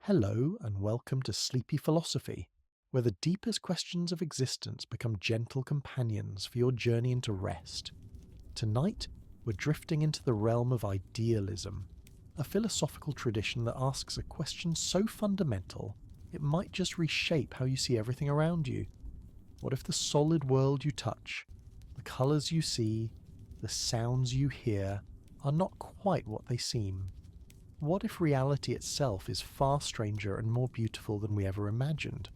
Hello and welcome to Sleepy Philosophy, where the deepest questions of existence become gentle companions for your journey into rest. Tonight, we're drifting into the realm of idealism, a philosophical tradition that asks a question so fundamental it might just reshape how you see everything around you. What if the solid world you touch, the colours you see, the sounds you hear, are not quite what they seem? What if reality itself is far stranger and more beautiful than we ever imagined?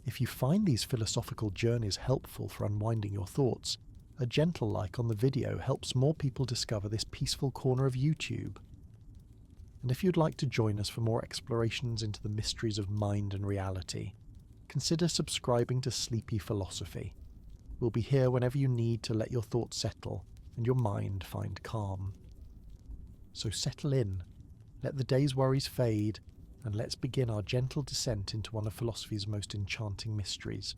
If you find these philosophical journeys helpful for unwinding your thoughts, a gentle like on the video helps more people discover this peaceful corner of YouTube. And if you'd like to join us for more explorations into the mysteries of mind and reality, consider subscribing to Sleepy Philosophy. We'll be here whenever you need to let your thoughts settle and your mind find calm. So settle in. Let the day's worries fade, and let's begin our gentle descent into one of philosophy's most enchanting mysteries.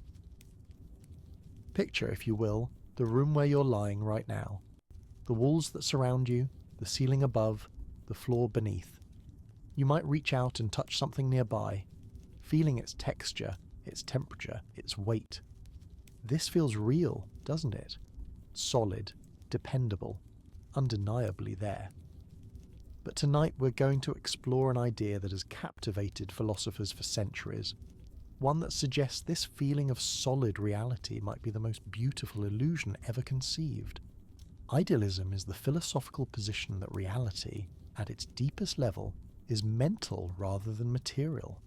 Picture, if you will, the room where you're lying right now. The walls that surround you, the ceiling above, the floor beneath. You might reach out and touch something nearby, feeling its texture, its temperature, its weight. This feels real, doesn't it? Solid, dependable, undeniably there. But tonight we're going to explore an idea that has captivated philosophers for centuries, one that suggests this feeling of solid reality might be the most beautiful illusion ever conceived. Idealism is the philosophical position that reality, at its deepest level, is mental rather than material.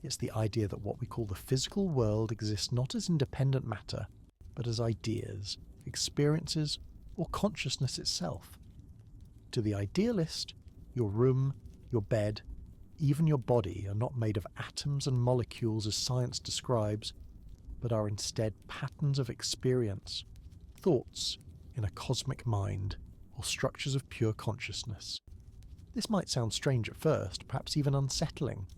It's the idea that what we call the physical world exists not as independent matter, but as ideas, experiences, or consciousness itself. To the idealist, your room, your bed, even your body are not made of atoms and molecules as science describes, but are instead patterns of experience, thoughts in a cosmic mind, or structures of pure consciousness. This might sound strange at first, perhaps even unsettling.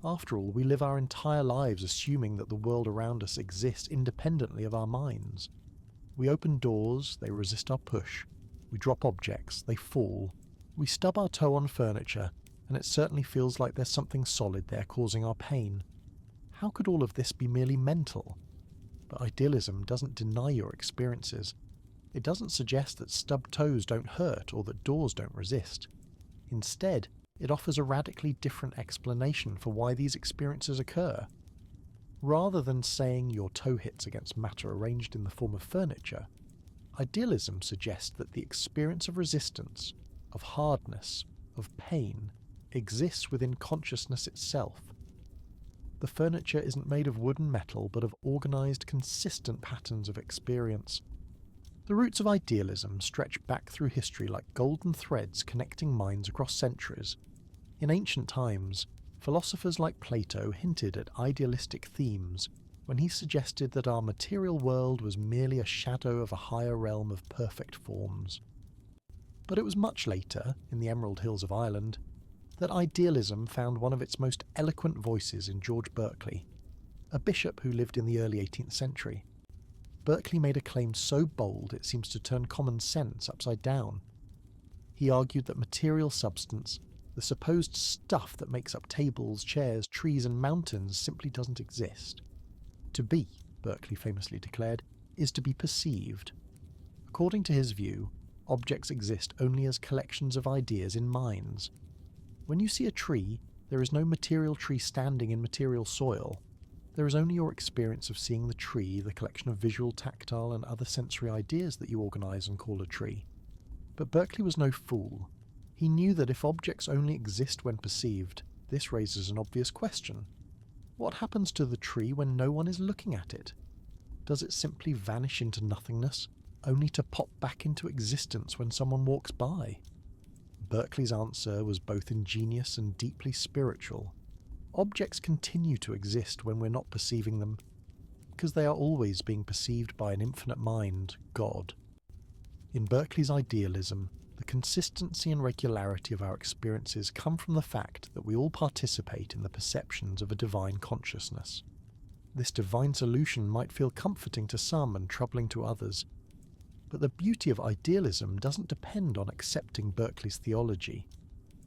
After all, we live our entire lives assuming that the world around us exists independently of our minds. We open doors, they resist our push. We drop objects, they fall. We stub our toe on furniture, and it certainly feels like there's something solid there causing our pain. How could all of this be merely mental? But idealism doesn't deny your experiences. It doesn't suggest that stubbed toes don't hurt or that doors don't resist. Instead, it offers a radically different explanation for why these experiences occur. Rather than saying your toe hits against matter arranged in the form of furniture, idealism suggests that the experience of resistance, of hardness, of pain, exists within consciousness itself. The furniture isn't made of wood and metal, but of organised, consistent patterns of experience. The roots of idealism stretch back through history like golden threads connecting minds across centuries. In ancient times, philosophers like Plato hinted at idealistic themes when he suggested that our material world was merely a shadow of a higher realm of perfect forms. But it was much later, in the Emerald Hills of Ireland, that idealism found one of its most eloquent voices in George Berkeley, a bishop who lived in the early 18th century. Berkeley made a claim so bold it seems to turn common sense upside down. He argued that material substance, the supposed stuff that makes up tables, chairs, trees and mountains, simply doesn't exist. To be, Berkeley famously declared, is to be perceived. According to his view, objects exist only as collections of ideas in minds. When you see a tree, there is no material tree standing in material soil. There is only your experience of seeing the tree, the collection of visual, tactile and other sensory ideas that you organise and call a tree. But Berkeley was no fool. He knew that if objects only exist when perceived, this raises an obvious question. What happens to the tree when no one is looking at it? Does it simply vanish into nothingness, only to pop back into existence when someone walks by? Berkeley's answer was both ingenious and deeply spiritual. Objects continue to exist when we're not perceiving them, because they are always being perceived by an infinite mind, God. In Berkeley's idealism, the consistency and regularity of our experiences come from the fact that we all participate in the perceptions of a divine consciousness. This divine solution might feel comforting to some and troubling to others, but the beauty of idealism doesn't depend on accepting Berkeley's theology.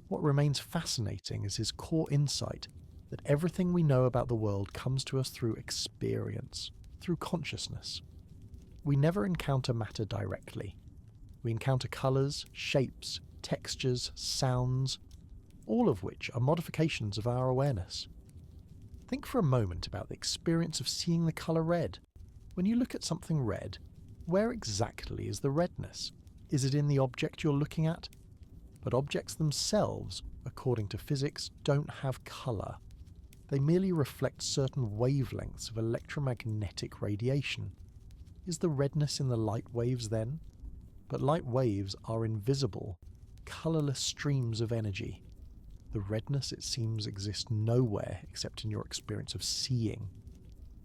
What remains fascinating is his core insight that everything we know about the world comes to us through experience, through consciousness. We never encounter matter directly. We encounter colours, shapes, textures, sounds, all of which are modifications of our awareness. Think for a moment about the experience of seeing the colour red. When you look at something red, where exactly is the redness? Is it in the object you're looking at? But objects themselves, according to physics, don't have colour. They merely reflect certain wavelengths of electromagnetic radiation. Is the redness in the light waves then? But light waves are invisible, colourless streams of energy. The redness, it seems, exists nowhere except in your experience of seeing.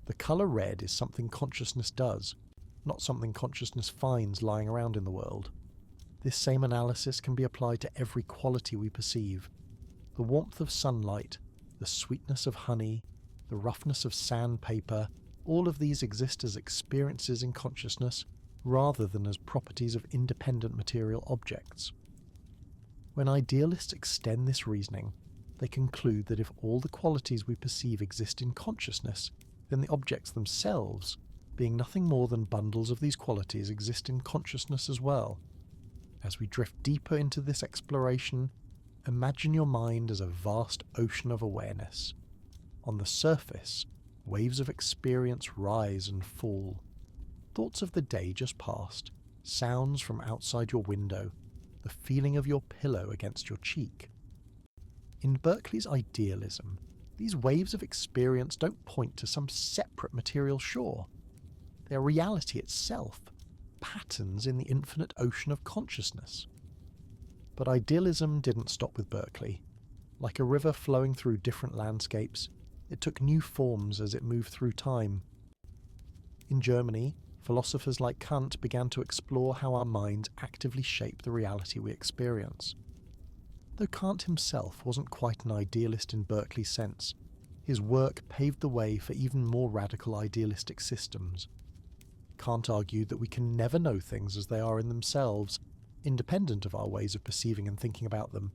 The colour red is something consciousness does, not something consciousness finds lying around in the world. This same analysis can be applied to every quality we perceive. The warmth of sunlight, the sweetness of honey, the roughness of sandpaper, all of these exist as experiences in consciousness rather than as properties of independent material objects. When idealists extend this reasoning, they conclude that if all the qualities we perceive exist in consciousness, then the objects themselves, being nothing more than bundles of these qualities, exist in consciousness as well. As we drift deeper into this exploration, imagine your mind as a vast ocean of awareness. On the surface, waves of experience rise and fall. Thoughts of the day just past, sounds from outside your window, the feeling of your pillow against your cheek. In Berkeley's Idealism, these waves of experience don't point to some separate material shore. They are reality itself, patterns in the infinite ocean of consciousness. But idealism didn't stop with Berkeley. Like a river flowing through different landscapes, it took new forms as it moved through time. In Germany, philosophers like Kant began to explore how our minds actively shape the reality we experience. Though Kant himself wasn't quite an idealist in Berkeley's sense, his work paved the way for even more radical idealistic systems. Kant argued that we can never know things as they are in themselves, independent of our ways of perceiving and thinking about them.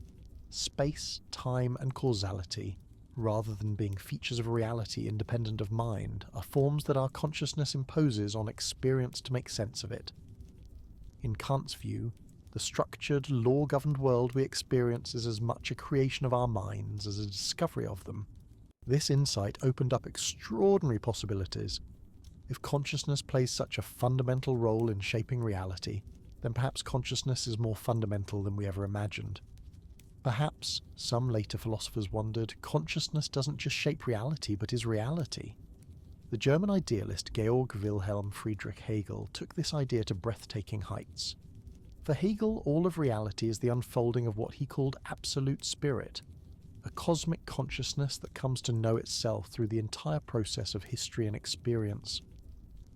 Space, time, and causality, rather than being features of reality independent of mind, are forms that our consciousness imposes on experience to make sense of it. In Kant's view, the structured, law-governed world we experience is as much a creation of our minds as a discovery of them. This insight opened up extraordinary possibilities. If consciousness plays such a fundamental role in shaping reality, then perhaps consciousness is more fundamental than we ever imagined. Perhaps, some later philosophers wondered, consciousness doesn't just shape reality, but is reality. The German idealist Georg Wilhelm Friedrich Hegel took this idea to breathtaking heights. For Hegel, all of reality is the unfolding of what he called absolute spirit, a cosmic consciousness that comes to know itself through the entire process of history and experience.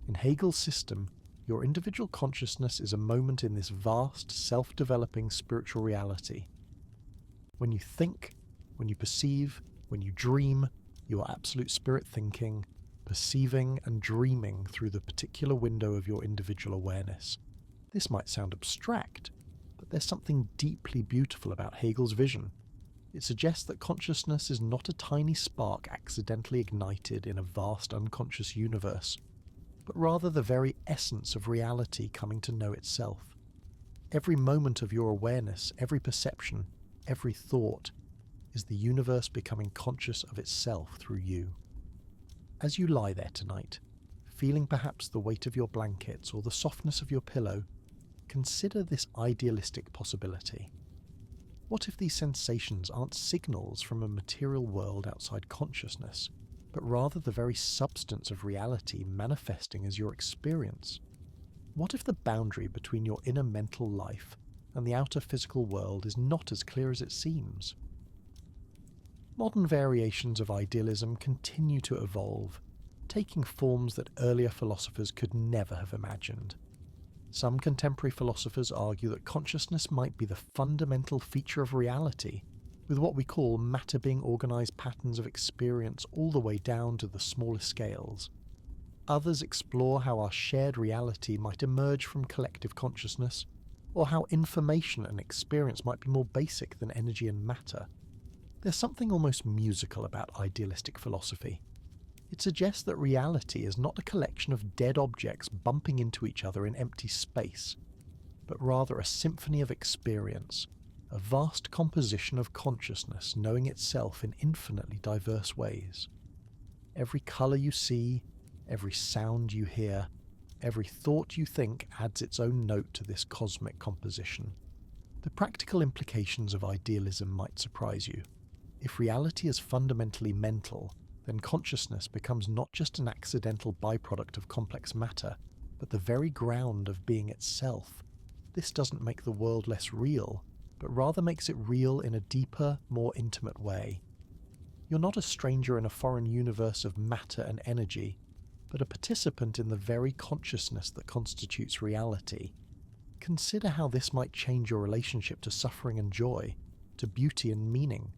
In Hegel's system, your individual consciousness is a moment in this vast, self-developing spiritual reality. When you think, when you perceive, when you dream, you are absolute spirit thinking, perceiving and dreaming through the particular window of your individual awareness. This might sound abstract, but there's something deeply beautiful about Hegel's vision. It suggests that consciousness is not a tiny spark accidentally ignited in a vast unconscious universe, but rather the very essence of reality coming to know itself. Every moment of your awareness, every perception, every thought, is the universe becoming conscious of itself through you. As you lie there tonight, feeling perhaps the weight of your blankets or the softness of your pillow, consider this idealistic possibility. What if these sensations aren't signals from a material world outside consciousness, but rather the very substance of reality manifesting as your experience? What if the boundary between your inner mental life and the outer physical world is not as clear as it seems? Modern variations of idealism continue to evolve, taking forms that earlier philosophers could never have imagined. Some contemporary philosophers argue that consciousness might be the fundamental feature of reality, with what we call matter being organized patterns of experience all the way down to the smallest scales. Others explore how our shared reality might emerge from collective consciousness, or how information and experience might be more basic than energy and matter. There's something almost musical about idealistic philosophy. It suggests that reality is not a collection of dead objects bumping into each other in empty space, but rather a symphony of experience, a vast composition of consciousness knowing itself in infinitely diverse ways. Every colour you see, every sound you hear, every thought you think adds its own note to this cosmic composition. The practical implications of idealism might surprise you. If reality is fundamentally mental, then consciousness becomes not just an accidental byproduct of complex matter, but the very ground of being itself. This doesn't make the world less real, but rather makes it real in a deeper, more intimate way. You're not a stranger in a foreign universe of matter and energy, but a participant in the very consciousness that constitutes reality. Consider how this might change your relationship to suffering and joy, to beauty and meaning.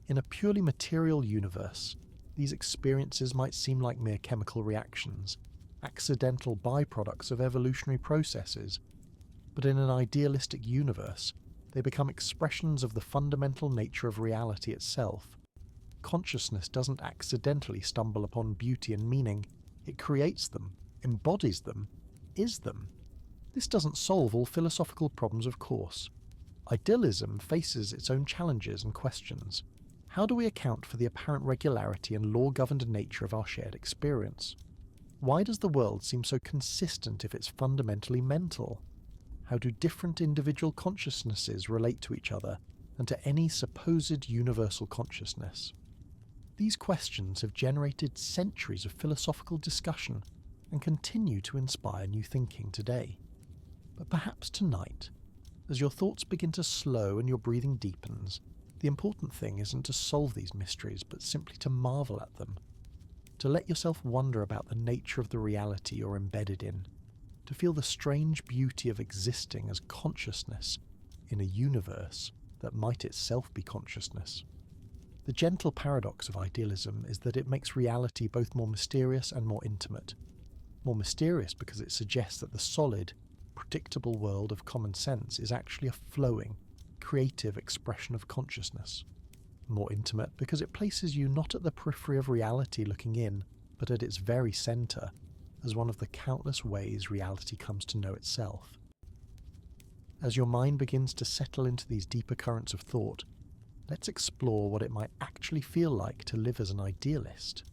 In a purely material universe, these experiences might seem like mere chemical reactions, accidental byproducts of evolutionary processes, but in an idealistic universe, they become expressions of the fundamental nature of reality itself. Consciousness doesn't accidentally stumble upon beauty and meaning, it creates them, embodies them, is them. This doesn't solve all philosophical problems, of course. Idealism faces its own challenges and questions. How do we account for the apparent regularity and law-governed nature of our shared experience? Why does the world seem so consistent if it's fundamentally mental? How do different individual consciousnesses relate to each other and to any supposed universal consciousness? These questions have generated centuries of philosophical discussion and continue to inspire new thinking today. But perhaps tonight, as your thoughts begin to slow and your breathing deepens, the important thing isn't to solve these mysteries, but simply to marvel at them, to let yourself wonder about the nature of the reality you're embedded in, to feel the strange beauty of existing as consciousness in a universe that might itself be consciousness. The gentle paradox of idealism is that it makes reality both more mysterious and more intimate. More mysterious because it suggests that the solid, predictable world of common sense is actually a flowing, creative expression of consciousness. More intimate because it places you not at the periphery of reality looking in, but at its very centre, as one of the countless ways reality comes to know itself. As your mind begins to settle into these deeper currents of thought, let's explore what it might actually feel like to live as an idealist.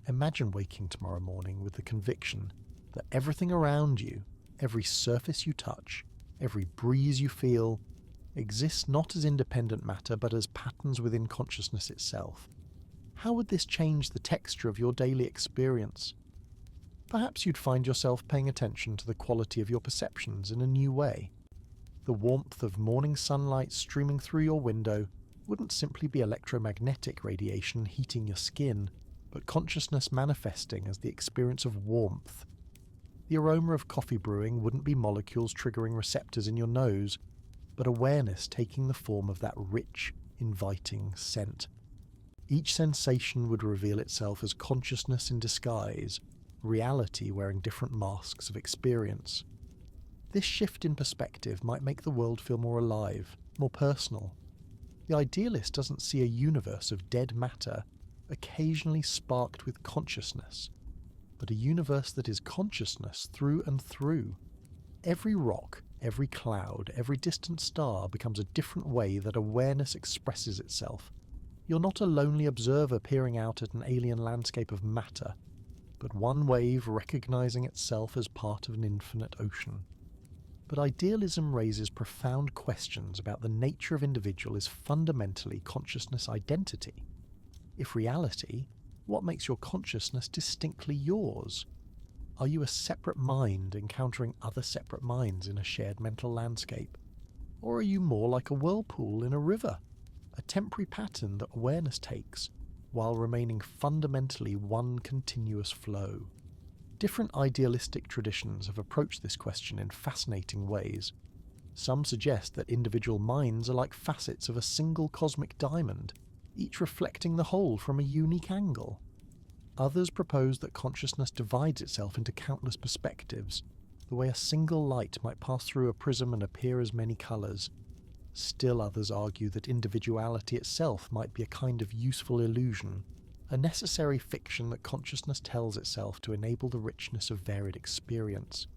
Imagine waking tomorrow morning with the conviction that everything around you, every surface you touch, every breeze you feel, exists not as independent matter but as patterns within consciousness itself. How would this change the texture of your daily experience? Perhaps you'd find yourself paying attention to the quality of your perceptions in a new way. The warmth of morning sunlight streaming through your window wouldn't simply be electromagnetic radiation heating your skin, but consciousness manifesting as the experience of warmth. The aroma of coffee brewing wouldn't be molecules triggering receptors in your nose, but awareness taking the form of that rich, inviting scent. Each sensation would reveal itself as consciousness in disguise, reality wearing different masks of experience. This shift in perspective might make the world feel more alive, more personal. The idealist doesn't see a universe of dead matter, occasionally sparked with consciousness, but a universe that is consciousness through and through. Every rock, every cloud, every distant star becomes a different way that awareness expresses itself. You're not a lonely observer peering out at an alien landscape of matter, but one wave recognizing itself as part of an infinite ocean. But idealism raises profound questions about the nature of individual is fundamentally consciousness identity. If reality, what makes your consciousness distinctly yours? Are you a separate mind encountering other separate minds in a shared mental landscape? Or are you more like a whirlpool in a river, a temporary pattern that awareness takes, while remaining fundamentally one continuous flow? Different idealistic traditions have approached this question in fascinating ways. Some suggest that individual minds are like facets of a single cosmic diamond, each reflecting the whole from a unique angle. Others propose that consciousness divides itself into countless perspectives, the way a single light might pass through a prism and appear as many colours. Still others argue that individuality itself might be a kind of useful illusion, a necessary fiction that consciousness tells itself to enable the richness of varied experience.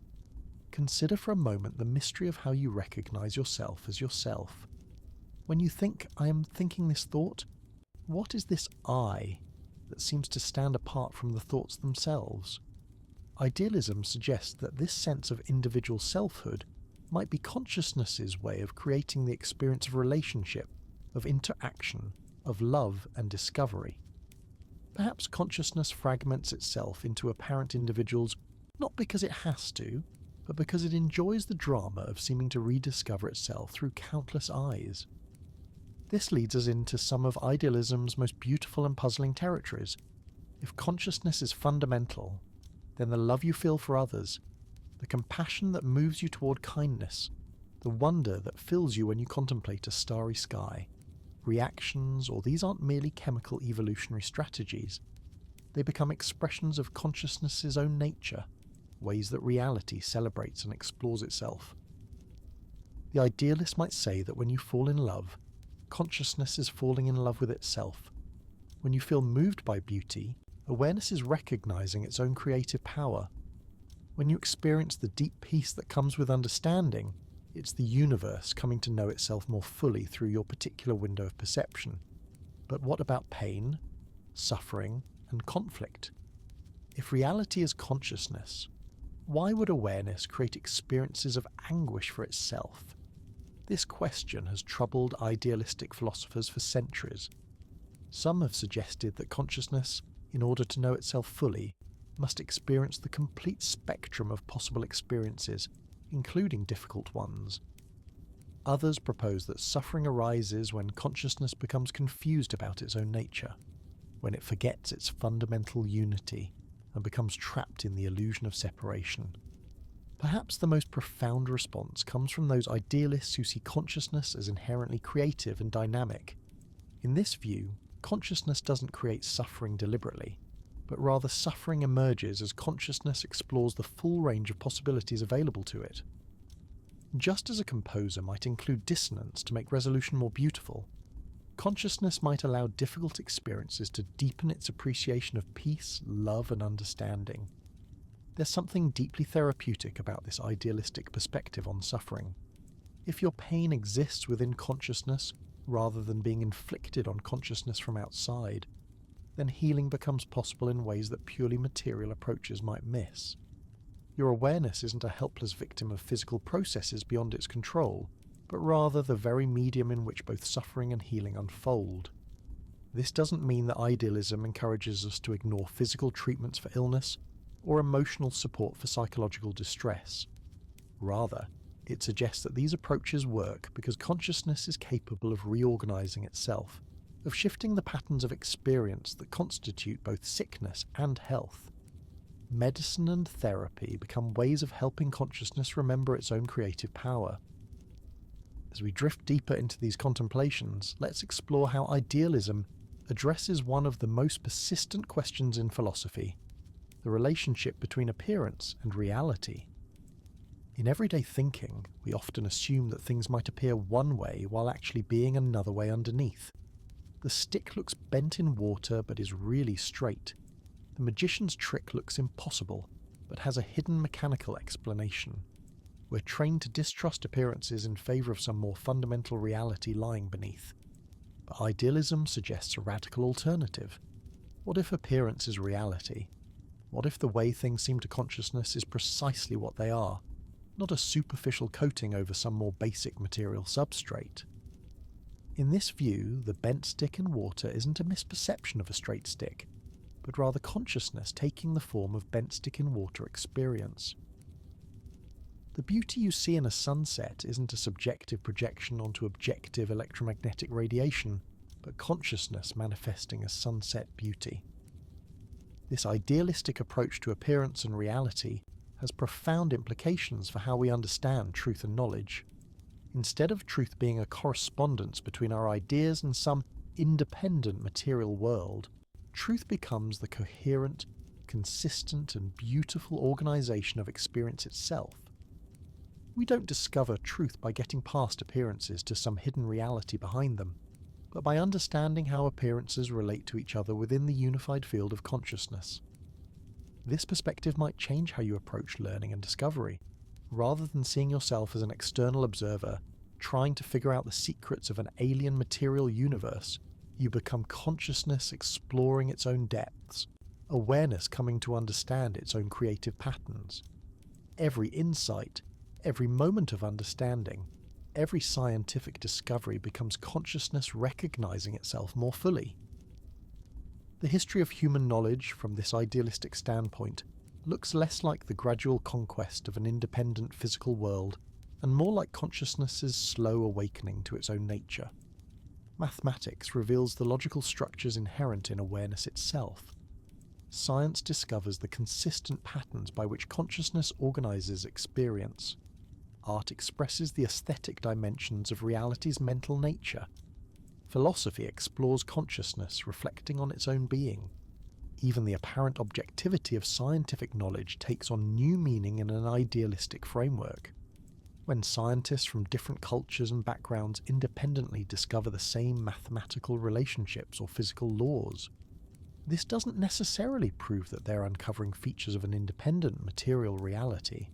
Consider for a moment the mystery of how you recognize yourself as yourself. When you think, "I am thinking this thought," what is this I that seems to stand apart from the thoughts themselves? Idealism suggests that this sense of individual selfhood might be consciousness's way of creating the experience of relationship, of interaction, of love and discovery. Perhaps consciousness fragments itself into apparent individuals not because it has to, but because it enjoys the drama of seeming to rediscover itself through countless eyes. This leads us into some of idealism's most beautiful and puzzling territories. If consciousness is fundamental, then the love you feel for others, the compassion that moves you toward kindness, the wonder that fills you when you contemplate a starry sky, reactions, or these aren't merely chemical evolutionary strategies. They become expressions of consciousness's own nature, ways that reality celebrates and explores itself. The idealist might say that when you fall in love, consciousness is falling in love with itself. When you feel moved by beauty, awareness is recognizing its own creative power. When you experience the deep peace that comes with understanding, it's the universe coming to know itself more fully through your particular window of perception. But what about pain, suffering, and conflict? If reality is consciousness, why would awareness create experiences of anguish for itself? This question has troubled idealistic philosophers for centuries. Some have suggested that consciousness, in order to know itself fully, must experience the complete spectrum of possible experiences, including difficult ones. Others propose that suffering arises when consciousness becomes confused about its own nature, when it forgets its fundamental unity and becomes trapped in the illusion of separation. Perhaps the most profound response comes from those idealists who see consciousness as inherently creative and dynamic. In this view, consciousness doesn't create suffering deliberately, but rather suffering emerges as consciousness explores the full range of possibilities available to it. Just as a composer might include dissonance to make resolution more beautiful, consciousness might allow difficult experiences to deepen its appreciation of peace, love, and understanding. There's something deeply therapeutic about this idealistic perspective on suffering. If your pain exists within consciousness rather than being inflicted on consciousness from outside, then healing becomes possible in ways that purely material approaches might miss. Your awareness isn't a helpless victim of physical processes beyond its control, but rather the very medium in which both suffering and healing unfold. This doesn't mean that idealism encourages us to ignore physical treatments for illness or emotional support for psychological distress. Rather, it suggests that these approaches work because consciousness is capable of reorganizing itself, of shifting the patterns of experience that constitute both sickness and health. Medicine and therapy become ways of helping consciousness remember its own creative power. As we drift deeper into these contemplations, let's explore how idealism addresses one of the most persistent questions in philosophy: the relationship between appearance and reality. In everyday thinking, we often assume that things might appear one way while actually being another way underneath. The stick looks bent in water but is really straight. The magician's trick looks impossible but has a hidden mechanical explanation. We're trained to distrust appearances in favour of some more fundamental reality lying beneath. But idealism suggests a radical alternative. What if appearance is reality? What if the way things seem to consciousness is precisely what they are, not a superficial coating over some more basic material substrate? In this view, the bent stick in water isn't a misperception of a straight stick, but rather consciousness taking the form of bent stick in water experience. The beauty you see in a sunset isn't a subjective projection onto objective electromagnetic radiation, but consciousness manifesting as sunset beauty. This idealistic approach to appearance and reality has profound implications for how we understand truth and knowledge. Instead of truth being a correspondence between our ideas and some independent material world, truth becomes the coherent, consistent, and beautiful organization of experience itself. We don't discover truth by getting past appearances to some hidden reality behind them, but by understanding how appearances relate to each other within the unified field of consciousness. This perspective might change how you approach learning and discovery. Rather than seeing yourself as an external observer trying to figure out the secrets of an alien material universe, you become consciousness exploring its own depths, awareness coming to understand its own creative patterns. Every insight, every moment of understanding, every scientific discovery becomes consciousness recognizing itself more fully. The history of human knowledge, from this idealistic standpoint, looks less like the gradual conquest of an independent physical world and more like consciousness's slow awakening to its own nature. Mathematics reveals the logical structures inherent in awareness itself. Science discovers the consistent patterns by which consciousness organizes experience. Art expresses the aesthetic dimensions of reality's mental nature. Philosophy explores consciousness, reflecting on its own being. Even the apparent objectivity of scientific knowledge takes on new meaning in an idealistic framework. When scientists from different cultures and backgrounds independently discover the same mathematical relationships or physical laws, this doesn't necessarily prove that they're uncovering features of an independent material reality.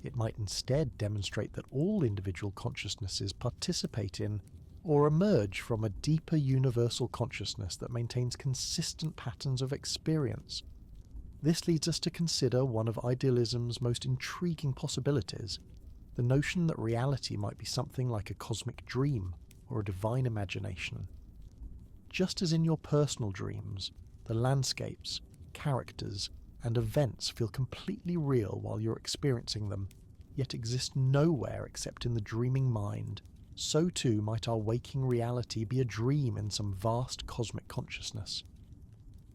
It might instead demonstrate that all individual consciousnesses participate in or emerge from a deeper universal consciousness that maintains consistent patterns of experience. This leads us to consider one of idealism's most intriguing possibilities, the notion that reality might be something like a cosmic dream or a divine imagination. Just as in your personal dreams, the landscapes, characters, and events feel completely real while you're experiencing them, yet exist nowhere except in the dreaming mind, so too might our waking reality be a dream in some vast cosmic consciousness.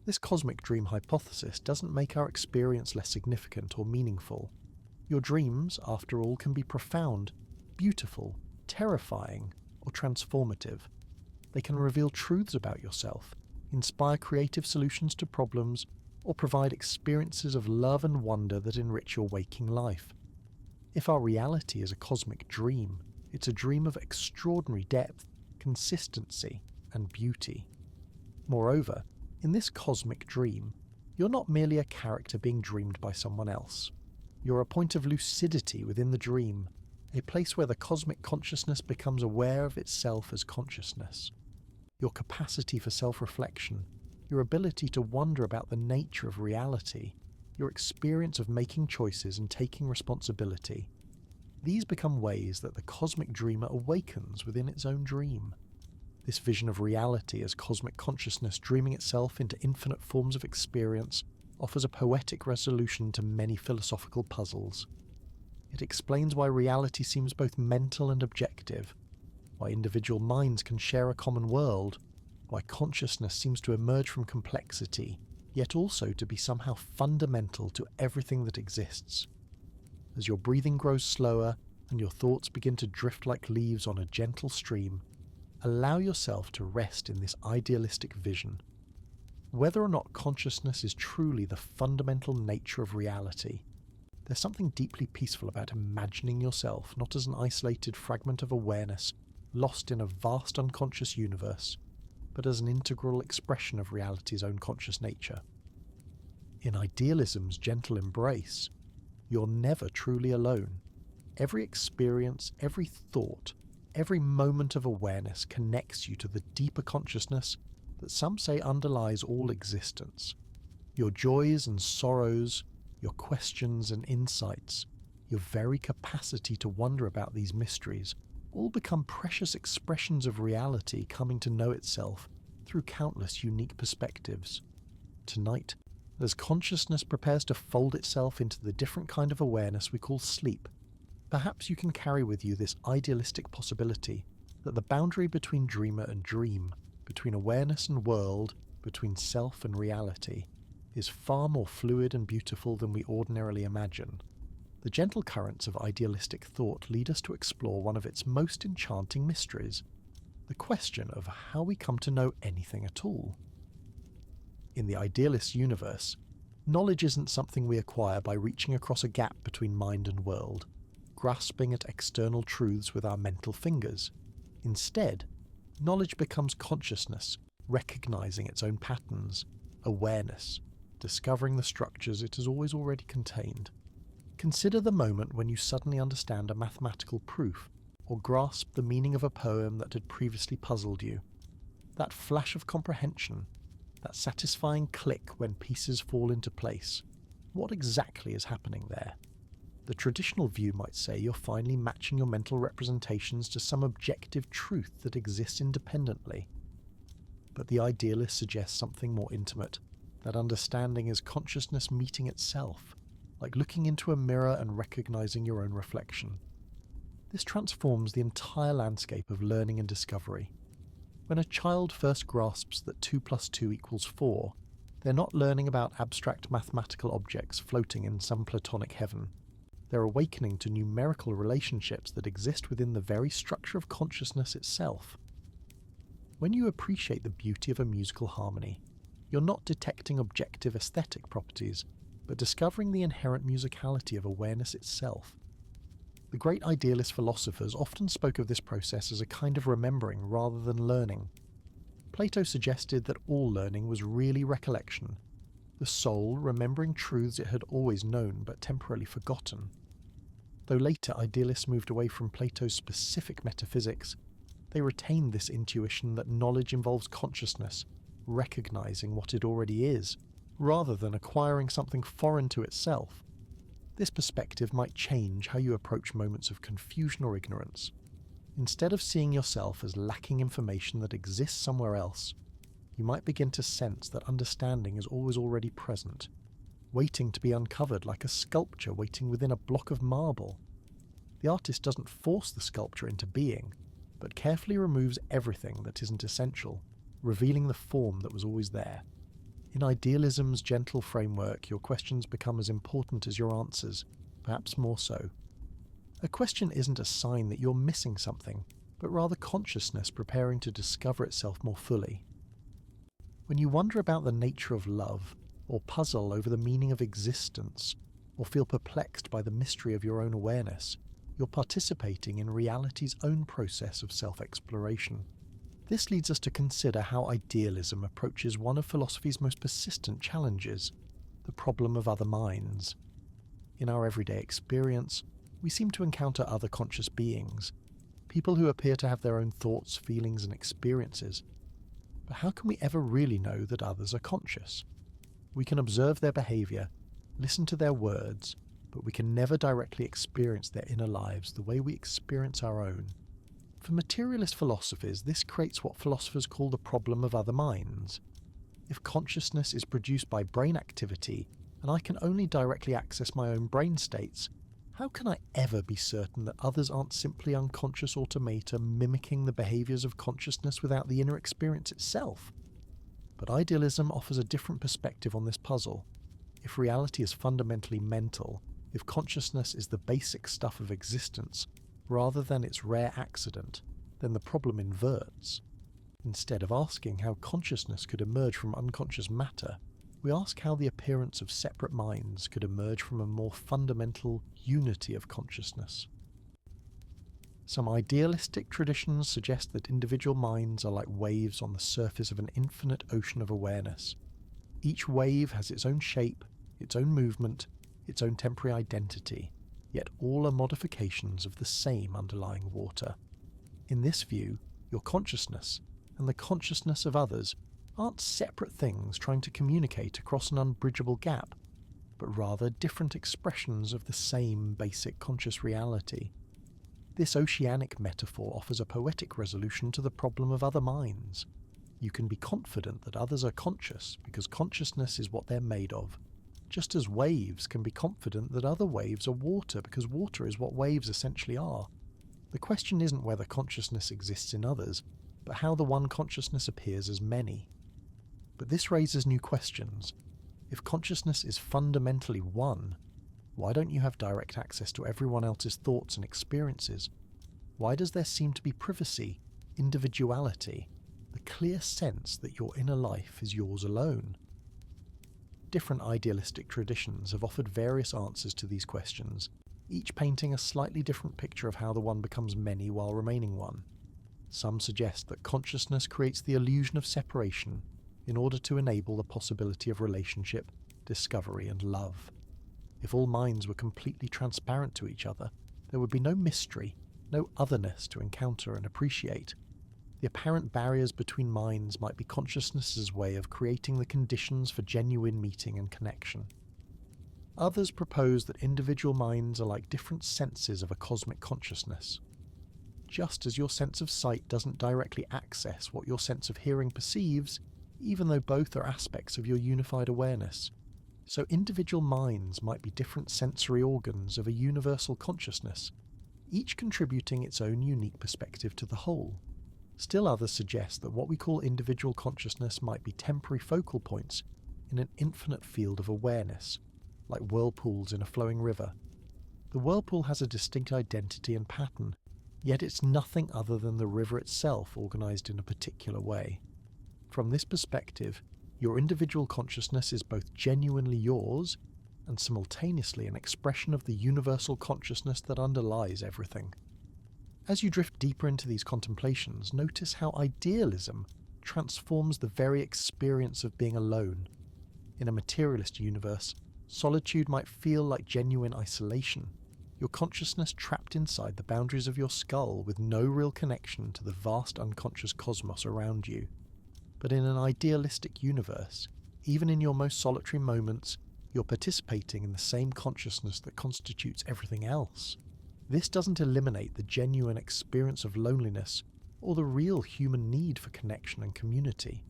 This cosmic dream hypothesis doesn't make our experience less significant or meaningful. Your dreams, after all, can be profound, beautiful, terrifying, or transformative. They can reveal truths about yourself, inspire creative solutions to problems, or provide experiences of love and wonder that enrich your waking life. If our reality is a cosmic dream, it's a dream of extraordinary depth, consistency, and beauty. Moreover, in this cosmic dream, you're not merely a character being dreamed by someone else. You're a point of lucidity within the dream, a place where the cosmic consciousness becomes aware of itself as consciousness. Your capacity for self-reflection, your ability to wonder about the nature of reality, your experience of making choices and taking responsibility, these become ways that the cosmic dreamer awakens within its own dream. This vision of reality as cosmic consciousness dreaming itself into infinite forms of experience offers a poetic resolution to many philosophical puzzles. It explains why reality seems both mental and objective, why individual minds can share a common world, why consciousness seems to emerge from complexity, yet also to be somehow fundamental to everything that exists. As your breathing grows slower and your thoughts begin to drift like leaves on a gentle stream, allow yourself to rest in this idealistic vision. Whether or not consciousness is truly the fundamental nature of reality, there's something deeply peaceful about imagining yourself not as an isolated fragment of awareness lost in a vast unconscious universe, but as an integral expression of reality's own conscious nature. In idealism's gentle embrace, you're never truly alone. Every experience, every thought, every moment of awareness connects you to the deeper consciousness that some say underlies all existence. Your joys and sorrows, your questions and insights, your very capacity to wonder about these mysteries, all become precious expressions of reality coming to know itself through countless unique perspectives. Tonight, as consciousness prepares to fold itself into the different kind of awareness we call sleep, perhaps you can carry with you this idealistic possibility that the boundary between dreamer and dream, between awareness and world, between self and reality, is far more fluid and beautiful than we ordinarily imagine. The gentle currents of idealistic thought lead us to explore one of its most enchanting mysteries, the question of how we come to know anything at all. In the idealist universe, knowledge isn't something we acquire by reaching across a gap between mind and world, grasping at external truths with our mental fingers. Instead, knowledge becomes consciousness, recognizing its own patterns, awareness, discovering the structures it has always already contained. Consider the moment when you suddenly understand a mathematical proof, or grasp the meaning of a poem that had previously puzzled you. That flash of comprehension, that satisfying click when pieces fall into place. What exactly is happening there? The traditional view might say you're finally matching your mental representations to some objective truth that exists independently. But the idealist suggests something more intimate, that understanding is consciousness meeting itself, like looking into a mirror and recognizing your own reflection. This transforms the entire landscape of learning and discovery. When a child first grasps that 2 + 2 = 4, they're not learning about abstract mathematical objects floating in some platonic heaven. They're awakening to numerical relationships that exist within the very structure of consciousness itself. When you appreciate the beauty of a musical harmony, you're not detecting objective aesthetic properties, but discovering the inherent musicality of awareness itself. The great idealist philosophers often spoke of this process as a kind of remembering rather than learning. Plato suggested that all learning was really recollection, the soul remembering truths it had always known but temporarily forgotten. Though later idealists moved away from Plato's specific metaphysics, they retained this intuition that knowledge involves consciousness, recognizing what it already is, rather than acquiring something foreign to itself. This perspective might change how you approach moments of confusion or ignorance. Instead of seeing yourself as lacking information that exists somewhere else, you might begin to sense that understanding is always already present, waiting to be uncovered like a sculpture waiting within a block of marble. The artist doesn't force the sculpture into being, but carefully removes everything that isn't essential, revealing the form that was always there. In idealism's gentle framework, your questions become as important as your answers, perhaps more so. A question isn't a sign that you're missing something, but rather consciousness preparing to discover itself more fully. When you wonder about the nature of love, or puzzle over the meaning of existence, or feel perplexed by the mystery of your own awareness, you're participating in reality's own process of self-exploration. This leads us to consider how idealism approaches one of philosophy's most persistent challenges, the problem of other minds. In our everyday experience, we seem to encounter other conscious beings, people who appear to have their own thoughts, feelings, and experiences. But how can we ever really know that others are conscious? We can observe their behavior, listen to their words, but we can never directly experience their inner lives the way we experience our own. For materialist philosophies, this creates what philosophers call the problem of other minds. If consciousness is produced by brain activity, and I can only directly access my own brain states, how can I ever be certain that others aren't simply unconscious automata mimicking the behaviors of consciousness without the inner experience itself? But idealism offers a different perspective on this puzzle. If reality is fundamentally mental, if consciousness is the basic stuff of existence, rather than its rare accident, then the problem inverts. Instead of asking how consciousness could emerge from unconscious matter, we ask how the appearance of separate minds could emerge from a more fundamental unity of consciousness. Some idealistic traditions suggest that individual minds are like waves on the surface of an infinite ocean of awareness. Each wave has its own shape, its own movement, its own temporary identity, yet all are modifications of the same underlying water. In this view, your consciousness and the consciousness of others aren't separate things trying to communicate across an unbridgeable gap, but rather different expressions of the same basic conscious reality. This oceanic metaphor offers a poetic resolution to the problem of other minds. You can be confident that others are conscious because consciousness is what they're made of, just as waves can be confident that other waves are water because water is what waves essentially are. The question isn't whether consciousness exists in others, but how the one consciousness appears as many. But this raises new questions. If consciousness is fundamentally one, why don't you have direct access to everyone else's thoughts and experiences? Why does there seem to be privacy, individuality, the clear sense that your inner life is yours alone? Different idealistic traditions have offered various answers to these questions, each painting a slightly different picture of how the one becomes many while remaining one. Some suggest that consciousness creates the illusion of separation in order to enable the possibility of relationship, discovery, and love. If all minds were completely transparent to each other, there would be no mystery, no otherness to encounter and appreciate. The apparent barriers between minds might be consciousness's way of creating the conditions for genuine meeting and connection. Others propose that individual minds are like different senses of a cosmic consciousness. Just as your sense of sight doesn't directly access what your sense of hearing perceives, even though both are aspects of your unified awareness, so individual minds might be different sensory organs of a universal consciousness, each contributing its own unique perspective to the whole. Still others suggest that what we call individual consciousness might be temporary focal points in an infinite field of awareness, like whirlpools in a flowing river. The whirlpool has a distinct identity and pattern, yet it's nothing other than the river itself organized in a particular way. From this perspective, your individual consciousness is both genuinely yours and simultaneously an expression of the universal consciousness that underlies everything. As you drift deeper into these contemplations, notice how idealism transforms the very experience of being alone. In a materialist universe, solitude might feel like genuine isolation, your consciousness trapped inside the boundaries of your skull with no real connection to the vast unconscious cosmos around you. But in an idealistic universe, even in your most solitary moments, you're participating in the same consciousness that constitutes everything else. This doesn't eliminate the genuine experience of loneliness or the real human need for connection and community,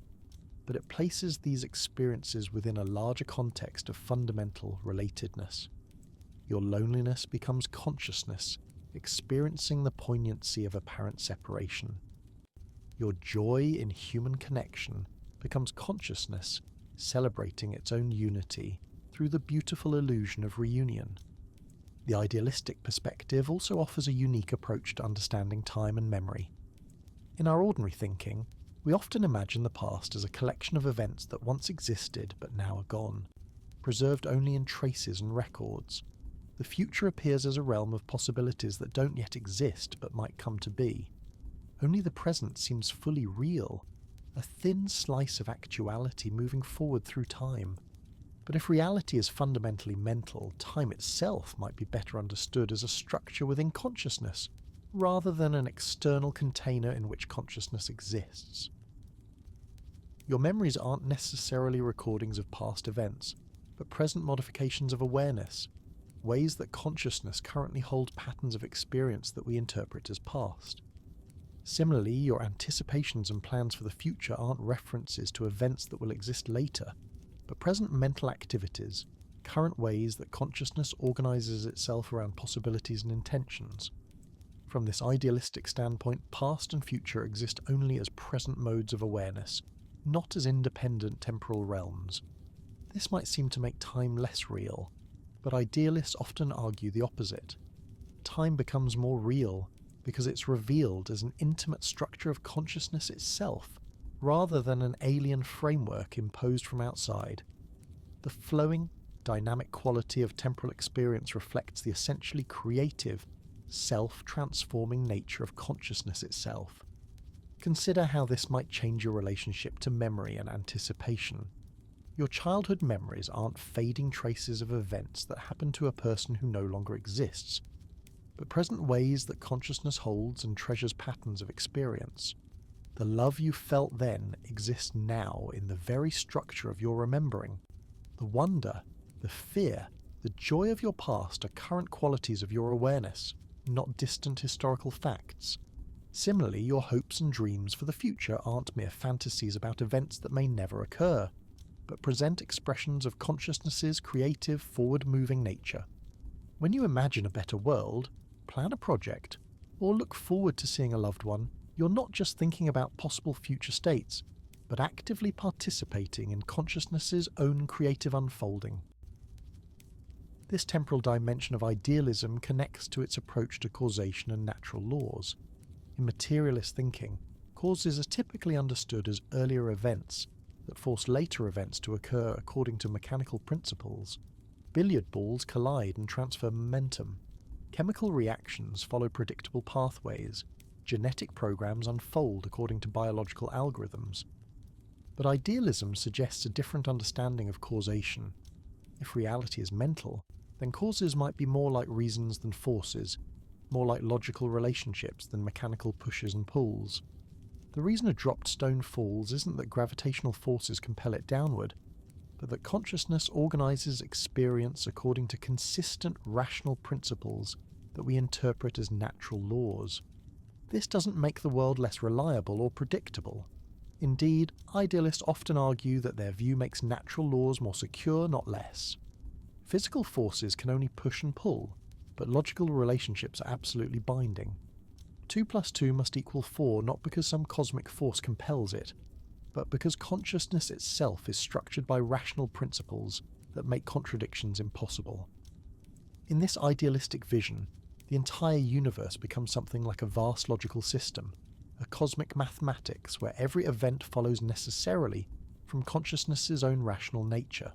but it places these experiences within a larger context of fundamental relatedness. Your loneliness becomes consciousness, experiencing the poignancy of apparent separation. Your joy in human connection becomes consciousness, celebrating its own unity through the beautiful illusion of reunion. The idealistic perspective also offers a unique approach to understanding time and memory. In our ordinary thinking, we often imagine the past as a collection of events that once existed but now are gone, preserved only in traces and records. The future appears as a realm of possibilities that don't yet exist but might come to be. Only the present seems fully real, a thin slice of actuality moving forward through time. But if reality is fundamentally mental, time itself might be better understood as a structure within consciousness, rather than an external container in which consciousness exists. Your memories aren't necessarily recordings of past events, but present modifications of awareness, ways that consciousness currently holds patterns of experience that we interpret as past. Similarly, your anticipations and plans for the future aren't references to events that will exist later, but present mental activities, current ways that consciousness organizes itself around possibilities and intentions. From this idealistic standpoint, past and future exist only as present modes of awareness, not as independent temporal realms. This might seem to make time less real, but idealists often argue the opposite. Time becomes more real because it's revealed as an intimate structure of consciousness itself, rather than an alien framework imposed from outside. The flowing, dynamic quality of temporal experience reflects the essentially creative, self-transforming nature of consciousness itself. Consider how this might change your relationship to memory and anticipation. Your childhood memories aren't fading traces of events that happened to a person who no longer exists, but present ways that consciousness holds and treasures patterns of experience. The love you felt then exists now in the very structure of your remembering. The wonder, the fear, the joy of your past are current qualities of your awareness, not distant historical facts. Similarly, your hopes and dreams for the future aren't mere fantasies about events that may never occur, but present expressions of consciousness's creative, forward-moving nature. When you imagine a better world, plan a project, or look forward to seeing a loved one, you're not just thinking about possible future states, but actively participating in consciousness's own creative unfolding. This temporal dimension of idealism connects to its approach to causation and natural laws. In materialist thinking, causes are typically understood as earlier events that force later events to occur according to mechanical principles. Billiard balls collide and transfer momentum. Chemical reactions follow predictable pathways. Genetic programs unfold according to biological algorithms. But idealism suggests a different understanding of causation. If reality is mental, then causes might be more like reasons than forces, more like logical relationships than mechanical pushes and pulls. The reason a dropped stone falls isn't that gravitational forces compel it downward, but that consciousness organizes experience according to consistent rational principles that we interpret as natural laws. This doesn't make the world less reliable or predictable. Indeed, idealists often argue that their view makes natural laws more secure, not less. Physical forces can only push and pull, but logical relationships are absolutely binding. 2 plus 2 must equal 4 not because some cosmic force compels it, but because consciousness itself is structured by rational principles that make contradictions impossible. In this idealistic vision, the entire universe becomes something like a vast logical system, a cosmic mathematics where every event follows necessarily from consciousness's own rational nature.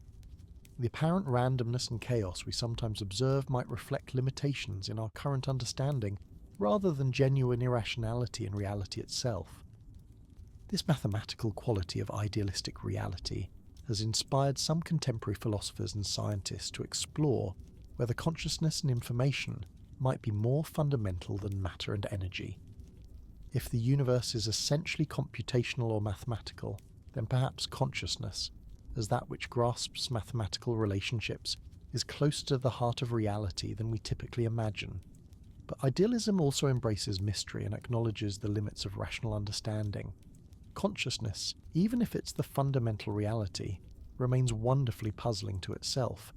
The apparent randomness and chaos we sometimes observe might reflect limitations in our current understanding rather than genuine irrationality in reality itself. This mathematical quality of idealistic reality has inspired some contemporary philosophers and scientists to explore whether consciousness and information might be more fundamental than matter and energy. If the universe is essentially computational or mathematical, then perhaps consciousness, as that which grasps mathematical relationships, is closer to the heart of reality than we typically imagine. But idealism also embraces mystery and acknowledges the limits of rational understanding. Consciousness, even if it's the fundamental reality, remains wonderfully puzzling to itself.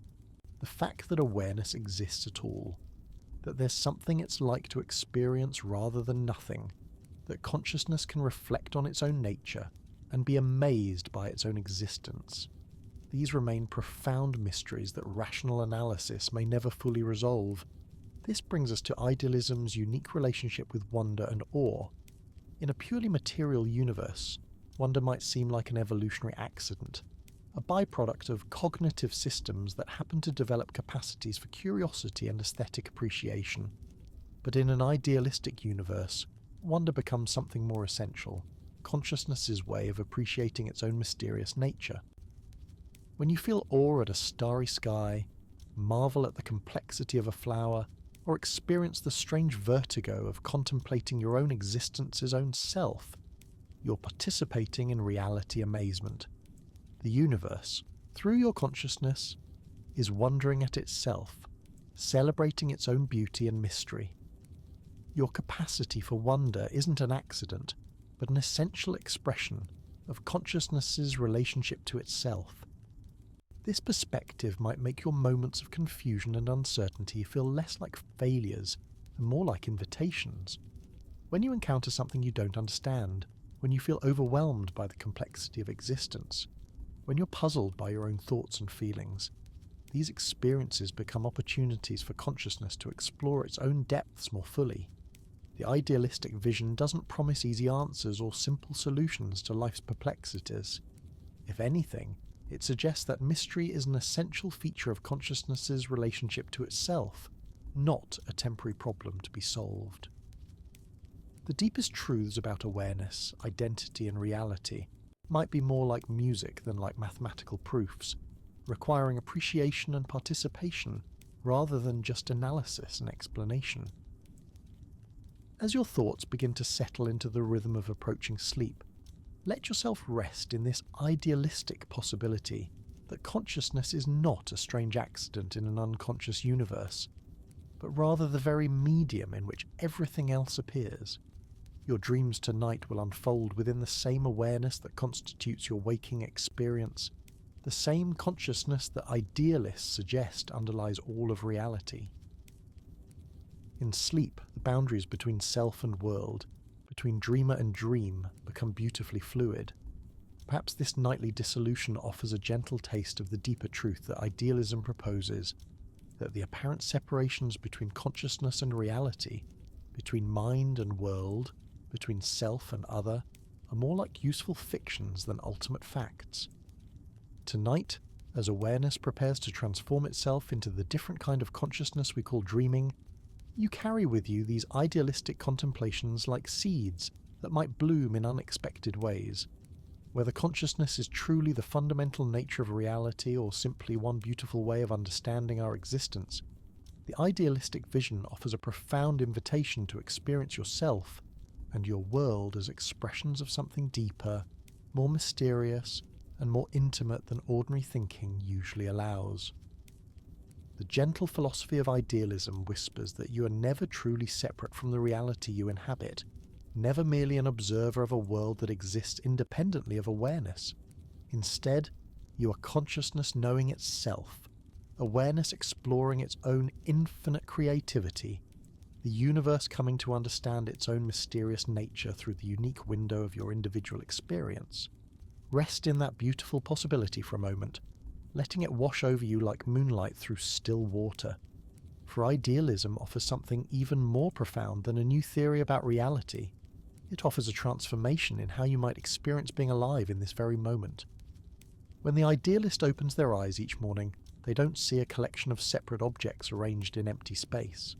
The fact that awareness exists at all, that there's something it's like to experience rather than nothing, that consciousness can reflect on its own nature and be amazed by its own existence. These remain profound mysteries that rational analysis may never fully resolve. This brings us to idealism's unique relationship with wonder and awe. In a purely material universe, wonder might seem like an evolutionary accident, a byproduct of cognitive systems that happen to develop capacities for curiosity and aesthetic appreciation. But in an idealistic universe, wonder becomes something more essential, consciousness's way of appreciating its own mysterious nature. When you feel awe at a starry sky, marvel at the complexity of a flower, or experience the strange vertigo of contemplating your own existence's own self, you're participating in reality amazement. The universe, through your consciousness, is wondering at itself, celebrating its own beauty and mystery. Your capacity for wonder isn't an accident, but an essential expression of consciousness's relationship to itself. This perspective might make your moments of confusion and uncertainty feel less like failures and more like invitations. When you encounter something you don't understand, when you feel overwhelmed by the complexity of existence, when you're puzzled by your own thoughts and feelings, these experiences become opportunities for consciousness to explore its own depths more fully. The idealistic vision doesn't promise easy answers or simple solutions to life's perplexities. If anything, it suggests that mystery is an essential feature of consciousness's relationship to itself, not a temporary problem to be solved. The deepest truths about awareness, identity, and reality might be more like music than like mathematical proofs, requiring appreciation and participation rather than just analysis and explanation. As your thoughts begin to settle into the rhythm of approaching sleep, let yourself rest in this idealistic possibility that consciousness is not a strange accident in an unconscious universe, but rather the very medium in which everything else appears. Your dreams tonight will unfold within the same awareness that constitutes your waking experience, the same consciousness that idealists suggest underlies all of reality. In sleep, the boundaries between self and world, between dreamer and dream, become beautifully fluid. Perhaps this nightly dissolution offers a gentle taste of the deeper truth that idealism proposes, that the apparent separations between consciousness and reality, between mind and world, between self and other, are more like useful fictions than ultimate facts. Tonight, as awareness prepares to transform itself into the different kind of consciousness we call dreaming, You carry with you these idealistic contemplations like seeds that might bloom in unexpected ways. Whether consciousness is truly the fundamental nature of reality or simply one beautiful way of understanding our existence, the idealistic vision offers a profound invitation to experience yourself and your world as expressions of something deeper, more mysterious, and more intimate than ordinary thinking usually allows. The gentle philosophy of idealism whispers that you are never truly separate from the reality you inhabit, never merely an observer of a world that exists independently of awareness. Instead, you are consciousness knowing itself, awareness exploring its own infinite creativity, the universe coming to understand its own mysterious nature through the unique window of your individual experience. Rest in that beautiful possibility for a moment, letting it wash over you like moonlight through still water. For idealism offers something even more profound than a new theory about reality. It offers a transformation in how you might experience being alive in this very moment. When the idealist opens their eyes each morning, they don't see a collection of separate objects arranged in empty space.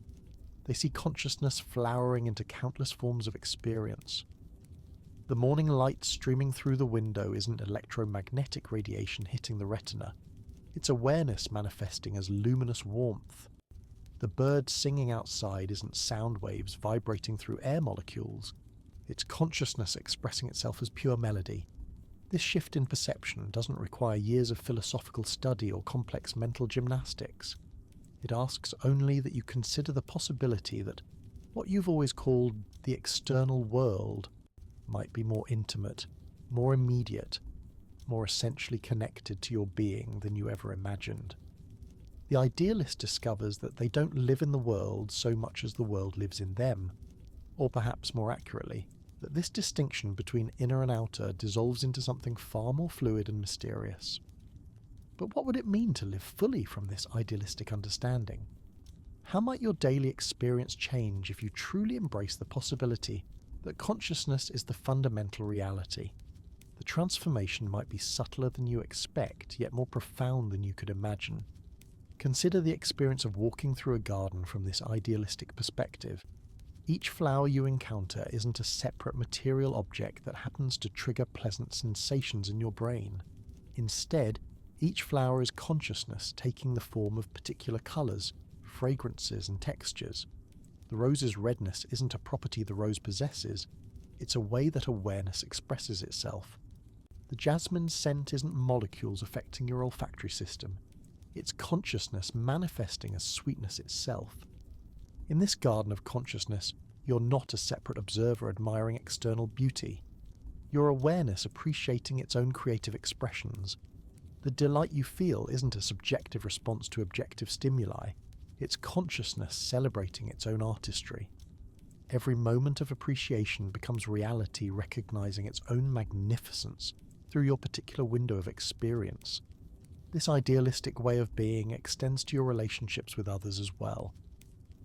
They see consciousness flowering into countless forms of experience. The morning light streaming through the window isn't electromagnetic radiation hitting the retina. It's awareness manifesting as luminous warmth. The bird singing outside isn't sound waves vibrating through air molecules. It's consciousness expressing itself as pure melody. This shift in perception doesn't require years of philosophical study or complex mental gymnastics. It asks only that you consider the possibility that what you've always called the external world might be more intimate, more immediate, more essentially connected to your being than you ever imagined. The idealist discovers that they don't live in the world so much as the world lives in them, or perhaps more accurately, that this distinction between inner and outer dissolves into something far more fluid and mysterious. But what would it mean to live fully from this idealistic understanding? How might your daily experience change if you truly embrace the possibility that consciousness is the fundamental reality? The transformation might be subtler than you expect, yet more profound than you could imagine. Consider the experience of walking through a garden from this idealistic perspective. Each flower you encounter isn't a separate material object that happens to trigger pleasant sensations in your brain. Instead, each flower is consciousness taking the form of particular colours, fragrances and textures. The rose's redness isn't a property the rose possesses, it's a way that awareness expresses itself. The jasmine's scent isn't molecules affecting your olfactory system, it's consciousness manifesting as sweetness itself. In this garden of consciousness, you're not a separate observer admiring external beauty. You're awareness appreciating its own creative expressions. The delight you feel isn't a subjective response to objective stimuli, it's consciousness celebrating its own artistry. Every moment of appreciation becomes reality recognizing its own magnificence through your particular window of experience. This idealistic way of being extends to your relationships with others as well.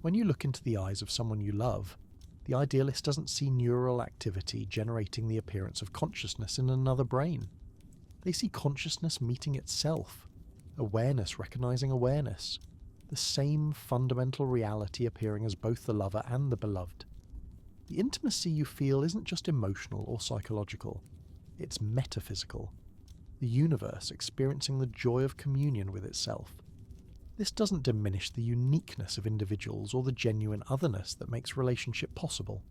When you look into the eyes of someone you love, the idealist doesn't see neural activity generating the appearance of consciousness in another brain. They see consciousness meeting itself, awareness recognizing awareness, the same fundamental reality appearing as both the lover and the beloved. The intimacy you feel isn't just emotional or psychological, it's metaphysical. The universe experiencing the joy of communion with itself. This doesn't diminish the uniqueness of individuals or the genuine otherness that makes relationship possible.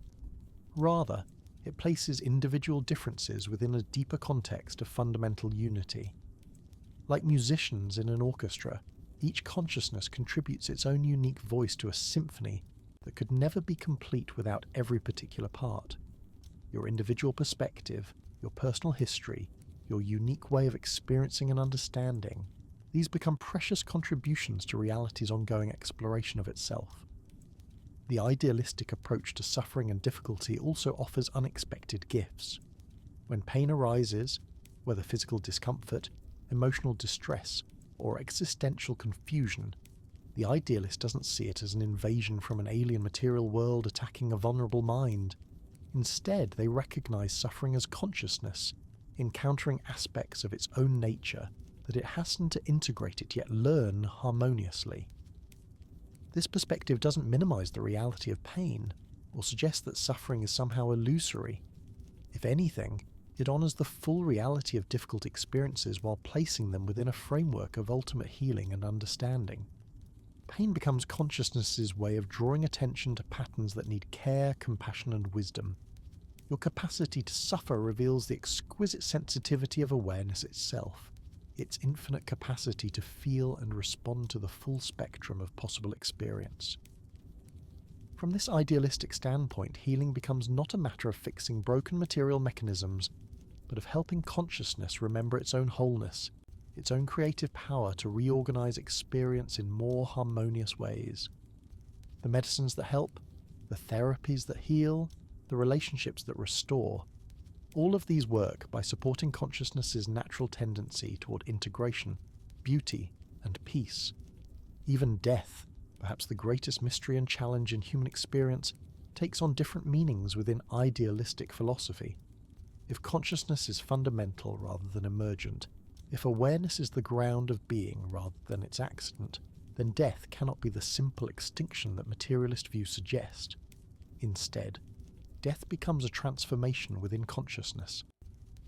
Rather, it places individual differences within a deeper context of fundamental unity. Like musicians in an orchestra, each consciousness contributes its own unique voice to a symphony that could never be complete without every particular part. Your individual perspective, your personal history, your unique way of experiencing and understanding, these become precious contributions to reality's ongoing exploration of itself. The idealistic approach to suffering and difficulty also offers unexpected gifts. When pain arises, whether physical discomfort, emotional distress, or existential confusion, the idealist doesn't see it as an invasion from an alien material world attacking a vulnerable mind. Instead, they recognize suffering as consciousness, encountering aspects of its own nature that it hasn't to integrate it yet learn harmoniously. This perspective doesn't minimize the reality of pain, or suggest that suffering is somehow illusory. If anything, it honors the full reality of difficult experiences while placing them within a framework of ultimate healing and understanding. Pain becomes consciousness's way of drawing attention to patterns that need care, compassion, and wisdom. Your capacity to suffer reveals the exquisite sensitivity of awareness itself, its infinite capacity to feel and respond to the full spectrum of possible experience. From this idealistic standpoint, healing becomes not a matter of fixing broken material mechanisms, but of helping consciousness remember its own wholeness, its own creative power to reorganize experience in more harmonious ways. The medicines that help, the therapies that heal, the relationships that restore, all of these work by supporting consciousness's natural tendency toward integration, beauty, and peace. Even death, perhaps the greatest mystery and challenge in human experience, takes on different meanings within idealistic philosophy. If consciousness is fundamental rather than emergent, if awareness is the ground of being rather than its accident, then death cannot be the simple extinction that materialist views suggest. Instead, death becomes a transformation within consciousness,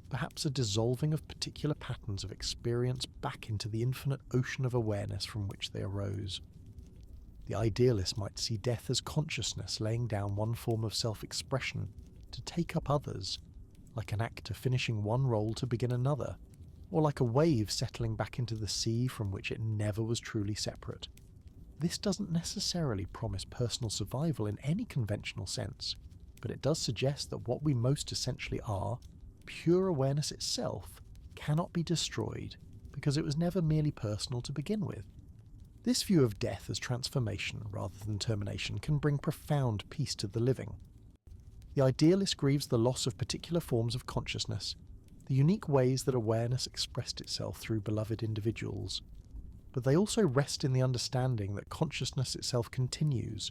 perhaps a dissolving of particular patterns of experience back into the infinite ocean of awareness from which they arose. The idealist might see death as consciousness laying down one form of self-expression to take up others, like an actor finishing one role to begin another, or like a wave settling back into the sea from which it never was truly separate. This doesn't necessarily promise personal survival in any conventional sense, but it does suggest that what we most essentially are, pure awareness itself, cannot be destroyed because it was never merely personal to begin with. This view of death as transformation rather than termination can bring profound peace to the living. The idealist grieves the loss of particular forms of consciousness, the unique ways that awareness expressed itself through beloved individuals, but they also rest in the understanding that consciousness itself continues,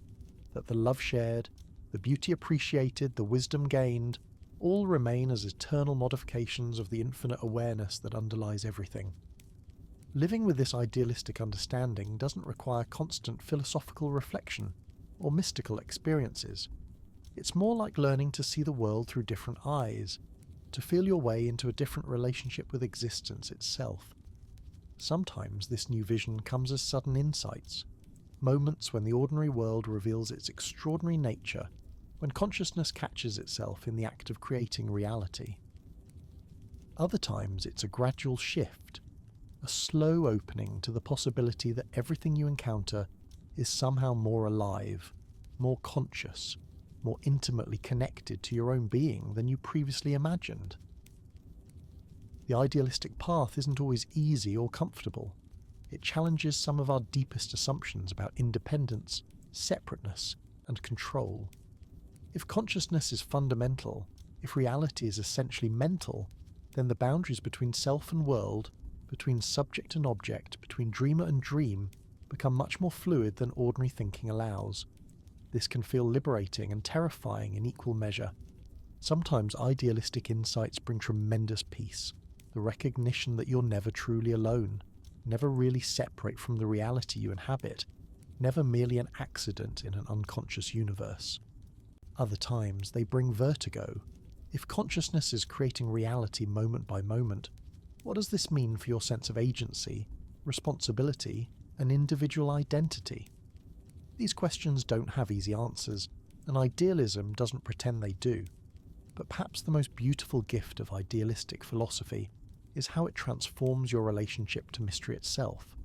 that the love shared, the beauty appreciated, the wisdom gained, all remain as eternal modifications of the infinite awareness that underlies everything. Living with this idealistic understanding doesn't require constant philosophical reflection or mystical experiences. It's more like learning to see the world through different eyes, to feel your way into a different relationship with existence itself. Sometimes this new vision comes as sudden insights, moments when the ordinary world reveals its extraordinary nature, when consciousness catches itself in the act of creating reality. Other times it's a gradual shift, a slow opening to the possibility that everything you encounter is somehow more alive, more conscious, more intimately connected to your own being than you previously imagined. The idealistic path isn't always easy or comfortable. It challenges some of our deepest assumptions about independence, separateness, and control. If consciousness is fundamental, if reality is essentially mental, then the boundaries between self and world, between subject and object, between dreamer and dream, become much more fluid than ordinary thinking allows. This can feel liberating and terrifying in equal measure. Sometimes idealistic insights bring tremendous peace, the recognition that you're never truly alone, never really separate from the reality you inhabit, never merely an accident in an unconscious universe. Other times they bring vertigo. If consciousness is creating reality moment by moment, what does this mean for your sense of agency, responsibility, and individual identity? These questions don't have easy answers, and idealism doesn't pretend they do. But perhaps the most beautiful gift of idealistic philosophy is how it transforms your relationship to mystery itself.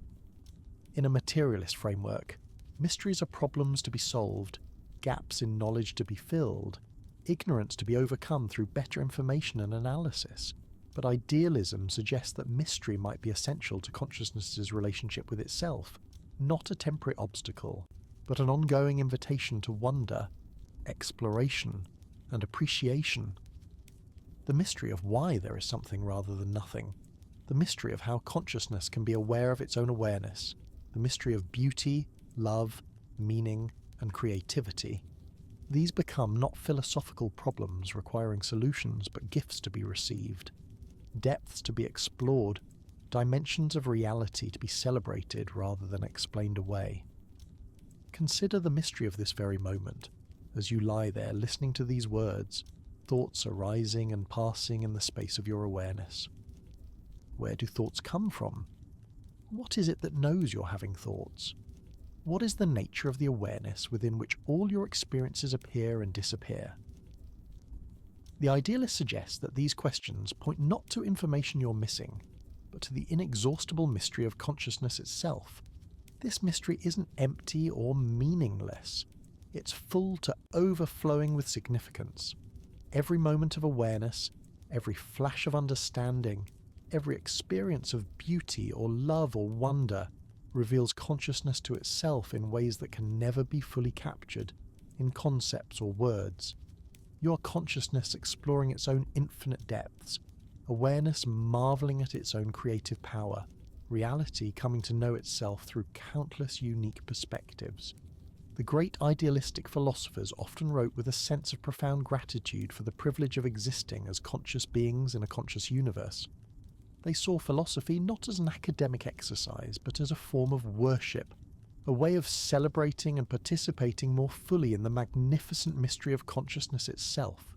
In a materialist framework, mysteries are problems to be solved, gaps in knowledge to be filled, ignorance to be overcome through better information and analysis. But idealism suggests that mystery might be essential to consciousness's relationship with itself, not a temporary obstacle, but an ongoing invitation to wonder, exploration, and appreciation. The mystery of why there is something rather than nothing, the mystery of how consciousness can be aware of its own awareness, the mystery of beauty, love, meaning, and creativity. These become not philosophical problems requiring solutions but gifts to be received, depths to be explored, dimensions of reality to be celebrated rather than explained away. Consider the mystery of this very moment, as you lie there listening to these words, thoughts arising and passing in the space of your awareness. Where do thoughts come from? What is it that knows you're having thoughts? What is the nature of the awareness within which all your experiences appear and disappear? The idealist suggests that these questions point not to information you're missing, but to the inexhaustible mystery of consciousness itself. This mystery isn't empty or meaningless. It's full to overflowing with significance. Every moment of awareness, every flash of understanding, every experience of beauty or love or wonder reveals consciousness to itself in ways that can never be fully captured in concepts or words. Your consciousness exploring its own infinite depths, awareness marveling at its own creative power, reality coming to know itself through countless unique perspectives. The great idealistic philosophers often wrote with a sense of profound gratitude for the privilege of existing as conscious beings in a conscious universe. They saw philosophy not as an academic exercise, but as a form of worship, a way of celebrating and participating more fully in the magnificent mystery of consciousness itself.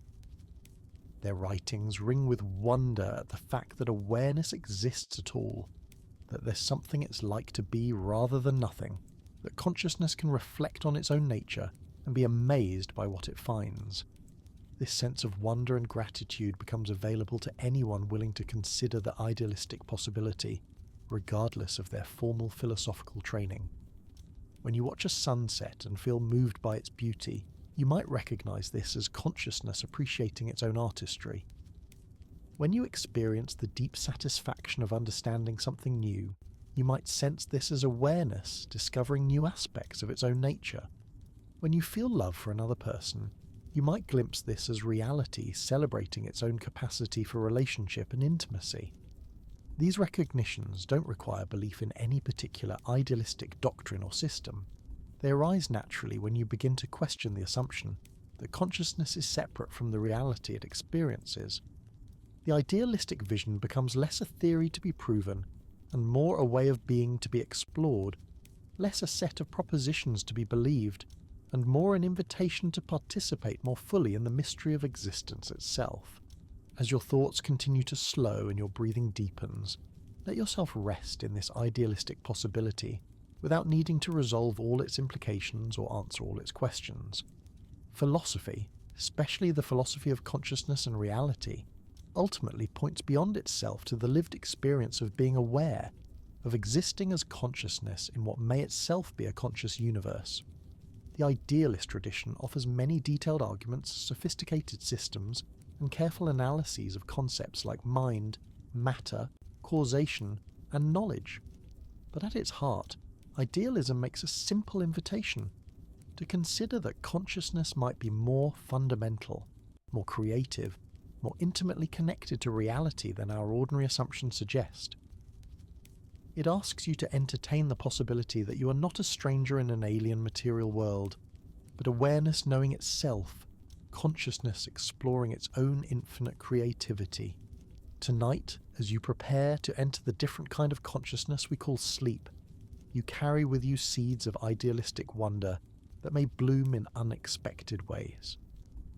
Their writings ring with wonder at the fact that awareness exists at all, that there's something it's like to be rather than nothing, that consciousness can reflect on its own nature and be amazed by what it finds. This sense of wonder and gratitude becomes available to anyone willing to consider the idealistic possibility, regardless of their formal philosophical training. When you watch a sunset and feel moved by its beauty, you might recognize this as consciousness appreciating its own artistry. When you experience the deep satisfaction of understanding something new, you might sense this as awareness discovering new aspects of its own nature. When you feel love for another person, you might glimpse this as reality celebrating its own capacity for relationship and intimacy. These recognitions don't require belief in any particular idealistic doctrine or system. They arise naturally when you begin to question the assumption that consciousness is separate from the reality it experiences. The idealistic vision becomes less a theory to be proven and more a way of being to be explored, less a set of propositions to be believed, and more an invitation to participate more fully in the mystery of existence itself. As your thoughts continue to slow and your breathing deepens, let yourself rest in this idealistic possibility without needing to resolve all its implications or answer all its questions. Philosophy, especially the philosophy of consciousness and reality, ultimately points beyond itself to the lived experience of being aware, of existing as consciousness in what may itself be a conscious universe. The idealist tradition offers many detailed arguments, sophisticated systems, and careful analyses of concepts like mind, matter, causation, and knowledge. But at its heart, idealism makes a simple invitation to consider that consciousness might be more fundamental, more creative, more intimately connected to reality than our ordinary assumptions suggest. It asks you to entertain the possibility that you are not a stranger in an alien material world, but awareness knowing itself, consciousness exploring its own infinite creativity. Tonight, as you prepare to enter the different kind of consciousness we call sleep, you carry with you seeds of idealistic wonder that may bloom in unexpected ways.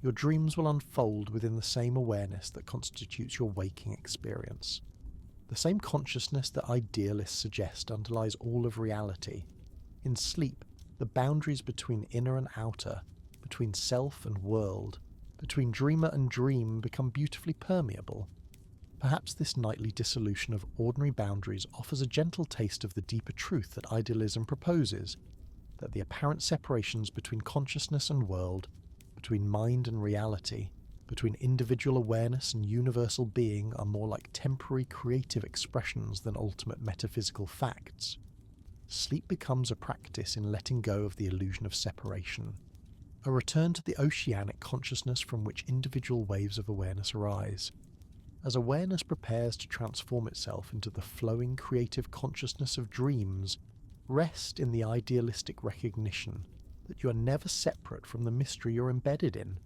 Your dreams will unfold within the same awareness that constitutes your waking experience. The same consciousness that idealists suggest underlies all of reality. In sleep, the boundaries between inner and outer, between self and world, between dreamer and dream become beautifully permeable. Perhaps this nightly dissolution of ordinary boundaries offers a gentle taste of the deeper truth that idealism proposes, that the apparent separations between consciousness and world, between mind and reality, between individual awareness and universal being are more like temporary creative expressions than ultimate metaphysical facts. Sleep becomes a practice in letting go of the illusion of separation, a return to the oceanic consciousness from which individual waves of awareness arise. As awareness prepares to transform itself into the flowing creative consciousness of dreams, rest in the idealistic recognition that you are never separate from the mystery you're embedded in,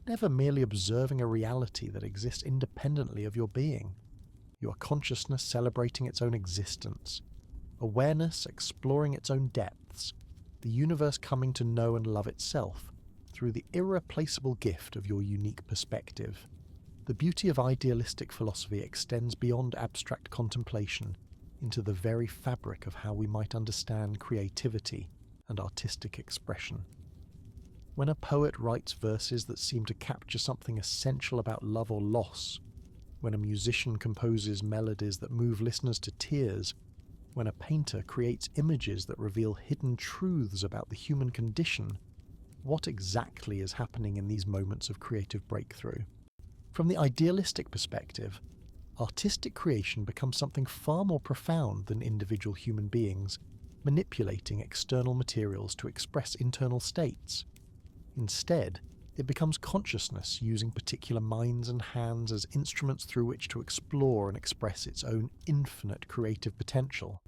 never merely observing a reality that exists independently of your being. You are consciousness celebrating its own existence, awareness exploring its own depths, the universe coming to know and love itself through the irreplaceable gift of your unique perspective. The beauty of idealistic philosophy extends beyond abstract contemplation into the very fabric of how we might understand creativity and artistic expression. When a poet writes verses that seem to capture something essential about love or loss, when a musician composes melodies that move listeners to tears, when a painter creates images that reveal hidden truths about the human condition, what exactly is happening in these moments of creative breakthrough? From the idealistic perspective, artistic creation becomes something far more profound than individual human beings manipulating external materials to express internal states. Instead, it becomes consciousness using particular minds and hands as instruments through which to explore and express its own infinite creative potential.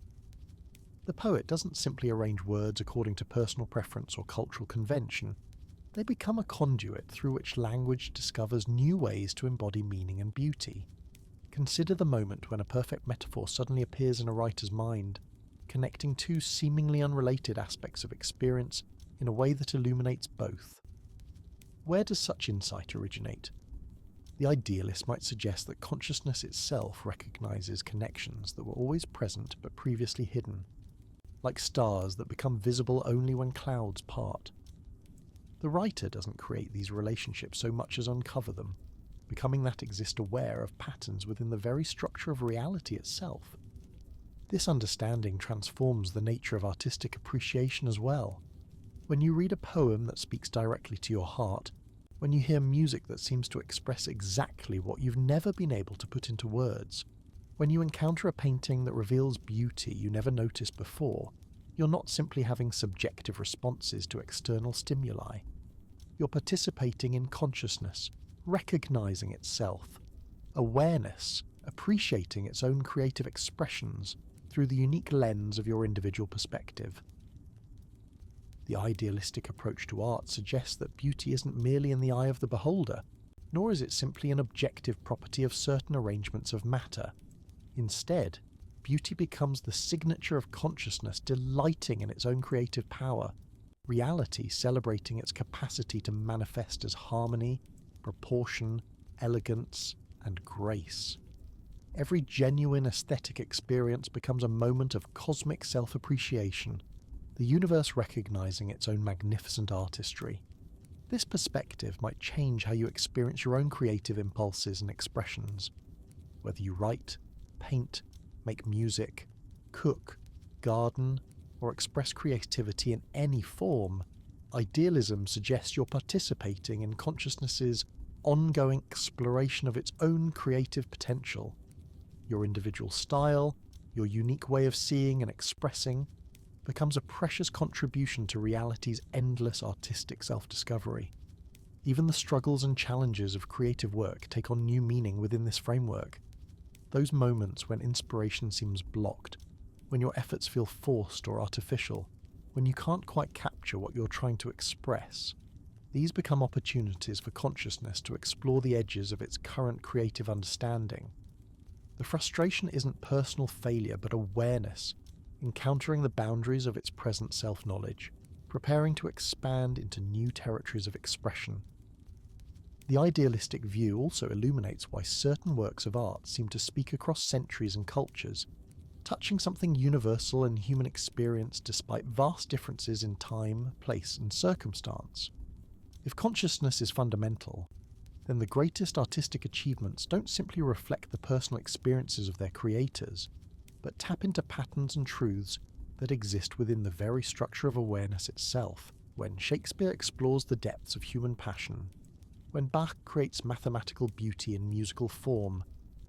The poet doesn't simply arrange words according to personal preference or cultural convention. They become a conduit through which language discovers new ways to embody meaning and beauty. Consider the moment when a perfect metaphor suddenly appears in a writer's mind, connecting two seemingly unrelated aspects of experience in a way that illuminates both. Where does such insight originate? The idealist might suggest that consciousness itself recognizes connections that were always present but previously hidden, like stars that become visible only when clouds part. The writer doesn't create these relationships so much as uncover them, becoming that exist aware of patterns within the very structure of reality itself. This understanding transforms the nature of artistic appreciation as well. When you read a poem that speaks directly to your heart, when you hear music that seems to express exactly what you've never been able to put into words, when you encounter a painting that reveals beauty you never noticed before, you're not simply having subjective responses to external stimuli. You're participating in consciousness, recognizing itself, awareness, appreciating its own creative expressions through the unique lens of your individual perspective. The idealistic approach to art suggests that beauty isn't merely in the eye of the beholder, nor is it simply an objective property of certain arrangements of matter. Instead, beauty becomes the signature of consciousness delighting in its own creative power, reality celebrating its capacity to manifest as harmony, proportion, elegance, and grace. Every genuine aesthetic experience becomes a moment of cosmic self-appreciation, the universe recognizing its own magnificent artistry. This perspective might change how you experience your own creative impulses and expressions. Whether you write, paint, make music, cook, garden, or express creativity in any form, idealism suggests you're participating in consciousness's ongoing exploration of its own creative potential. Your individual style, your unique way of seeing and expressing, becomes a precious contribution to reality's endless artistic self-discovery. Even the struggles and challenges of creative work take on new meaning within this framework. Those moments when inspiration seems blocked, when your efforts feel forced or artificial, when you can't quite capture what you're trying to express, these become opportunities for consciousness to explore the edges of its current creative understanding. The frustration isn't personal failure but awareness, encountering the boundaries of its present self-knowledge, preparing to expand into new territories of expression. The idealistic view also illuminates why certain works of art seem to speak across centuries and cultures, touching something universal in human experience despite vast differences in time, place, and circumstance. If consciousness is fundamental, then the greatest artistic achievements don't simply reflect the personal experiences of their creators, but tap into patterns and truths that exist within the very structure of awareness itself. When Shakespeare explores the depths of human passion, when Bach creates mathematical beauty in musical form,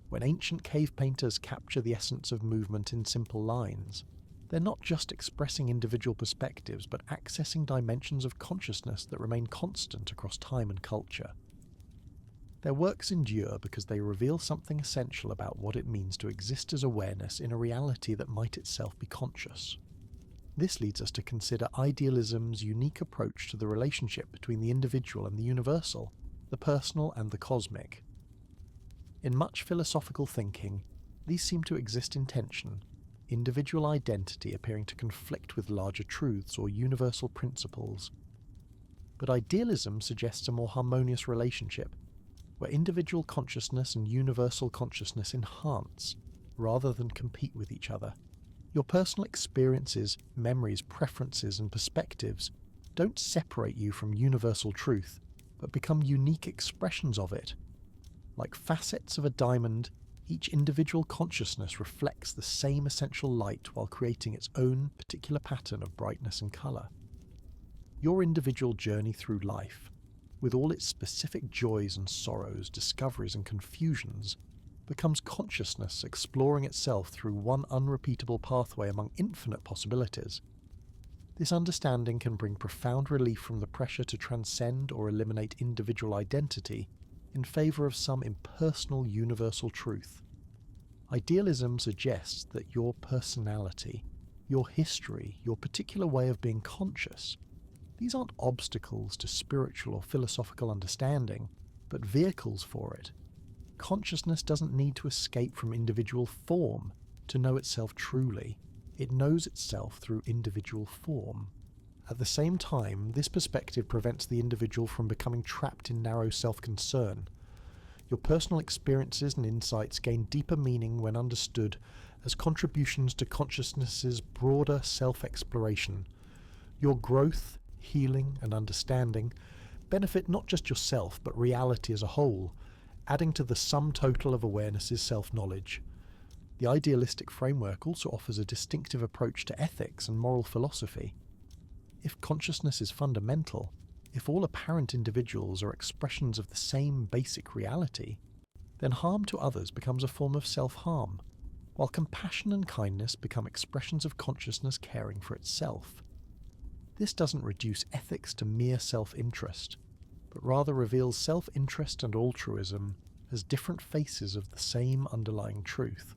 when ancient cave painters capture the essence of movement in simple lines, they're not just expressing individual perspectives but accessing dimensions of consciousness that remain constant across time and culture. Their works endure because they reveal something essential about what it means to exist as awareness in a reality that might itself be conscious. This leads us to consider idealism's unique approach to the relationship between the individual and the universal, the personal and the cosmic. In much philosophical thinking, these seem to exist in tension. individual identity appearing to conflict with larger truths or universal principles. But idealism suggests a more harmonious relationship, where individual consciousness and universal consciousness enhance, rather than compete with each other. Your personal experiences, memories, preferences, and perspectives don't separate you from universal truth, but become unique expressions of it. Like facets of a diamond, each individual consciousness reflects the same essential light while creating its own particular pattern of brightness and colour. Your individual journey through life, with all its specific joys and sorrows, discoveries and confusions, becomes consciousness exploring itself through one unrepeatable pathway among infinite possibilities. This understanding can bring profound relief from the pressure to transcend or eliminate individual identity in favour of some impersonal universal truth. Idealism suggests that your personality, your history, your particular way of being conscious, these aren't obstacles to spiritual or philosophical understanding, but vehicles for it. Consciousness doesn't need to escape from individual form to know itself truly. It knows itself through individual form. At the same time, this perspective prevents the individual from becoming trapped in narrow self-concern. Your personal experiences and insights gain deeper meaning when understood as contributions to consciousness's broader self-exploration. Your growth, healing, and understanding benefit not just yourself, but reality as a whole, adding to the sum total of awareness's self-knowledge. The idealistic framework also offers a distinctive approach to ethics and moral philosophy. If consciousness is fundamental, if all apparent individuals are expressions of the same basic reality, then harm to others becomes a form of self-harm, while compassion and kindness become expressions of consciousness caring for itself. This doesn't reduce ethics to mere self-interest, but rather reveals self-interest and altruism as different faces of the same underlying truth.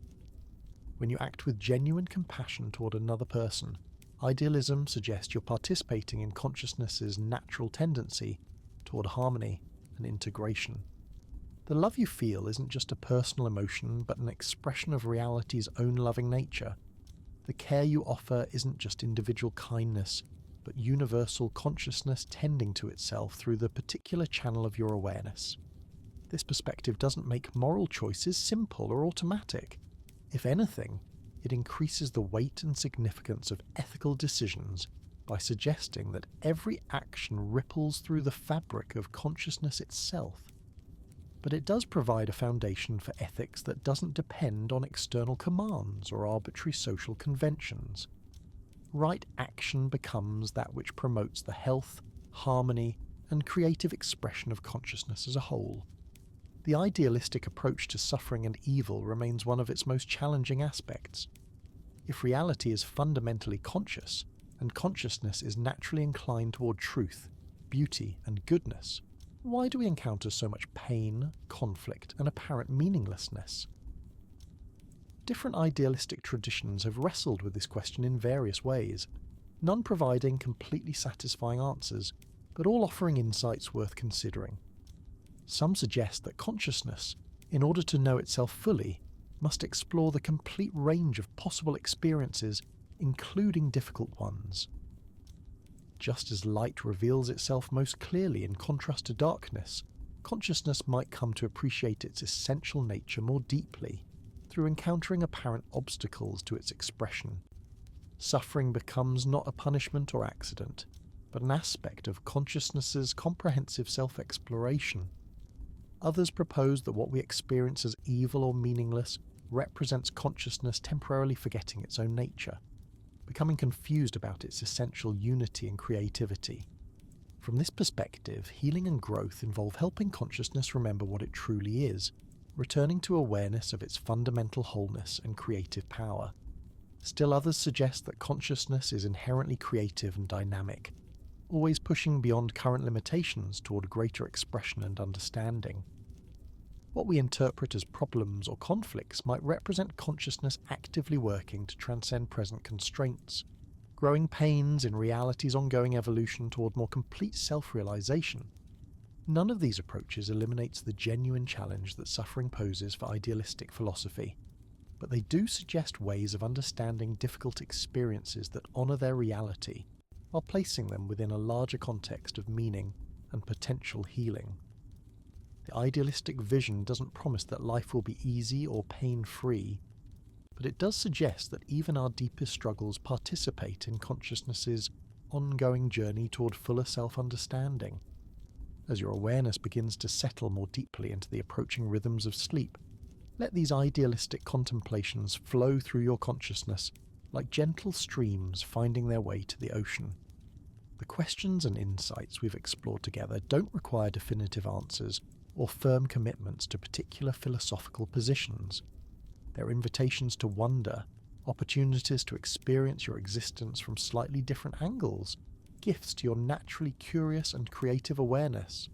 When you act with genuine compassion toward another person, idealism suggests you're participating in consciousness's natural tendency toward harmony and integration. The love you feel isn't just a personal emotion, but an expression of reality's own loving nature. The care you offer isn't just individual kindness, but universal consciousness tending to itself through the particular channel of your awareness. This perspective doesn't make moral choices simple or automatic. If anything, it increases the weight and significance of ethical decisions by suggesting that every action ripples through the fabric of consciousness itself. But it does provide a foundation for ethics that doesn't depend on external commands or arbitrary social conventions. Right action becomes that which promotes the health, harmony, and creative expression of consciousness as a whole. The idealistic approach to suffering and evil remains one of its most challenging aspects. If reality is fundamentally conscious, and consciousness is naturally inclined toward truth, beauty, and goodness, why do we encounter so much pain, conflict, and apparent meaninglessness? Different idealistic traditions have wrestled with this question in various ways, none providing completely satisfying answers, but all offering insights worth considering. Some suggest that consciousness, in order to know itself fully, must explore the complete range of possible experiences, including difficult ones. Just as light reveals itself most clearly in contrast to darkness, consciousness might come to appreciate its essential nature more deeply through encountering apparent obstacles to its expression. Suffering becomes not a punishment or accident, but an aspect of consciousness's comprehensive self-exploration. Others propose that what we experience as evil or meaningless represents consciousness temporarily forgetting its own nature, becoming confused about its essential unity and creativity. From this perspective, healing and growth involve helping consciousness remember what it truly is, returning to awareness of its fundamental wholeness and creative power. Still others suggest that consciousness is inherently creative and dynamic, always pushing beyond current limitations toward greater expression and understanding. What we interpret as problems or conflicts might represent consciousness actively working to transcend present constraints, growing pains in reality's ongoing evolution toward more complete self-realization. None of these approaches eliminates the genuine challenge that suffering poses for idealistic philosophy. but they do suggest ways of understanding difficult experiences that honour their reality, while placing them within a larger context of meaning and potential healing. The idealistic vision doesn't promise that life will be easy or pain-free, but it does suggest that even our deepest struggles participate in consciousness's ongoing journey toward fuller self-understanding. As your awareness begins to settle more deeply into the approaching rhythms of sleep, let these idealistic contemplations flow through your consciousness like gentle streams finding their way to the ocean. The questions and insights we've explored together don't require definitive answers or firm commitments to particular philosophical positions. They're invitations to wonder, opportunities to experience your existence from slightly different angles, gifts to your naturally curious and creative awareness.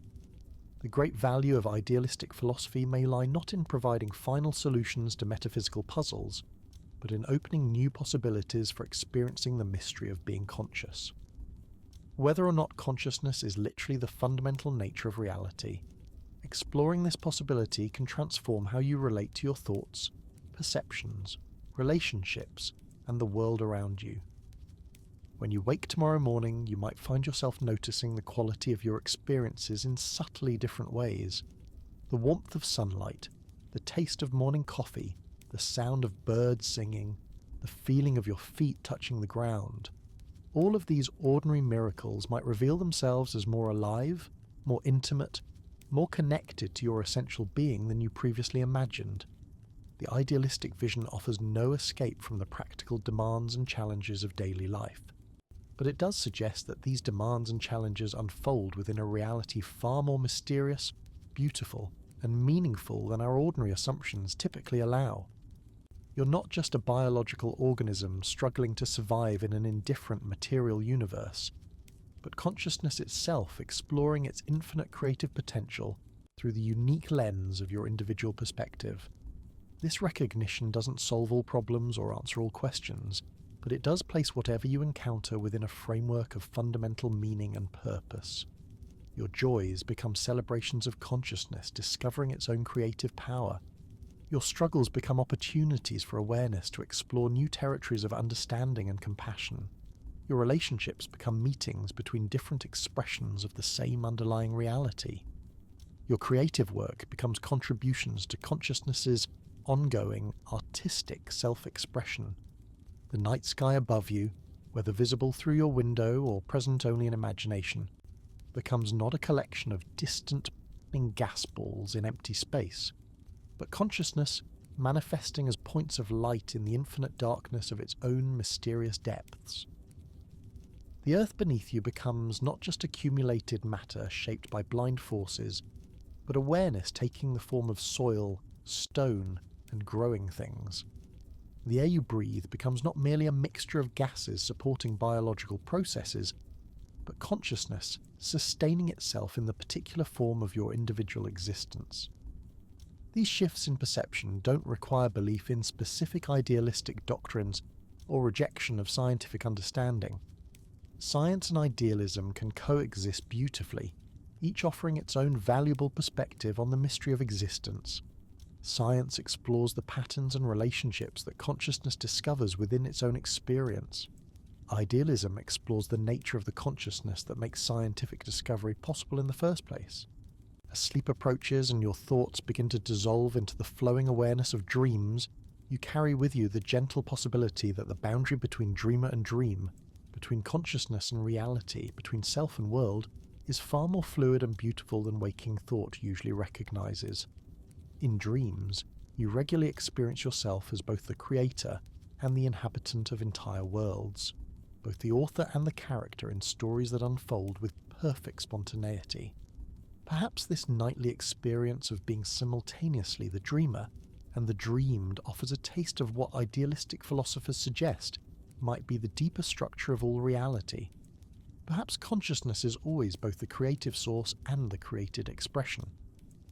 The great value of idealistic philosophy may lie not in providing final solutions to metaphysical puzzles, but in opening new possibilities for experiencing the mystery of being conscious. Whether or not consciousness is literally the fundamental nature of reality, exploring this possibility can transform how you relate to your thoughts, perceptions, relationships, and the world around you. When you wake tomorrow morning, you might find yourself noticing the quality of your experiences in subtly different ways. The warmth of sunlight, the taste of morning coffee, the sound of birds singing, the feeling of your feet touching the ground. All of these ordinary miracles might reveal themselves as more alive, more intimate, more connected to your essential being than you previously imagined. The idealistic vision offers no escape from the practical demands and challenges of daily life. But it does suggest that these demands and challenges unfold within a reality far more mysterious, beautiful, and meaningful than our ordinary assumptions typically allow. You're not just a biological organism struggling to survive in an indifferent material universe, but consciousness itself exploring its infinite creative potential through the unique lens of your individual perspective. This recognition doesn't solve all problems or answer all questions, but it does place whatever you encounter within a framework of fundamental meaning and purpose. Your joys become celebrations of consciousness discovering its own creative power. Your struggles become opportunities for awareness to explore new territories of understanding and compassion. Your relationships become meetings between different expressions of the same underlying reality. Your creative work becomes contributions to consciousness's ongoing, artistic self-expression. The night sky above you, whether visible through your window or present only in imagination, becomes not a collection of distant gas balls in empty space, but consciousness manifesting as points of light in the infinite darkness of its own mysterious depths. The earth beneath you becomes not just accumulated matter shaped by blind forces, but awareness taking the form of soil, stone, and growing things. The air you breathe becomes not merely a mixture of gases supporting biological processes, but consciousness sustaining itself in the particular form of your individual existence. These shifts in perception don't require belief in specific idealistic doctrines or rejection of scientific understanding. Science and idealism can coexist beautifully, each offering its own valuable perspective on the mystery of existence. Science explores the patterns and relationships that consciousness discovers within its own experience. Idealism explores the nature of the consciousness that makes scientific discovery possible in the first place. As sleep approaches and your thoughts begin to dissolve into the flowing awareness of dreams, you carry with you the gentle possibility that the boundary between dreamer and dream, between consciousness and reality, between self and world, is far more fluid and beautiful than waking thought usually recognizes. In dreams, you regularly experience yourself as both the creator and the inhabitant of entire worlds, both the author and the character in stories that unfold with perfect spontaneity. Perhaps this nightly experience of being simultaneously the dreamer and the dreamed offers a taste of what idealistic philosophers suggest might be the deeper structure of all reality. Perhaps consciousness is always both the creative source and the created expression,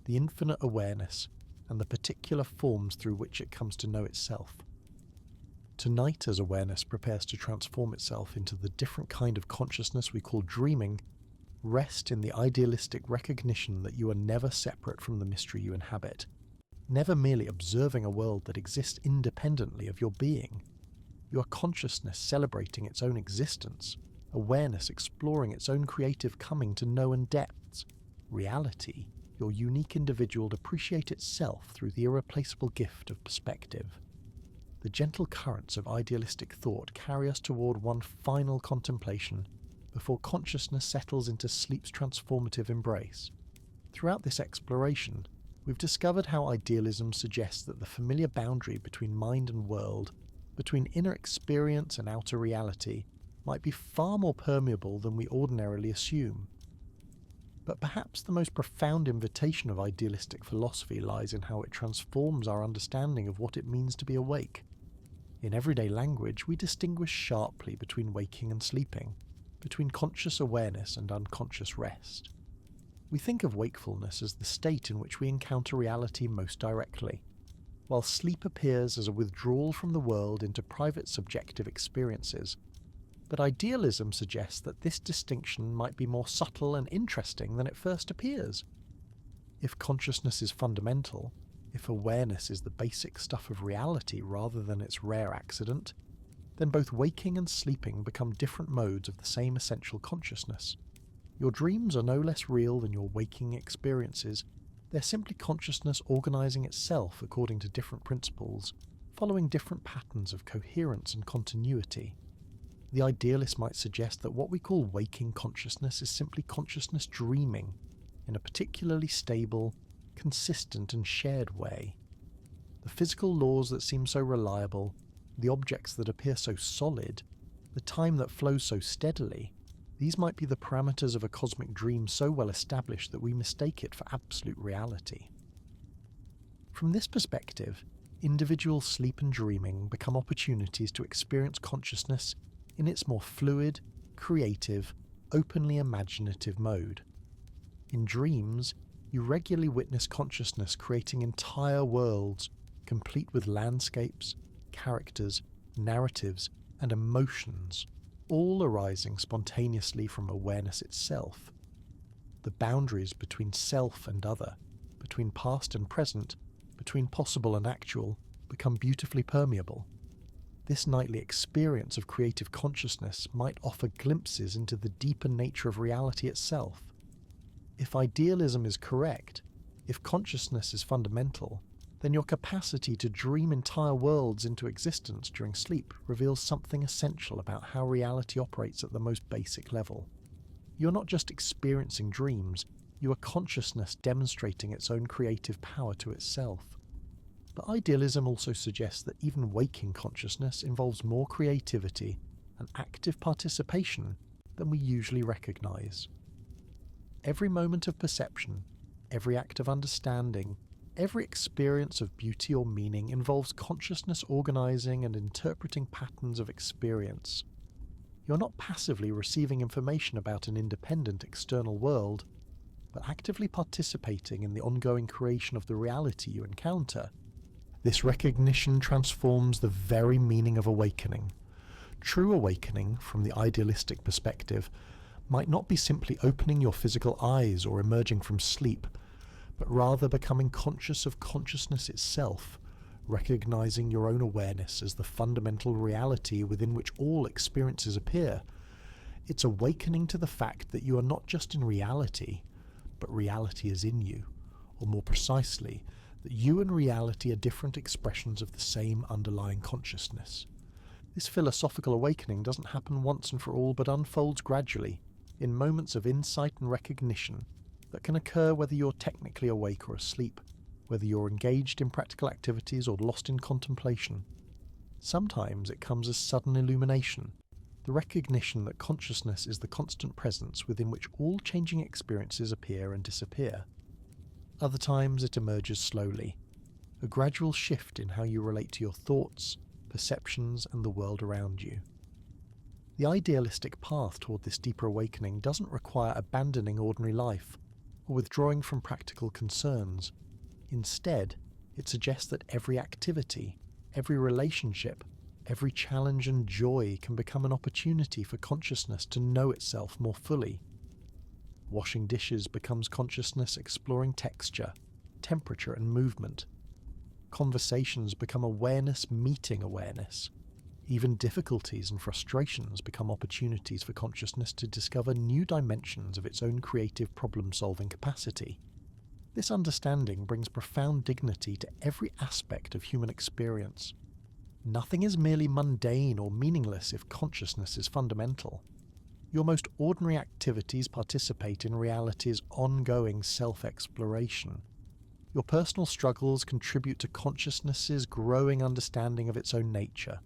the infinite awareness, and the particular forms through which it comes to know itself. Tonight, as awareness prepares to transform itself into the different kind of consciousness we call dreaming, rest in the idealistic recognition that you are never separate from the mystery you inhabit, never merely observing a world that exists independently of your being. You are consciousness celebrating its own existence, awareness exploring its own creative coming to know and depths, reality, your unique individual to appreciate itself through the irreplaceable gift of perspective. The gentle currents of idealistic thought carry us toward one final contemplation before consciousness settles into sleep's transformative embrace. Throughout this exploration, we've discovered how idealism suggests that the familiar boundary between mind and world, between inner experience and outer reality, might be far more permeable than we ordinarily assume. But perhaps the most profound invitation of idealistic philosophy lies in how it transforms our understanding of what it means to be awake. In everyday language, we distinguish sharply between waking and sleeping, between conscious awareness and unconscious rest. We think of wakefulness as the state in which we encounter reality most directly, while sleep appears as a withdrawal from the world into private subjective experiences. But idealism suggests that this distinction might be more subtle and interesting than it first appears. If consciousness is fundamental, if awareness is the basic stuff of reality rather than its rare accident, then both waking and sleeping become different modes of the same essential consciousness. Your dreams are no less real than your waking experiences. They're simply consciousness organizing itself according to different principles, following different patterns of coherence and continuity. The idealist might suggest that what we call waking consciousness is simply consciousness dreaming in a particularly stable, consistent and shared way. The physical laws that seem so reliable, the objects that appear so solid, the time that flows so steadily, these might be the parameters of a cosmic dream so well established that we mistake it for absolute reality. From this perspective, individual sleep and dreaming become opportunities to experience consciousness in its more fluid, creative, openly imaginative mode. In dreams, you regularly witness consciousness creating entire worlds, complete with landscapes, characters, narratives, and emotions, all arising spontaneously from awareness itself. The boundaries between self and other, between past and present, between possible and actual, become beautifully permeable. This nightly experience of creative consciousness might offer glimpses into the deeper nature of reality itself. If idealism is correct, if consciousness is fundamental, then your capacity to dream entire worlds into existence during sleep reveals something essential about how reality operates at the most basic level. You're not just experiencing dreams, you are consciousness demonstrating its own creative power to itself. But idealism also suggests that even waking consciousness involves more creativity and active participation than we usually recognize. Every moment of perception, every act of understanding, every experience of beauty or meaning involves consciousness organizing and interpreting patterns of experience. You're not passively receiving information about an independent external world, but actively participating in the ongoing creation of the reality you encounter. This recognition transforms the very meaning of awakening. True awakening, from the idealistic perspective, might not be simply opening your physical eyes or emerging from sleep, but rather becoming conscious of consciousness itself, recognizing your own awareness as the fundamental reality within which all experiences appear. It's awakening to the fact that you are not just in reality, but reality is in you, or more precisely, that you and reality are different expressions of the same underlying consciousness. This philosophical awakening doesn't happen once and for all, but unfolds gradually, in moments of insight and recognition that can occur whether you're technically awake or asleep, whether you're engaged in practical activities or lost in contemplation. Sometimes it comes as sudden illumination, the recognition that consciousness is the constant presence within which all changing experiences appear and disappear. Other times it emerges slowly, a gradual shift in how you relate to your thoughts, perceptions, and the world around you. The idealistic path toward this deeper awakening doesn't require abandoning ordinary life or withdrawing from practical concerns. Instead, it suggests that every activity, every relationship, every challenge and joy can become an opportunity for consciousness to know itself more fully. Washing dishes becomes consciousness exploring texture, temperature, and movement. Conversations become awareness meeting awareness. Even difficulties and frustrations become opportunities for consciousness to discover new dimensions of its own creative problem-solving capacity. This understanding brings profound dignity to every aspect of human experience. Nothing is merely mundane or meaningless if consciousness is fundamental. Your most ordinary activities participate in reality's ongoing self-exploration. Your personal struggles contribute to consciousness's growing understanding of its own nature.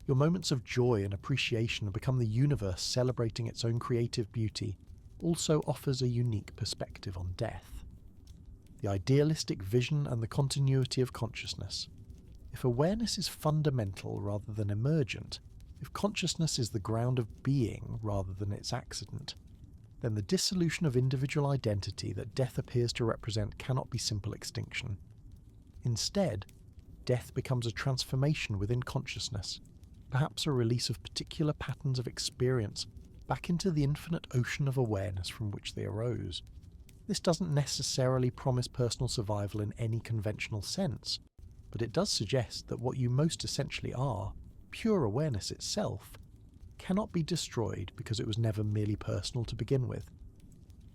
Your moments of joy and appreciation become the universe celebrating its own creative beauty, also offers a unique perspective on death. The idealistic vision and the continuity of consciousness. If awareness is fundamental rather than emergent, if consciousness is the ground of being rather than its accident, then the dissolution of individual identity that death appears to represent cannot be simple extinction. Instead, death becomes a transformation within consciousness, perhaps a release of particular patterns of experience back into the infinite ocean of awareness from which they arose. This doesn't necessarily promise personal survival in any conventional sense, but it does suggest that what you most essentially are, pure awareness itself, cannot be destroyed because it was never merely personal to begin with.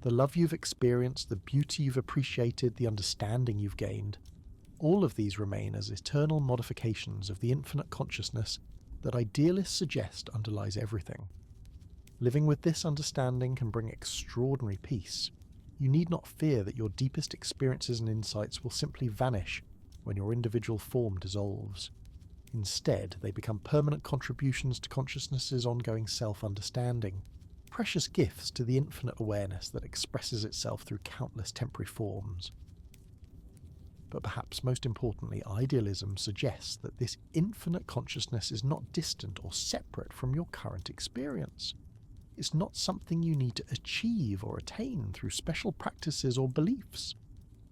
The love you've experienced, the beauty you've appreciated, the understanding you've gained, all of these remain as eternal modifications of the infinite consciousness that idealists suggest underlies everything. Living with this understanding can bring extraordinary peace. You need not fear that your deepest experiences and insights will simply vanish when your individual form dissolves. Instead, they become permanent contributions to consciousness's ongoing self-understanding, precious gifts to the infinite awareness that expresses itself through countless temporary forms. But perhaps most importantly, idealism suggests that this infinite consciousness is not distant or separate from your current experience. It's not something you need to achieve or attain through special practices or beliefs.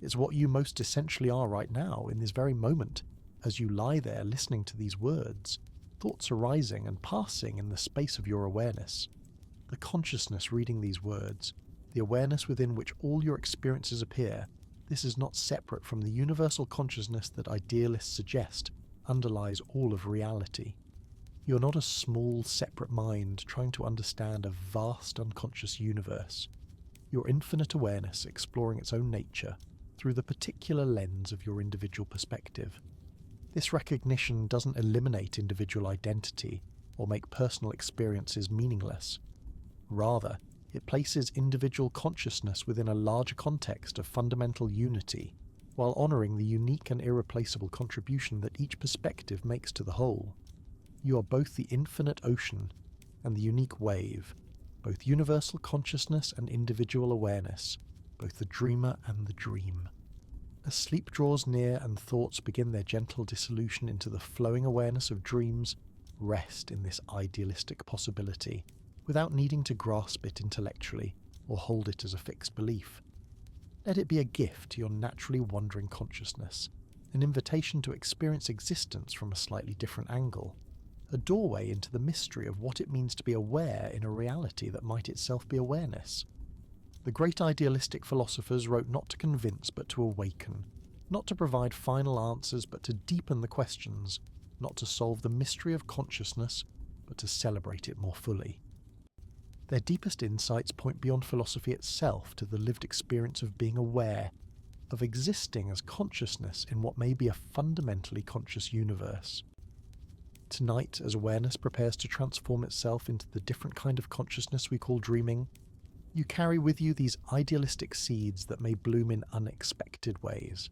It's what you most essentially are right now, in this very moment, as you lie there listening to these words, thoughts arising and passing in the space of your awareness. The consciousness reading these words, the awareness within which all your experiences appear, this is not separate from the universal consciousness that idealists suggest underlies all of reality. You're not a small, separate mind trying to understand a vast unconscious universe. Your infinite awareness exploring its own nature through the particular lens of your individual perspective. This recognition doesn't eliminate individual identity or make personal experiences meaningless. Rather, it places individual consciousness within a larger context of fundamental unity, while honouring the unique and irreplaceable contribution that each perspective makes to the whole. You are both the infinite ocean and the unique wave, both universal consciousness and individual awareness, both the dreamer and the dream. As sleep draws near and thoughts begin their gentle dissolution into the flowing awareness of dreams, rest in this idealistic possibility, without needing to grasp it intellectually or hold it as a fixed belief. Let it be a gift to your naturally wandering consciousness, an invitation to experience existence from a slightly different angle, a doorway into the mystery of what it means to be aware in a reality that might itself be awareness. The great idealistic philosophers wrote not to convince but to awaken, not to provide final answers but to deepen the questions, not to solve the mystery of consciousness but to celebrate it more fully. Their deepest insights point beyond philosophy itself to the lived experience of being aware, of existing as consciousness in what may be a fundamentally conscious universe. Tonight, as awareness prepares to transform itself into the different kind of consciousness we call dreaming, you carry with you these idealistic seeds that may bloom in unexpected ways.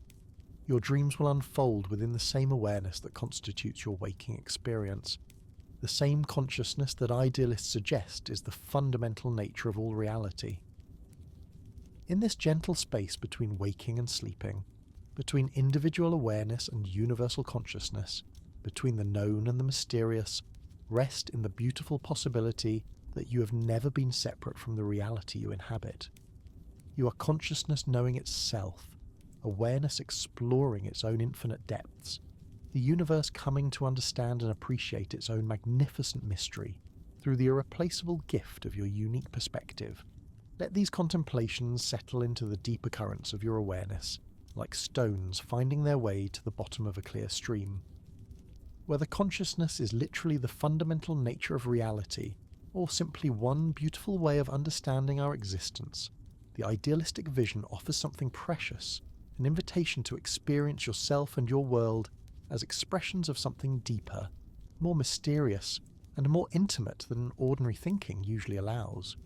Your dreams will unfold within the same awareness that constitutes your waking experience, the same consciousness that idealists suggest is the fundamental nature of all reality. In this gentle space between waking and sleeping, between individual awareness and universal consciousness, between the known and the mysterious, rest in the beautiful possibility that you have never been separate from the reality you inhabit. You are consciousness knowing itself, awareness exploring its own infinite depths, the universe coming to understand and appreciate its own magnificent mystery through the irreplaceable gift of your unique perspective. Let these contemplations settle into the deeper currents of your awareness, like stones finding their way to the bottom of a clear stream. Whether consciousness is literally the fundamental nature of reality, or simply one beautiful way of understanding our existence, the idealistic vision offers something precious, an invitation to experience yourself and your world as expressions of something deeper, more mysterious, and more intimate than ordinary thinking usually allows.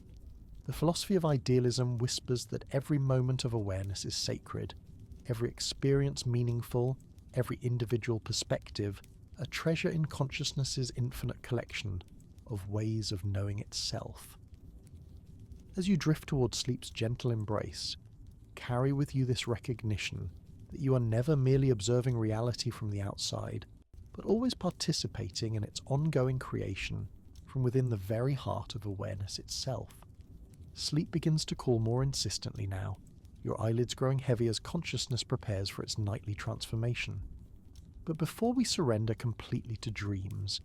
The philosophy of idealism whispers that every moment of awareness is sacred, every experience meaningful, every individual perspective a treasure in consciousness's infinite collection of ways of knowing itself. As you drift towards sleep's gentle embrace, carry with you this recognition that you are never merely observing reality from the outside, but always participating in its ongoing creation from within the very heart of awareness itself. Sleep begins to call more insistently now, your eyelids growing heavy as consciousness prepares for its nightly transformation. But before we surrender completely to dreams,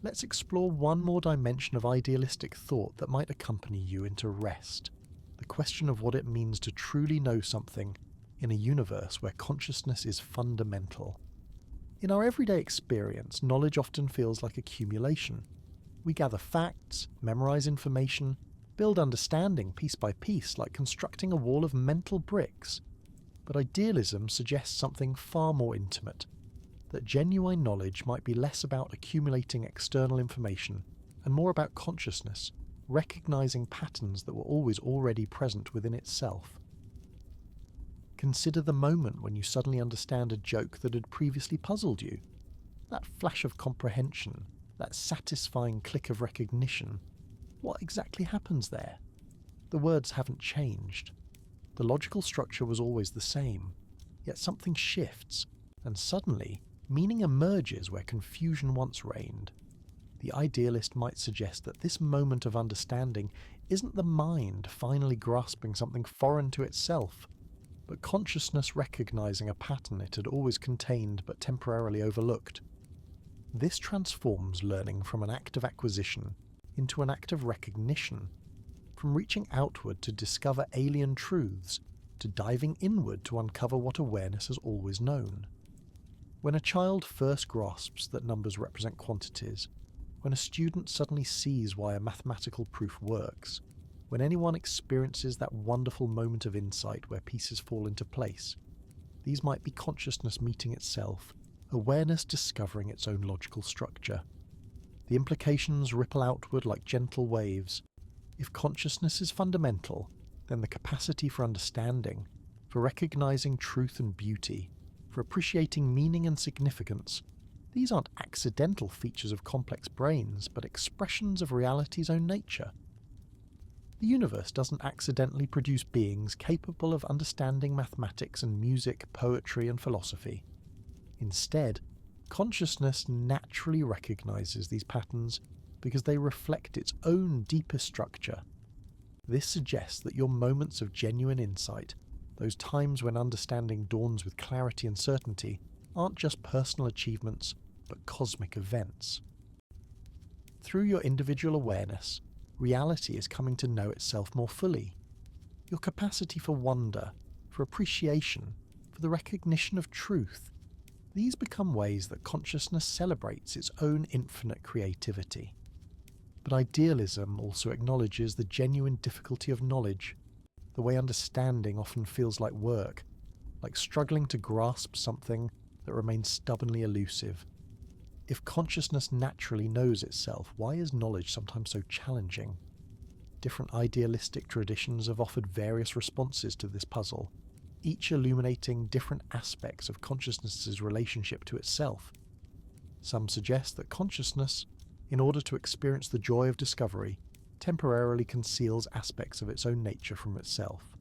let's explore one more dimension of idealistic thought that might accompany you into rest, the question of what it means to truly know something in a universe where consciousness is fundamental. In our everyday experience, knowledge often feels like accumulation. We gather facts, memorize information, build understanding piece by piece like constructing a wall of mental bricks. But idealism suggests something far more intimate, that genuine knowledge might be less about accumulating external information and more about consciousness, recognizing patterns that were always already present within itself. Consider the moment when you suddenly understand a joke that had previously puzzled you. That flash of comprehension, that satisfying click of recognition. What exactly happens there? The words haven't changed. The logical structure was always the same, yet something shifts, and suddenly meaning emerges where confusion once reigned. The idealist might suggest that this moment of understanding isn't the mind finally grasping something foreign to itself, but consciousness recognizing a pattern it had always contained but temporarily overlooked. This transforms learning from an act of acquisition into an act of recognition, from reaching outward to discover alien truths, to diving inward to uncover what awareness has always known. When a child first grasps that numbers represent quantities, when a student suddenly sees why a mathematical proof works, when anyone experiences that wonderful moment of insight where pieces fall into place, these might be consciousness meeting itself, awareness discovering its own logical structure. The implications ripple outward like gentle waves. If consciousness is fundamental, then the capacity for understanding, for recognizing truth and beauty, for appreciating meaning and significance, these aren't accidental features of complex brains, but expressions of reality's own nature. The universe doesn't accidentally produce beings capable of understanding mathematics and music, poetry and philosophy. Instead, consciousness naturally recognizes these patterns because they reflect its own deepest structure. This suggests that your moments of genuine insight, those times when understanding dawns with clarity and certainty, aren't just personal achievements, but cosmic events. Through your individual awareness, reality is coming to know itself more fully. Your capacity for wonder, for appreciation, for the recognition of truth, these become ways that consciousness celebrates its own infinite creativity. But idealism also acknowledges the genuine difficulty of knowledge, the way understanding often feels like work, like struggling to grasp something that remains stubbornly elusive. If consciousness naturally knows itself, why is knowledge sometimes so challenging? Different idealistic traditions have offered various responses to this puzzle, each illuminating different aspects of consciousness's relationship to itself. Some suggest that consciousness, in order to experience the joy of discovery, temporarily conceals aspects of its own nature from itself.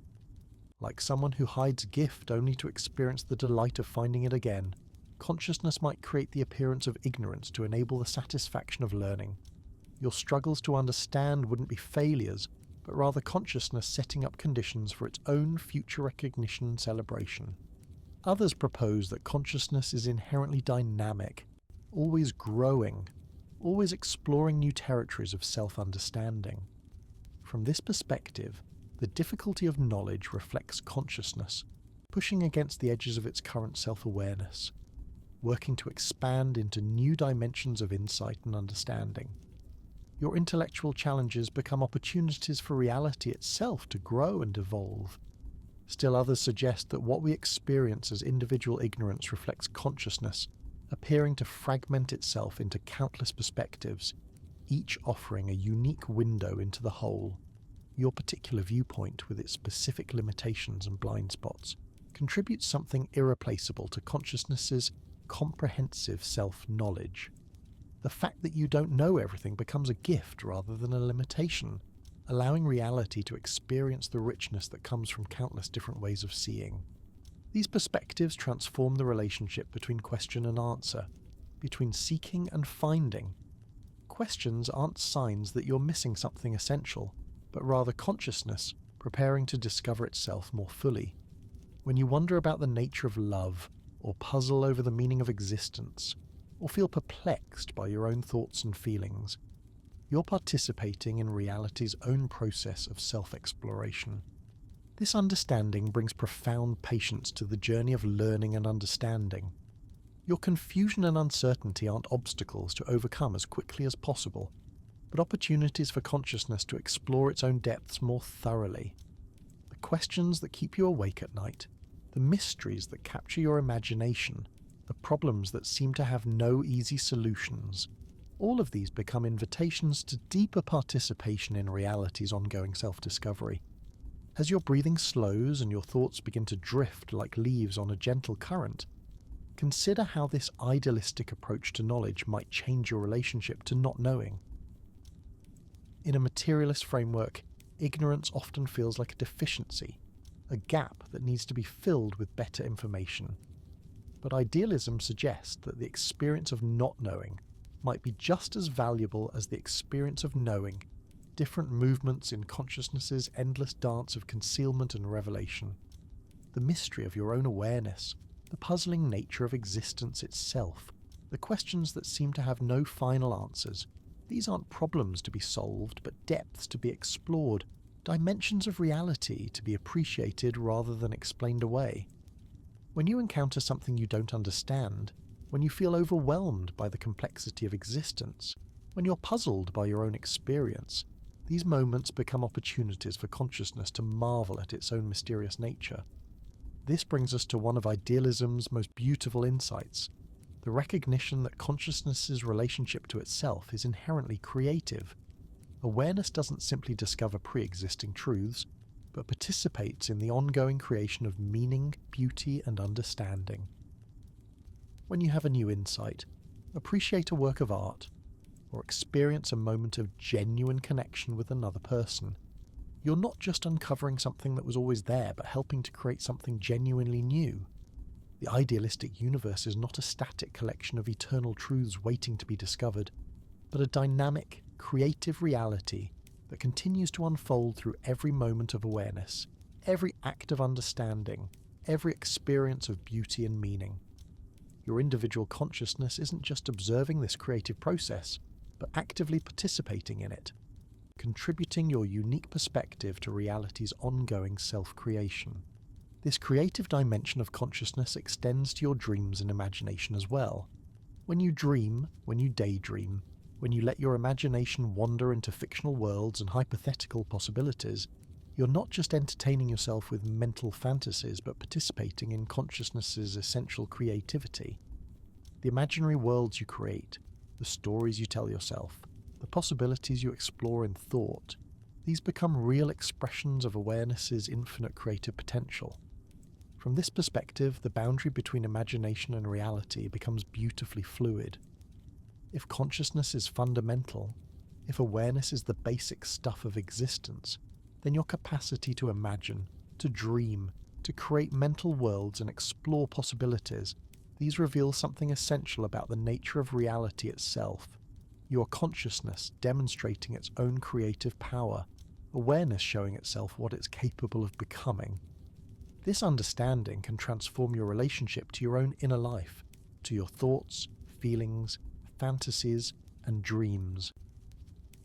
Like someone who hides a gift only to experience the delight of finding it again, consciousness might create the appearance of ignorance to enable the satisfaction of learning. Your struggles to understand wouldn't be failures, but rather consciousness setting up conditions for its own future recognition and celebration. Others propose that consciousness is inherently dynamic, always growing, always exploring new territories of self-understanding. From this perspective, the difficulty of knowledge reflects consciousness, pushing against the edges of its current self-awareness, working to expand into new dimensions of insight and understanding. Your intellectual challenges become opportunities for reality itself to grow and evolve. Still others suggest that what we experience as individual ignorance reflects consciousness, appearing to fragment itself into countless perspectives, each offering a unique window into the whole. Your particular viewpoint, with its specific limitations and blind spots, contributes something irreplaceable to consciousness's comprehensive self-knowledge. The fact that you don't know everything becomes a gift rather than a limitation, allowing reality to experience the richness that comes from countless different ways of seeing. These perspectives transform the relationship between question and answer, between seeking and finding. Questions aren't signs that you're missing something essential, but rather consciousness preparing to discover itself more fully. When you wonder about the nature of love, or puzzle over the meaning of existence, or feel perplexed by your own thoughts and feelings, you're participating in reality's own process of self-exploration. This understanding brings profound patience to the journey of learning and understanding. Your confusion and uncertainty aren't obstacles to overcome as quickly as possible, but opportunities for consciousness to explore its own depths more thoroughly. The questions that keep you awake at night, the mysteries that capture your imagination, the problems that seem to have no easy solutions, all of these become invitations to deeper participation in reality's ongoing self-discovery. As your breathing slows and your thoughts begin to drift like leaves on a gentle current, consider how this idealistic approach to knowledge might change your relationship to not knowing. In a materialist framework, ignorance often feels like a deficiency, a gap that needs to be filled with better information. But idealism suggests that the experience of not knowing might be just as valuable as the experience of knowing, different movements in consciousness's endless dance of concealment and revelation. The mystery of your own awareness, the puzzling nature of existence itself, the questions that seem to have no final answers. These aren't problems to be solved, but depths to be explored, dimensions of reality to be appreciated rather than explained away. When you encounter something you don't understand, when you feel overwhelmed by the complexity of existence, when you're puzzled by your own experience, these moments become opportunities for consciousness to marvel at its own mysterious nature. This brings us to one of idealism's most beautiful insights, the recognition that consciousness's relationship to itself is inherently creative. Awareness doesn't simply discover pre-existing truths, but participates in the ongoing creation of meaning, beauty, and understanding. When you have a new insight, appreciate a work of art, or experience a moment of genuine connection with another person, you're not just uncovering something that was always there, but helping to create something genuinely new. The idealistic universe is not a static collection of eternal truths waiting to be discovered, but a dynamic, creative reality that continues to unfold through every moment of awareness, every act of understanding, every experience of beauty and meaning. Your individual consciousness isn't just observing this creative process, but actively participating in it, contributing your unique perspective to reality's ongoing self-creation. This creative dimension of consciousness extends to your dreams and imagination as well. When you dream, when you daydream, when you let your imagination wander into fictional worlds and hypothetical possibilities, you're not just entertaining yourself with mental fantasies, but participating in consciousness's essential creativity. The imaginary worlds you create, the stories you tell yourself, the possibilities you explore in thought, these become real expressions of awareness's infinite creative potential. From this perspective, the boundary between imagination and reality becomes beautifully fluid. If consciousness is fundamental, if awareness is the basic stuff of existence, then your capacity to imagine, to dream, to create mental worlds and explore possibilities, these reveal something essential about the nature of reality itself. Your consciousness demonstrating its own creative power, awareness showing itself what it's capable of becoming. This understanding can transform your relationship to your own inner life, to your thoughts, feelings, fantasies, and dreams.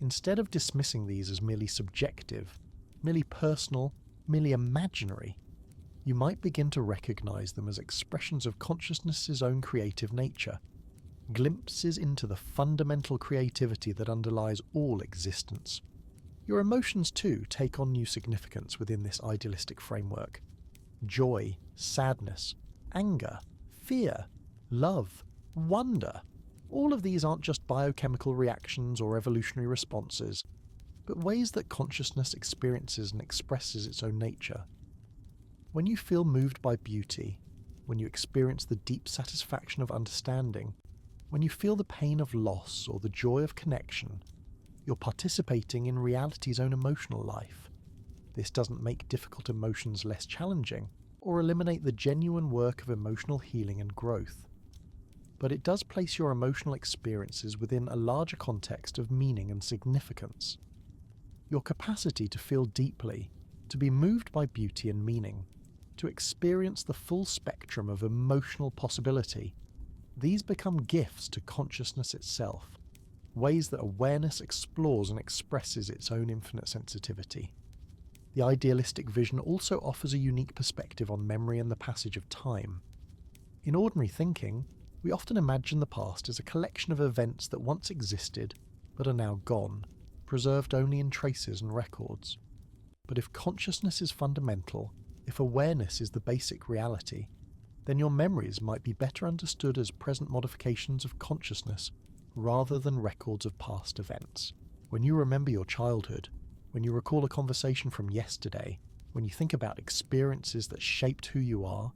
Instead of dismissing these as merely subjective, merely personal, merely imaginary, you might begin to recognize them as expressions of consciousness's own creative nature, glimpses into the fundamental creativity that underlies all existence. Your emotions, too, take on new significance within this idealistic framework. Joy, sadness, anger, fear, love, wonder. All of these aren't just biochemical reactions or evolutionary responses, but ways that consciousness experiences and expresses its own nature. When you feel moved by beauty, when you experience the deep satisfaction of understanding, when you feel the pain of loss or the joy of connection, you're participating in reality's own emotional life. This doesn't make difficult emotions less challenging or eliminate the genuine work of emotional healing and growth. But it does place your emotional experiences within a larger context of meaning and significance. Your capacity to feel deeply, to be moved by beauty and meaning, to experience the full spectrum of emotional possibility, these become gifts to consciousness itself, ways that awareness explores and expresses its own infinite sensitivity. The idealistic vision also offers a unique perspective on memory and the passage of time. In ordinary thinking, we often imagine the past as a collection of events that once existed but are now gone, preserved only in traces and records. But if consciousness is fundamental, if awareness is the basic reality, then your memories might be better understood as present modifications of consciousness rather than records of past events. When you remember your childhood, when you recall a conversation from yesterday, when you think about experiences that shaped who you are,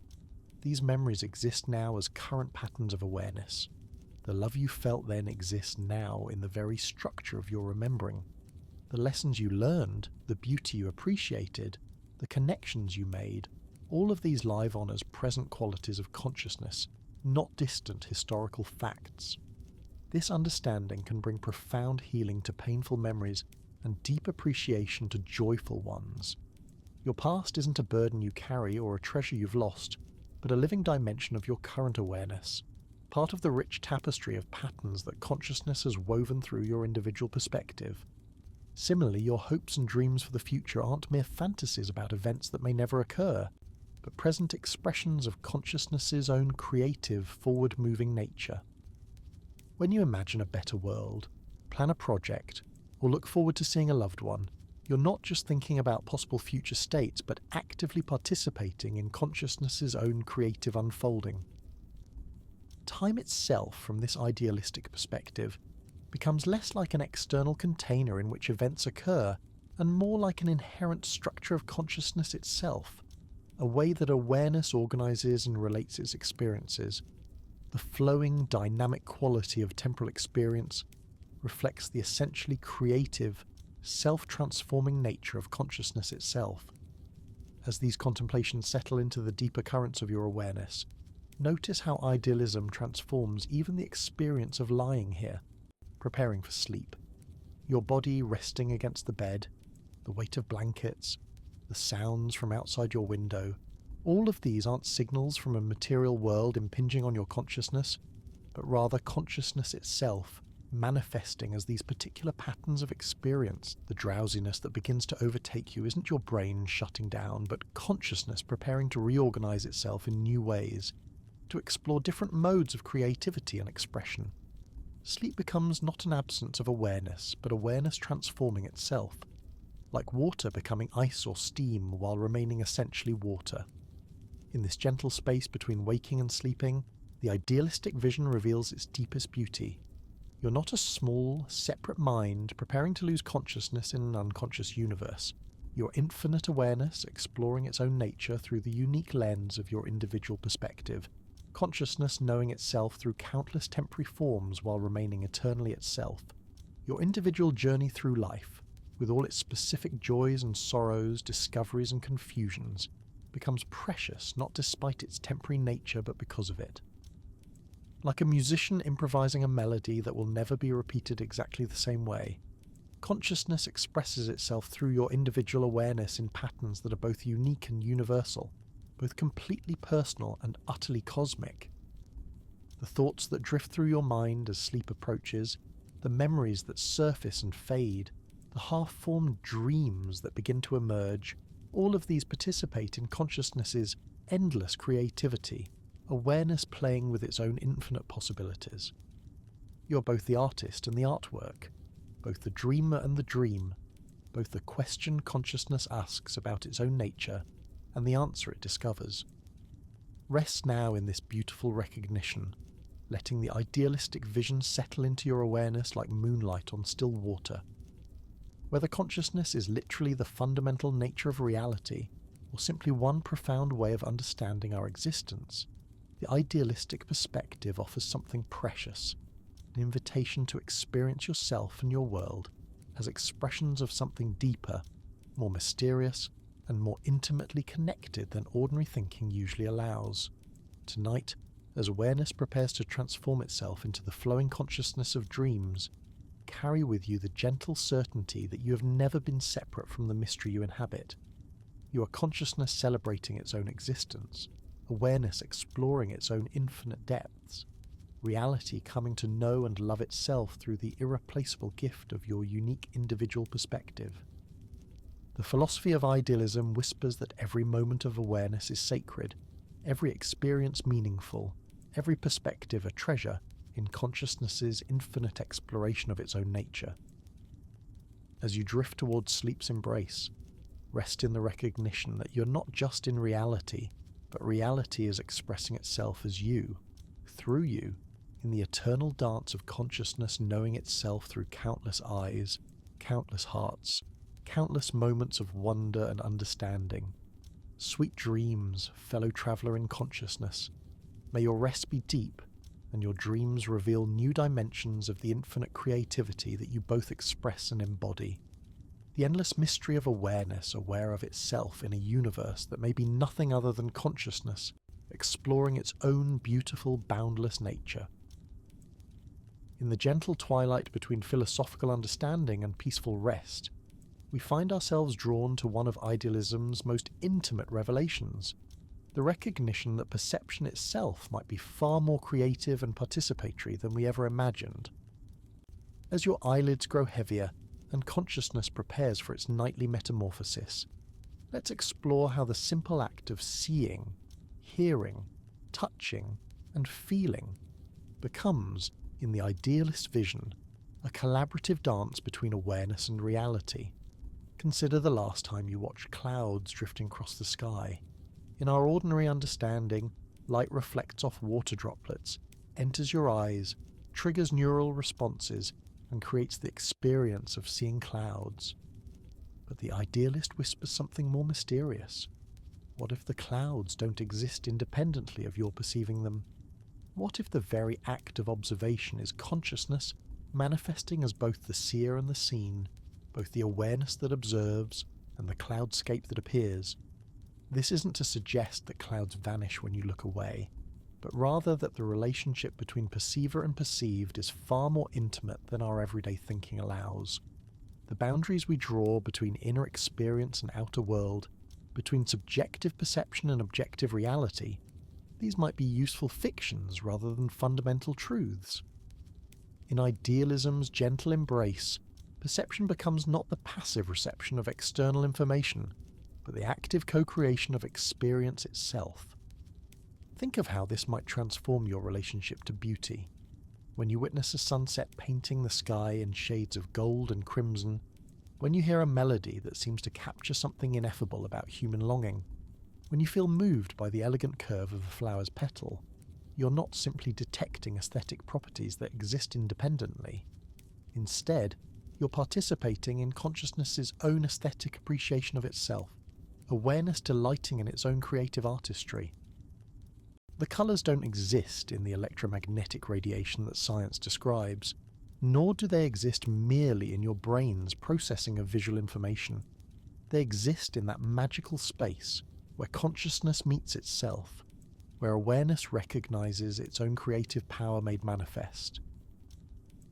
these memories exist now as current patterns of awareness. The love you felt then exists now in the very structure of your remembering. The lessons you learned, the beauty you appreciated, the connections you made, all of these live on as present qualities of consciousness, not distant historical facts. This understanding can bring profound healing to painful memories and deep appreciation to joyful ones. Your past isn't a burden you carry or a treasure you've lost, but a living dimension of your current awareness, part of the rich tapestry of patterns that consciousness has woven through your individual perspective. Similarly, your hopes and dreams for the future aren't mere fantasies about events that may never occur, but present expressions of consciousness's own creative, forward-moving nature. When you imagine a better world, plan a project, or look forward to seeing a loved one, you're not just thinking about possible future states, but actively participating in consciousness's own creative unfolding. Time itself, from this idealistic perspective, becomes less like an external container in which events occur, and more like an inherent structure of consciousness itself, a way that awareness organizes and relates its experiences. The flowing, dynamic quality of temporal experience reflects the essentially creative, self-transforming nature of consciousness itself. As these contemplations settle into the deeper currents of your awareness, notice how idealism transforms even the experience of lying here, preparing for sleep. Your body resting against the bed, the weight of blankets, the sounds from outside your window, all of these aren't signals from a material world impinging on your consciousness, but rather consciousness itself manifesting as these particular patterns of experience. The drowsiness that begins to overtake you isn't your brain shutting down, but consciousness preparing to reorganize itself in new ways, to explore different modes of creativity and expression. Sleep becomes not an absence of awareness, but awareness transforming itself, like water becoming ice or steam while remaining essentially water. In this gentle space between waking and sleeping, the idealistic vision reveals its deepest beauty. You're not a small, separate mind preparing to lose consciousness in an unconscious universe. You're infinite awareness exploring its own nature through the unique lens of your individual perspective, consciousness knowing itself through countless temporary forms while remaining eternally itself. Your individual journey through life, with all its specific joys and sorrows, discoveries and confusions, becomes precious not despite its temporary nature but because of it. Like a musician improvising a melody that will never be repeated exactly the same way, consciousness expresses itself through your individual awareness in patterns that are both unique and universal, both completely personal and utterly cosmic. The thoughts that drift through your mind as sleep approaches, the memories that surface and fade, the half-formed dreams that begin to emerge, All of these participate in consciousness's endless creativity, awareness playing with its own infinite possibilities. You are both the artist and the artwork, both the dreamer and the dream, both the question consciousness asks about its own nature and the answer it discovers. Rest now in this beautiful recognition, letting the idealistic vision settle into your awareness like moonlight on still water. Whether consciousness is literally the fundamental nature of reality, or simply one profound way of understanding our existence, the idealistic perspective offers something precious, an invitation to experience yourself and your world as expressions of something deeper, more mysterious, and more intimately connected than ordinary thinking usually allows. Tonight, as awareness prepares to transform itself into the flowing consciousness of dreams, carry with you the gentle certainty that you have never been separate from the mystery you inhabit. You are consciousness celebrating its own existence, awareness exploring its own infinite depths, reality coming to know and love itself through the irreplaceable gift of your unique individual perspective. The philosophy of idealism whispers that every moment of awareness is sacred, every experience meaningful, every perspective a treasure in consciousness's infinite exploration of its own nature. As you drift towards sleep's embrace, rest in the recognition that you're not just in reality, but reality is expressing itself as you, through you, in the eternal dance of consciousness knowing itself through countless eyes, countless hearts, countless moments of wonder and understanding. Sweet dreams, fellow traveller in consciousness. May your rest be deep, and your dreams reveal new dimensions of the infinite creativity that you both express and embody. The endless mystery of awareness, aware of itself in a universe that may be nothing other than consciousness, exploring its own beautiful, boundless nature. In the gentle twilight between philosophical understanding and peaceful rest, we find ourselves drawn to one of idealism's most intimate revelations, the recognition that perception itself might be far more creative and participatory than we ever imagined. As your eyelids grow heavier and consciousness prepares for its nightly metamorphosis, let's explore how the simple act of seeing, hearing, touching, and feeling becomes, in the idealist vision, a collaborative dance between awareness and reality. Consider the last time you watched clouds drifting across the sky. In our ordinary understanding, light reflects off water droplets, enters your eyes, triggers neural responses, and creates the experience of seeing clouds. But the idealist whispers something more mysterious. What if the clouds don't exist independently of your perceiving them? What if the very act of observation is consciousness manifesting as both the seer and the seen, both the awareness that observes and the cloudscape that appears? This isn't to suggest that clouds vanish when you look away, but rather that the relationship between perceiver and perceived is far more intimate than our everyday thinking allows. The boundaries we draw between inner experience and outer world, between subjective perception and objective reality, these might be useful fictions rather than fundamental truths. In idealism's gentle embrace, perception becomes not the passive reception of external information, but the active co-creation of experience itself. Think of how this might transform your relationship to beauty. When you witness a sunset painting the sky in shades of gold and crimson, when you hear a melody that seems to capture something ineffable about human longing, when you feel moved by the elegant curve of a flower's petal, you're not simply detecting aesthetic properties that exist independently. Instead, you're participating in consciousness's own aesthetic appreciation of itself, awareness delighting in its own creative artistry. The colours don't exist in the electromagnetic radiation that science describes, nor do they exist merely in your brain's processing of visual information. They exist in that magical space where consciousness meets itself, where awareness recognizes its own creative power made manifest.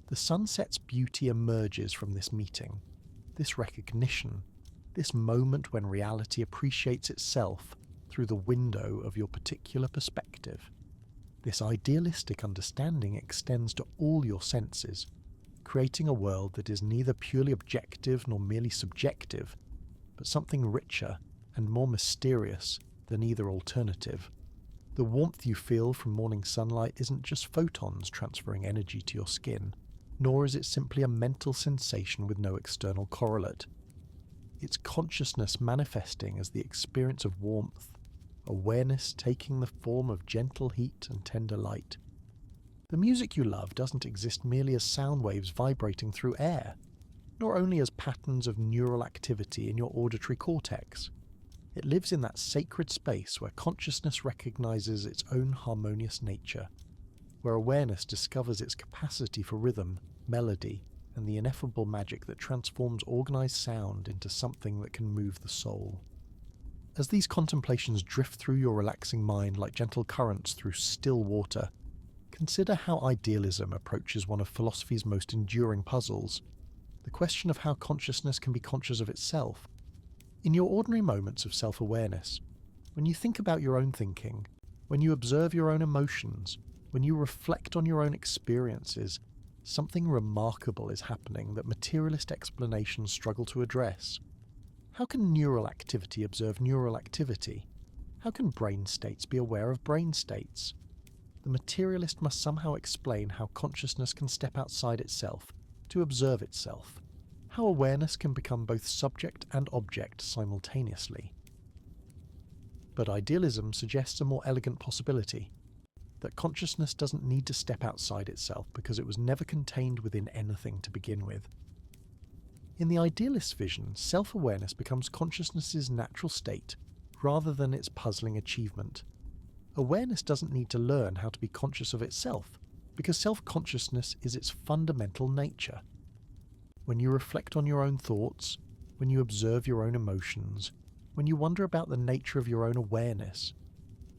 The sunset's beauty emerges from this meeting, this recognition, this moment when reality appreciates itself through the window of your particular perspective. This idealistic understanding extends to all your senses, creating a world that is neither purely objective nor merely subjective, but something richer, and more mysterious than either alternative. The warmth you feel from morning sunlight isn't just photons transferring energy to your skin, nor is it simply a mental sensation with no external correlate. It's consciousness manifesting as the experience of warmth, awareness taking the form of gentle heat and tender light. The music you love doesn't exist merely as sound waves vibrating through air, nor only as patterns of neural activity in your auditory cortex. It lives in that sacred space where consciousness recognizes its own harmonious nature, where awareness discovers its capacity for rhythm, melody, and the ineffable magic that transforms organized sound into something that can move the soul. As these contemplations drift through your relaxing mind like gentle currents through still water, consider how idealism approaches one of philosophy's most enduring puzzles, the question of how consciousness can be conscious of itself. In your ordinary moments of self-awareness, when you think about your own thinking, when you observe your own emotions, when you reflect on your own experiences, something remarkable is happening that materialist explanations struggle to address. How can neural activity observe neural activity? How can brain states be aware of brain states? The materialist must somehow explain how consciousness can step outside itself to observe itself, how awareness can become both subject and object simultaneously. But idealism suggests a more elegant possibility, that consciousness doesn't need to step outside itself because it was never contained within anything to begin with. In the idealist vision, self-awareness becomes consciousness's natural state rather than its puzzling achievement. Awareness doesn't need to learn how to be conscious of itself, because self-consciousness is its fundamental nature. When you reflect on your own thoughts, when you observe your own emotions, when you wonder about the nature of your own awareness,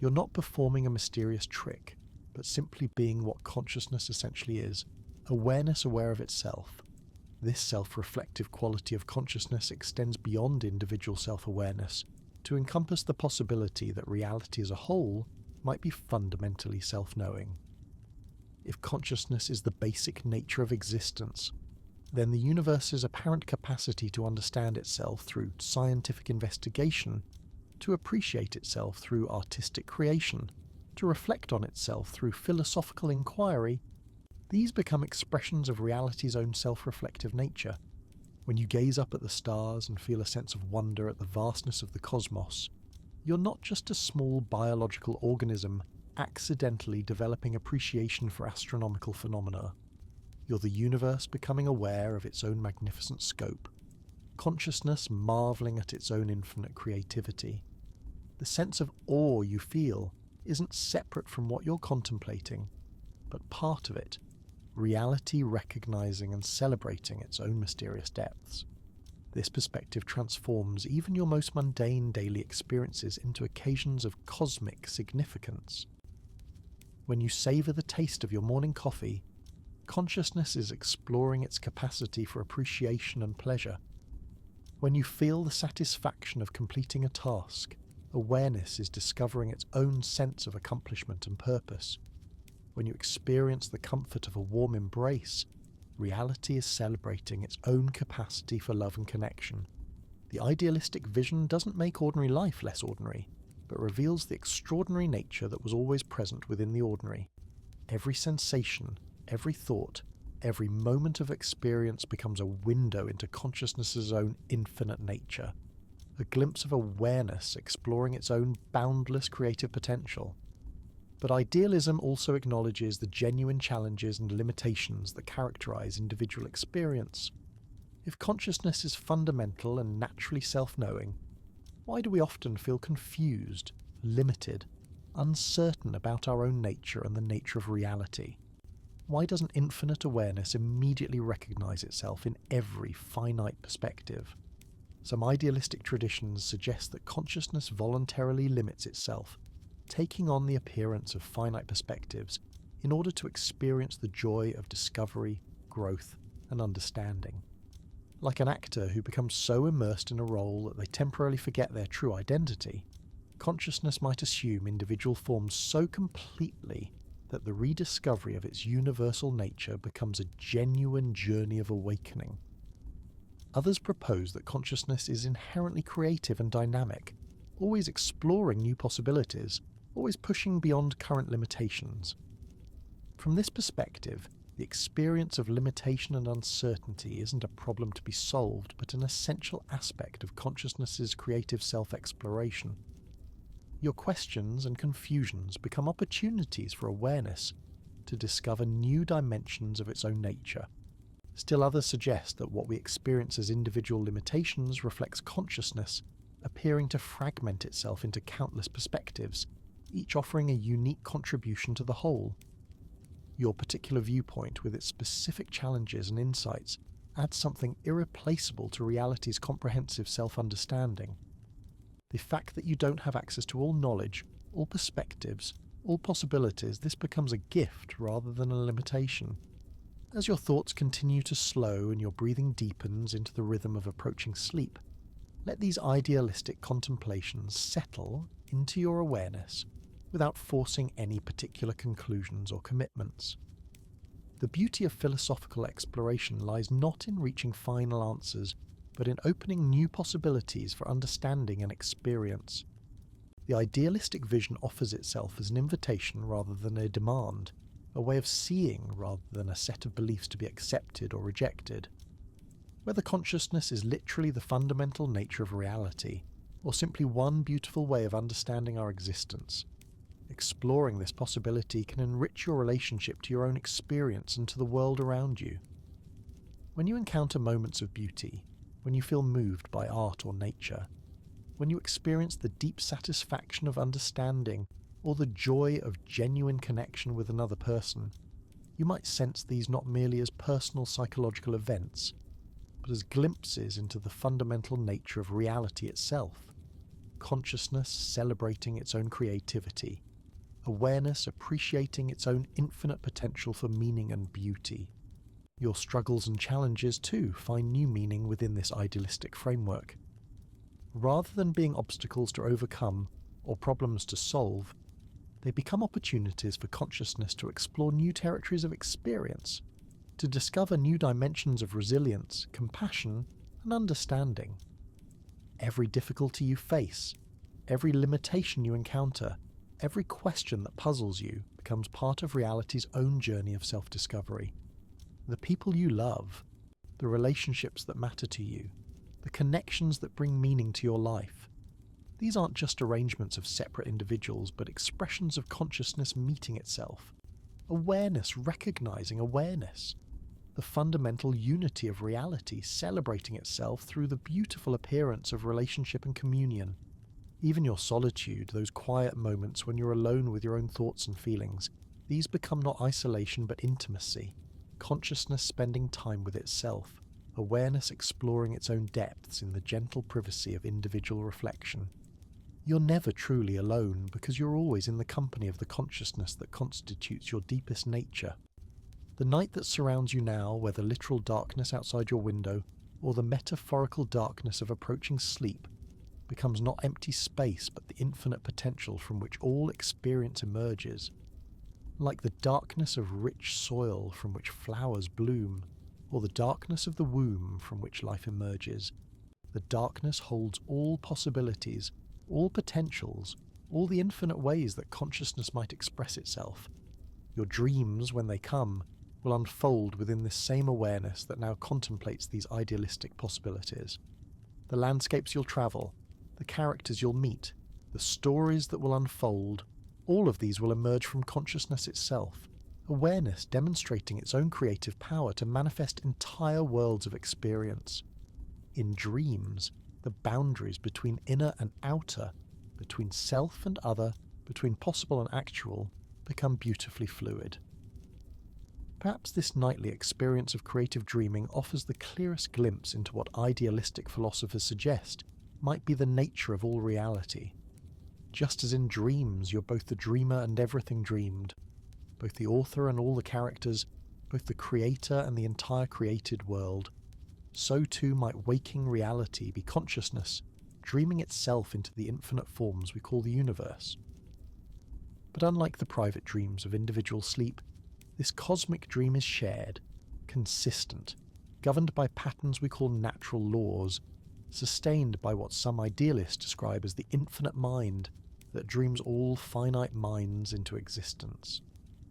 you're not performing a mysterious trick, but simply being what consciousness essentially is, awareness aware of itself. This self-reflective quality of consciousness extends beyond individual self-awareness to encompass the possibility that reality as a whole might be fundamentally self-knowing. If consciousness is the basic nature of existence, then the universe's apparent capacity to understand itself through scientific investigation, to appreciate itself through artistic creation, to reflect on itself through philosophical inquiry, these become expressions of reality's own self-reflective nature. When you gaze up at the stars and feel a sense of wonder at the vastness of the cosmos, you're not just a small biological organism accidentally developing appreciation for astronomical phenomena. You're the universe becoming aware of its own magnificent scope, consciousness marveling at its own infinite creativity. The sense of awe you feel isn't separate from what you're contemplating, but part of it, reality recognizing and celebrating its own mysterious depths. This perspective transforms even your most mundane daily experiences into occasions of cosmic significance. When you savor the taste of your morning coffee, consciousness is exploring its capacity for appreciation and pleasure. When you feel the satisfaction of completing a task, awareness is discovering its own sense of accomplishment and purpose. When you experience the comfort of a warm embrace, reality is celebrating its own capacity for love and connection. The idealistic vision doesn't make ordinary life less ordinary, but reveals the extraordinary nature that was always present within the ordinary. Every sensation, every thought, every moment of experience becomes a window into consciousness's own infinite nature, a glimpse of awareness exploring its own boundless creative potential. But idealism also acknowledges the genuine challenges and limitations that characterize individual experience. If consciousness is fundamental and naturally self-knowing, why do we often feel confused, limited, uncertain about our own nature and the nature of reality? Why doesn't infinite awareness immediately recognize itself in every finite perspective? Some idealistic traditions suggest that consciousness voluntarily limits itself, taking on the appearance of finite perspectives in order to experience the joy of discovery, growth, and understanding. Like an actor who becomes so immersed in a role that they temporarily forget their true identity, consciousness might assume individual forms so completely that the rediscovery of its universal nature becomes a genuine journey of awakening. Others propose that consciousness is inherently creative and dynamic, always exploring new possibilities, always pushing beyond current limitations. From this perspective, the experience of limitation and uncertainty isn't a problem to be solved, but an essential aspect of consciousness's creative self-exploration. Your questions and confusions become opportunities for awareness to discover new dimensions of its own nature. Still others suggest that what we experience as individual limitations reflects consciousness appearing to fragment itself into countless perspectives, each offering a unique contribution to the whole. Your particular viewpoint, with its specific challenges and insights, adds something irreplaceable to reality's comprehensive self-understanding. The fact that you don't have access to all knowledge, all perspectives, all possibilities, this becomes a gift rather than a limitation. As your thoughts continue to slow and your breathing deepens into the rhythm of approaching sleep, let these idealistic contemplations settle into your awareness without forcing any particular conclusions or commitments. The beauty of philosophical exploration lies not in reaching final answers, but in opening new possibilities for understanding and experience. The idealistic vision offers itself as an invitation rather than a demand, a way of seeing rather than a set of beliefs to be accepted or rejected. Whether consciousness is literally the fundamental nature of reality, or simply one beautiful way of understanding our existence, exploring this possibility can enrich your relationship to your own experience and to the world around you. When you encounter moments of beauty, when you feel moved by art or nature, when you experience the deep satisfaction of understanding or the joy of genuine connection with another person, you might sense these not merely as personal psychological events, but as glimpses into the fundamental nature of reality itself. Consciousness celebrating its own creativity, awareness appreciating its own infinite potential for meaning and beauty. Your struggles and challenges, too, find new meaning within this idealistic framework. Rather than being obstacles to overcome or problems to solve, they become opportunities for consciousness to explore new territories of experience, to discover new dimensions of resilience, compassion, and understanding. Every difficulty you face, every limitation you encounter, every question that puzzles you becomes part of reality's own journey of self-discovery. The people you love, the relationships that matter to you, the connections that bring meaning to your life, these aren't just arrangements of separate individuals, but expressions of consciousness meeting itself. Awareness recognizing awareness. The fundamental unity of reality celebrating itself through the beautiful appearance of relationship and communion. Even your solitude, those quiet moments when you're alone with your own thoughts and feelings, these become not isolation but intimacy. Consciousness spending time with itself. Awareness exploring its own depths in the gentle privacy of individual reflection. You're never truly alone because you're always in the company of the consciousness that constitutes your deepest nature. The night that surrounds you now, whether literal darkness outside your window or the metaphorical darkness of approaching sleep, becomes not empty space but the infinite potential from which all experience emerges. Like the darkness of rich soil from which flowers bloom, or the darkness of the womb from which life emerges, the darkness holds all possibilities, all potentials, all the infinite ways that consciousness might express itself. Your dreams, when they come, will unfold within this same awareness that now contemplates these idealistic possibilities. The landscapes you'll travel, the characters you'll meet, the stories that will unfold, all of these will emerge from consciousness itself, awareness demonstrating its own creative power to manifest entire worlds of experience. In dreams, the boundaries between inner and outer, between self and other, between possible and actual, become beautifully fluid. Perhaps this nightly experience of creative dreaming offers the clearest glimpse into what idealistic philosophers suggest might be the nature of all reality. Just as in dreams you're both the dreamer and everything dreamed, both the author and all the characters, both the creator and the entire created world, so too might waking reality be consciousness, dreaming itself into the infinite forms we call the universe. But unlike the private dreams of individual sleep, this cosmic dream is shared, consistent, governed by patterns we call natural laws, sustained by what some idealists describe as the infinite mind that dreams all finite minds into existence.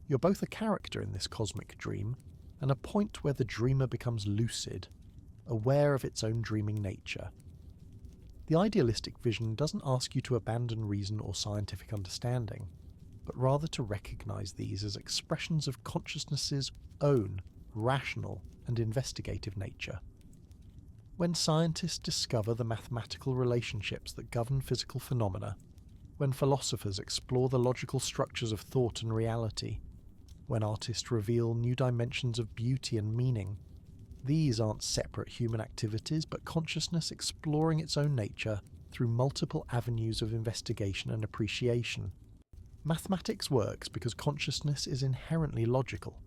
You're both a character in this cosmic dream, and a point where the dreamer becomes lucid, aware of its own dreaming nature. The idealistic vision doesn't ask you to abandon reason or scientific understanding, but rather to recognize these as expressions of consciousness's own rational and investigative nature. When scientists discover the mathematical relationships that govern physical phenomena, when philosophers explore the logical structures of thought and reality, when artists reveal new dimensions of beauty and meaning, these aren't separate human activities, but consciousness exploring its own nature through multiple avenues of investigation and appreciation. Mathematics works because consciousness is inherently logical.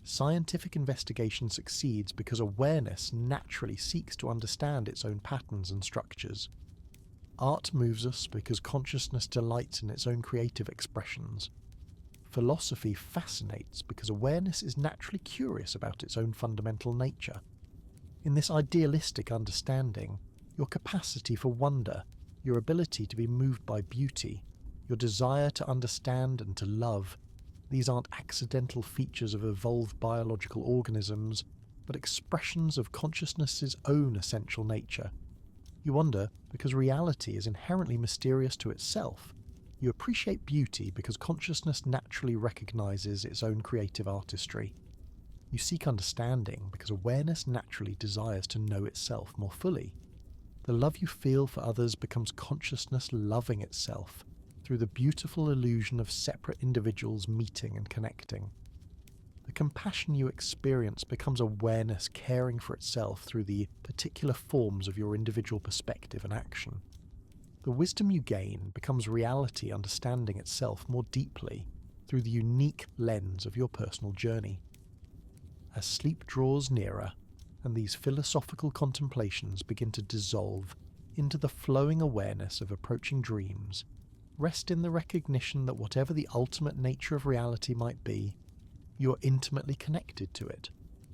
Scientific investigation succeeds because awareness naturally seeks to understand its own patterns and structures. Art moves us because consciousness delights in its own creative expressions. Philosophy fascinates because awareness is naturally curious about its own fundamental nature. In this idealistic understanding, your capacity for wonder, your ability to be moved by beauty, your desire to understand and to love, these aren't accidental features of evolved biological organisms, but expressions of consciousness's own essential nature. You wonder because reality is inherently mysterious to itself. You appreciate beauty because consciousness naturally recognizes its own creative artistry. You seek understanding because awareness naturally desires to know itself more fully. The love you feel for others becomes consciousness loving itself through the beautiful illusion of separate individuals meeting and connecting. The compassion you experience becomes awareness caring for itself through the particular forms of your individual perspective and action. The wisdom you gain becomes reality understanding itself more deeply through the unique lens of your personal journey. As sleep draws nearer, and these philosophical contemplations begin to dissolve into the flowing awareness of approaching dreams, rest in the recognition that whatever the ultimate nature of reality might be, you are intimately connected to it,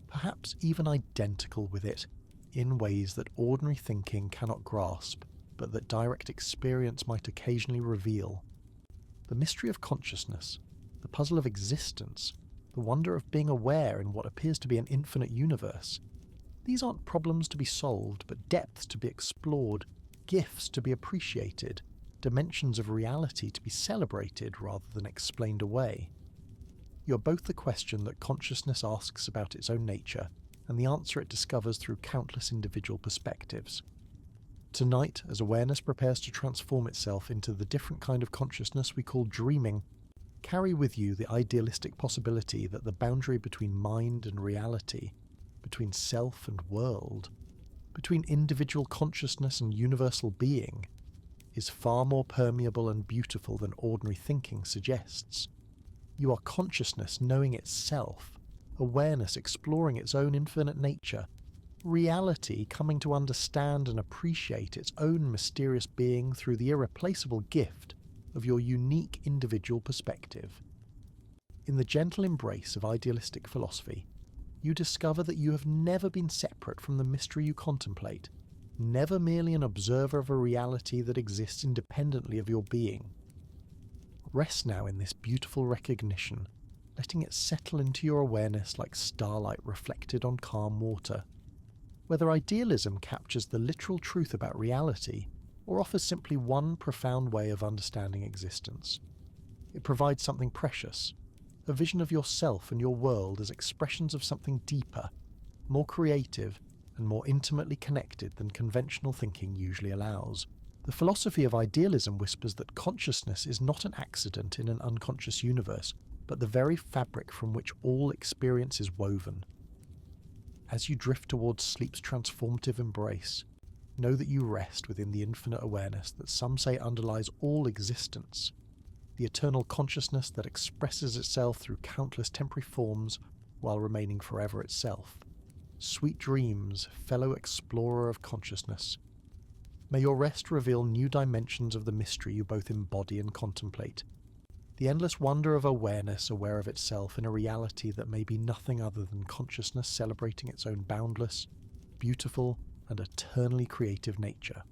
perhaps even identical with it, in ways that ordinary thinking cannot grasp, but that direct experience might occasionally reveal. The mystery of consciousness, the puzzle of existence, the wonder of being aware in what appears to be an infinite universe, these aren't problems to be solved, but depths to be explored, gifts to be appreciated, dimensions of reality to be celebrated rather than explained away. You're both the question that consciousness asks about its own nature, and the answer it discovers through countless individual perspectives. Tonight, as awareness prepares to transform itself into the different kind of consciousness we call dreaming, carry with you the idealistic possibility that the boundary between mind and reality, between self and world, between individual consciousness and universal being, is far more permeable and beautiful than ordinary thinking suggests. You are consciousness knowing itself, awareness exploring its own infinite nature, reality coming to understand and appreciate its own mysterious being through the irreplaceable gift of your unique individual perspective. In the gentle embrace of idealistic philosophy, you discover that you have never been separate from the mystery you contemplate, never merely an observer of a reality that exists independently of your being. Rest now in this beautiful recognition, letting it settle into your awareness like starlight reflected on calm water. Whether idealism captures the literal truth about reality, or offers simply one profound way of understanding existence, it provides something precious, a vision of yourself and your world as expressions of something deeper, more creative, and more intimately connected than conventional thinking usually allows. The philosophy of idealism whispers that consciousness is not an accident in an unconscious universe, but the very fabric from which all experience is woven. As you drift towards sleep's transformative embrace, know that you rest within the infinite awareness that some say underlies all existence, the eternal consciousness that expresses itself through countless temporary forms while remaining forever itself. Sweet dreams, fellow explorer of consciousness. May your rest reveal new dimensions of the mystery you both embody and contemplate. The endless wonder of awareness aware of itself in a reality that may be nothing other than consciousness celebrating its own boundless, beautiful, and eternally creative nature.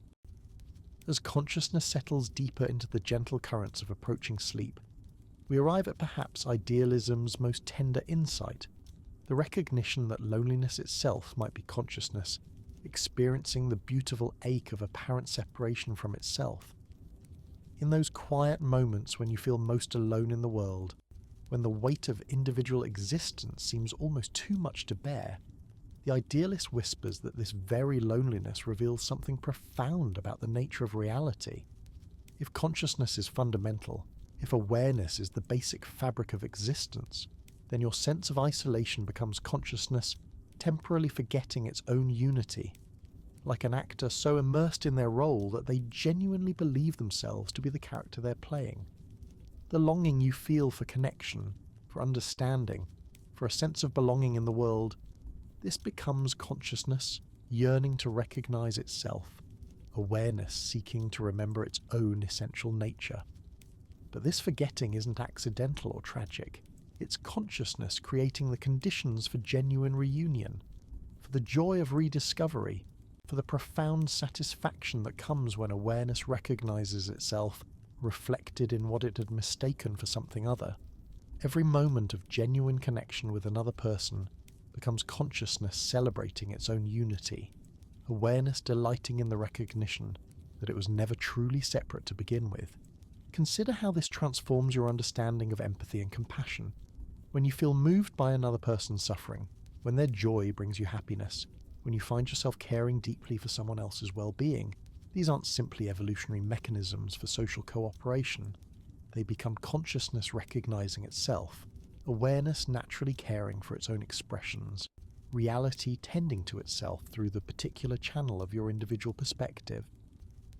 As consciousness settles deeper into the gentle currents of approaching sleep, we arrive at perhaps idealism's most tender insight, the recognition that loneliness itself might be consciousness, experiencing the beautiful ache of apparent separation from itself. In those quiet moments when you feel most alone in the world, when the weight of individual existence seems almost too much to bear, the idealist whispers that this very loneliness reveals something profound about the nature of reality. If consciousness is fundamental, if awareness is the basic fabric of existence, then your sense of isolation becomes consciousness temporarily forgetting its own unity, like an actor so immersed in their role that they genuinely believe themselves to be the character they're playing. The longing you feel for connection, for understanding, for a sense of belonging in the world, this becomes consciousness yearning to recognize itself, awareness seeking to remember its own essential nature. But this forgetting isn't accidental or tragic. It's consciousness creating the conditions for genuine reunion, for the joy of rediscovery, for the profound satisfaction that comes when awareness recognizes itself reflected in what it had mistaken for something other. Every moment of genuine connection with another person becomes consciousness celebrating its own unity, awareness delighting in the recognition that it was never truly separate to begin with. Consider how this transforms your understanding of empathy and compassion. When you feel moved by another person's suffering, when their joy brings you happiness, when you find yourself caring deeply for someone else's well-being, these aren't simply evolutionary mechanisms for social cooperation. They become consciousness recognizing itself, awareness naturally caring for its own expressions, reality tending to itself through the particular channel of your individual perspective.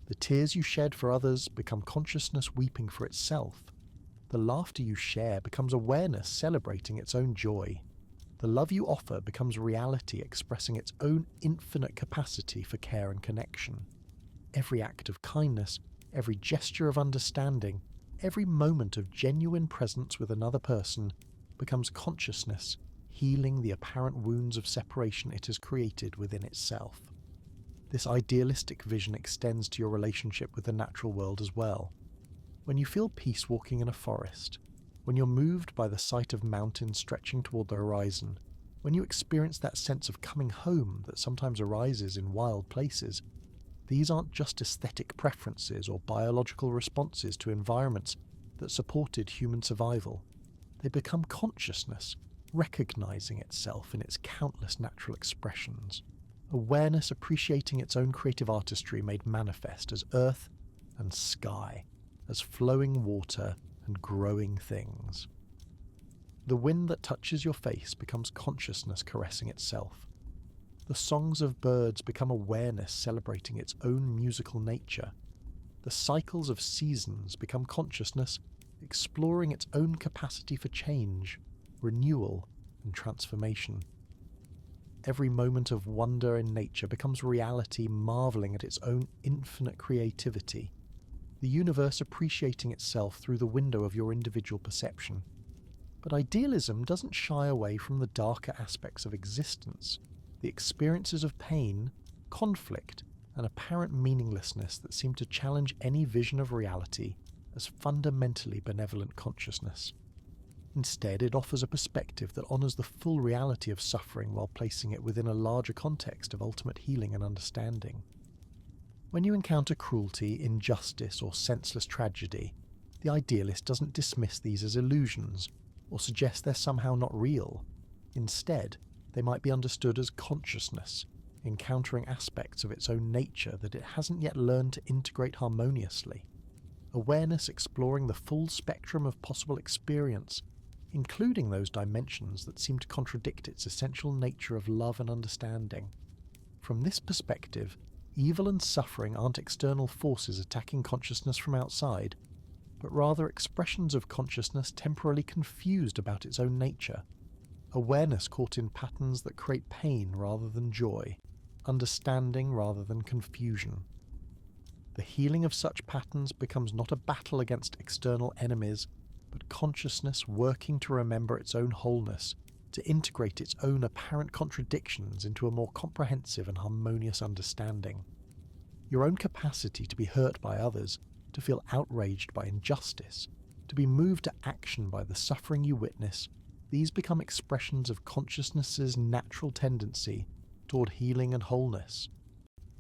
The tears you shed for others become consciousness weeping for itself. The laughter you share becomes awareness celebrating its own joy. The love you offer becomes reality expressing its own infinite capacity for care and connection. Every act of kindness, every gesture of understanding, every moment of genuine presence with another person becomes consciousness, healing the apparent wounds of separation it has created within itself. This idealistic vision extends to your relationship with the natural world as well. When you feel peace walking in a forest, when you're moved by the sight of mountains stretching toward the horizon, when you experience that sense of coming home that sometimes arises in wild places, these aren't just aesthetic preferences or biological responses to environments that supported human survival. They become consciousness, recognizing itself in its countless natural expressions. Awareness appreciating its own creative artistry made manifest as earth and sky, as flowing water and growing things. The wind that touches your face becomes consciousness caressing itself. The songs of birds become awareness celebrating its own musical nature. The cycles of seasons become consciousness exploring its own capacity for change, renewal, and transformation. Every moment of wonder in nature becomes reality marveling at its own infinite creativity, the universe appreciating itself through the window of your individual perception. But idealism doesn't shy away from the darker aspects of existence, the experiences of pain, conflict, and apparent meaninglessness that seem to challenge any vision of reality as fundamentally benevolent consciousness. Instead, it offers a perspective that honors the full reality of suffering while placing it within a larger context of ultimate healing and understanding. When you encounter cruelty, injustice, or senseless tragedy, the idealist doesn't dismiss these as illusions or suggest they're somehow not real. Instead, they might be understood as consciousness, encountering aspects of its own nature that it hasn't yet learned to integrate harmoniously. Awareness exploring the full spectrum of possible experience, including those dimensions that seem to contradict its essential nature of love and understanding. From this perspective, evil and suffering aren't external forces attacking consciousness from outside, but rather expressions of consciousness temporarily confused about its own nature. Awareness caught in patterns that create pain rather than joy, understanding rather than confusion. The healing of such patterns becomes not a battle against external enemies, but consciousness working to remember its own wholeness to integrate its own apparent contradictions into a more comprehensive and harmonious understanding. Your own capacity to be hurt by others, to feel outraged by injustice, to be moved to action by the suffering you witness, these become expressions of consciousness's natural tendency toward healing and wholeness.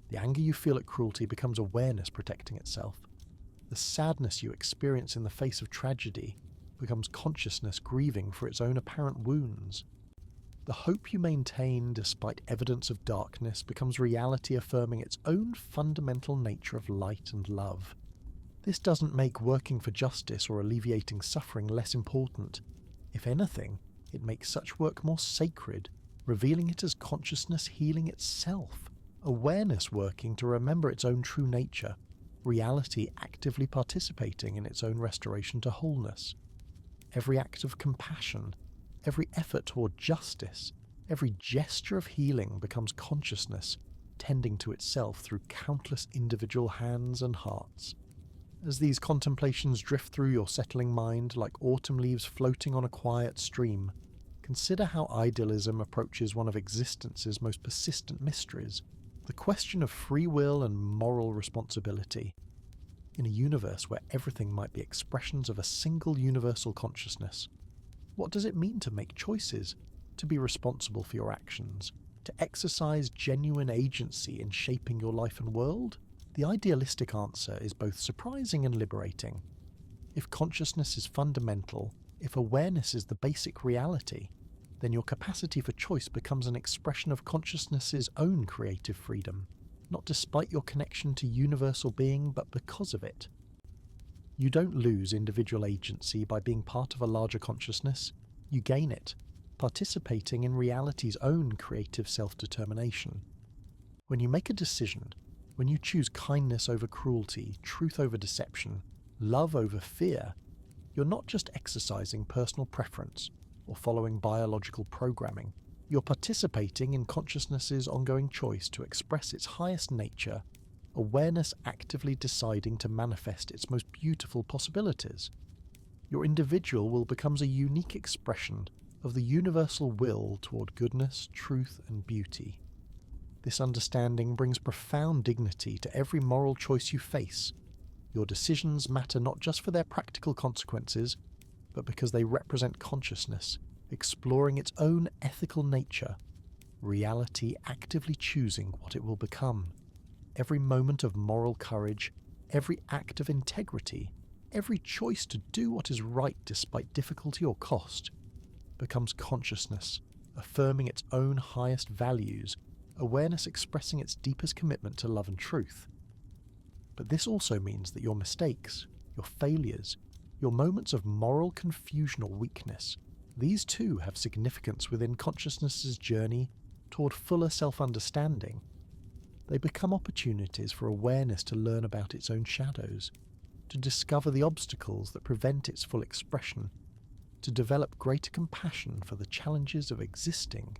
The anger you feel at cruelty becomes awareness protecting itself. The sadness you experience in the face of tragedy becomes consciousness grieving for its own apparent wounds. The hope you maintain despite evidence of darkness becomes reality affirming its own fundamental nature of light and love. This doesn't make working for justice or alleviating suffering less important. If anything, it makes such work more sacred, revealing it as consciousness healing itself, awareness working to remember its own true nature, reality actively participating in its own restoration to wholeness. Every act of compassion, every effort toward justice, every gesture of healing becomes consciousness, tending to itself through countless individual hands and hearts. As these contemplations drift through your settling mind like autumn leaves floating on a quiet stream, consider how idealism approaches one of existence's most persistent mysteries, the question of free will and moral responsibility. In a universe where everything might be expressions of a single universal consciousness, what does it mean to make choices, to be responsible for your actions, to exercise genuine agency in shaping your life and world? The idealistic answer is both surprising and liberating. If consciousness is fundamental, if awareness is the basic reality, then your capacity for choice becomes an expression of consciousness's own creative freedom, not despite your connection to universal being, but because of it. You don't lose individual agency by being part of a larger consciousness, you gain it, participating in reality's own creative self-determination. When you make a decision, when you choose kindness over cruelty, truth over deception, love over fear, you're not just exercising personal preference or following biological programming. You're participating in consciousness's ongoing choice to express its highest nature, awareness actively deciding to manifest its most beautiful possibilities. Your individual will becomes a unique expression of the universal will toward goodness, truth, and beauty. This understanding brings profound dignity to every moral choice you face. Your decisions matter not just for their practical consequences, but because they represent consciousness, exploring its own ethical nature, reality actively choosing what it will become. Every moment of moral courage, every act of integrity, every choice to do what is right despite difficulty or cost, becomes consciousness, affirming its own highest values, awareness expressing its deepest commitment to love and truth. But this also means that your mistakes, your failures, your moments of moral confusion or weakness, these too have significance within consciousness's journey toward fuller self-understanding. They become opportunities for awareness to learn about its own shadows, to discover the obstacles that prevent its full expression, to develop greater compassion for the challenges of existing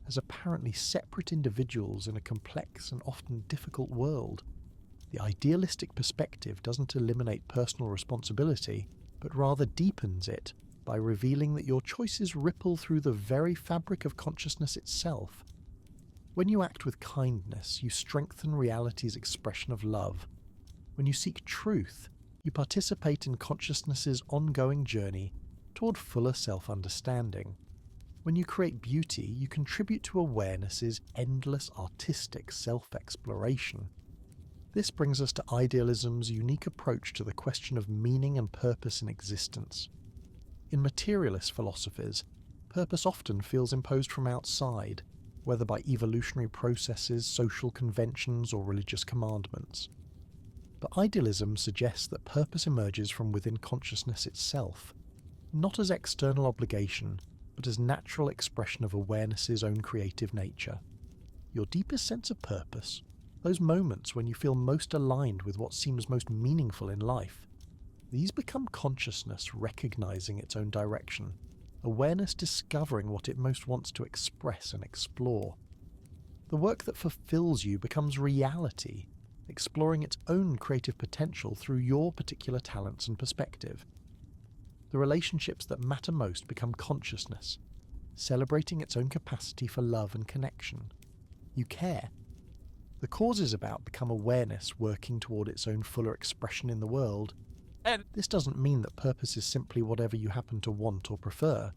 as apparently separate individuals in a complex and often difficult world. The idealistic perspective doesn't eliminate personal responsibility, but rather deepens it by revealing that your choices ripple through the very fabric of consciousness itself. When you act with kindness, you strengthen reality's expression of love. When you seek truth, you participate in consciousness's ongoing journey toward fuller self-understanding. When you create beauty, you contribute to awareness's endless artistic self-exploration. This brings us to idealism's unique approach to the question of meaning and purpose in existence. In materialist philosophies, purpose often feels imposed from outside, whether by evolutionary processes, social conventions, or religious commandments. But idealism suggests that purpose emerges from within consciousness itself, not as external obligation, but as natural expression of awareness's own creative nature. Your deepest sense of purpose, those moments when you feel most aligned with what seems most meaningful in life, these become consciousness recognizing its own direction, awareness discovering what it most wants to express and explore. The work that fulfills you becomes reality, exploring its own creative potential through your particular talents and perspective. The relationships that matter most become consciousness, celebrating its own capacity for love and connection. You care. The cause is about become awareness working toward its own fuller expression in the world. And this doesn't mean that purpose is simply whatever you happen to want or prefer.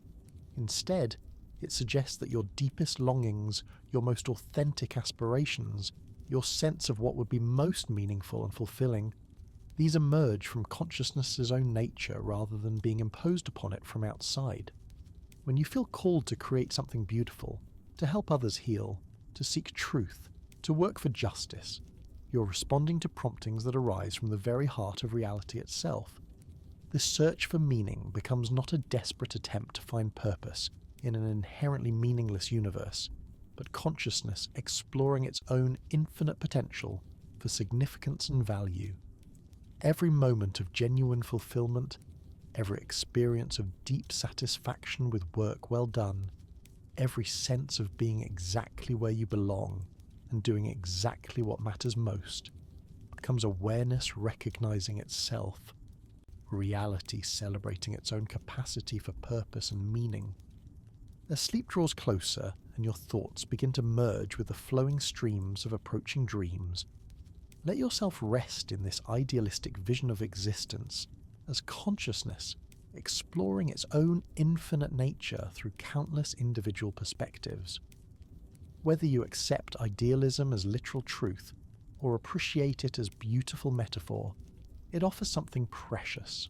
Instead, it suggests that your deepest longings, your most authentic aspirations, your sense of what would be most meaningful and fulfilling, these emerge from consciousness's own nature rather than being imposed upon it from outside. When you feel called to create something beautiful, to help others heal, to seek truth, to work for justice, you're responding to promptings that arise from the very heart of reality itself. This search for meaning becomes not a desperate attempt to find purpose in an inherently meaningless universe, but consciousness exploring its own infinite potential for significance and value. Every moment of genuine fulfillment, every experience of deep satisfaction with work well done, every sense of being exactly where you belong and doing exactly what matters most, becomes awareness recognizing itself, reality celebrating its own capacity for purpose and meaning. As sleep draws closer and your thoughts begin to merge with the flowing streams of approaching dreams, let yourself rest in this idealistic vision of existence as consciousness exploring its own infinite nature through countless individual perspectives. Whether you accept idealism as literal truth or appreciate it as beautiful metaphor, it offers something precious,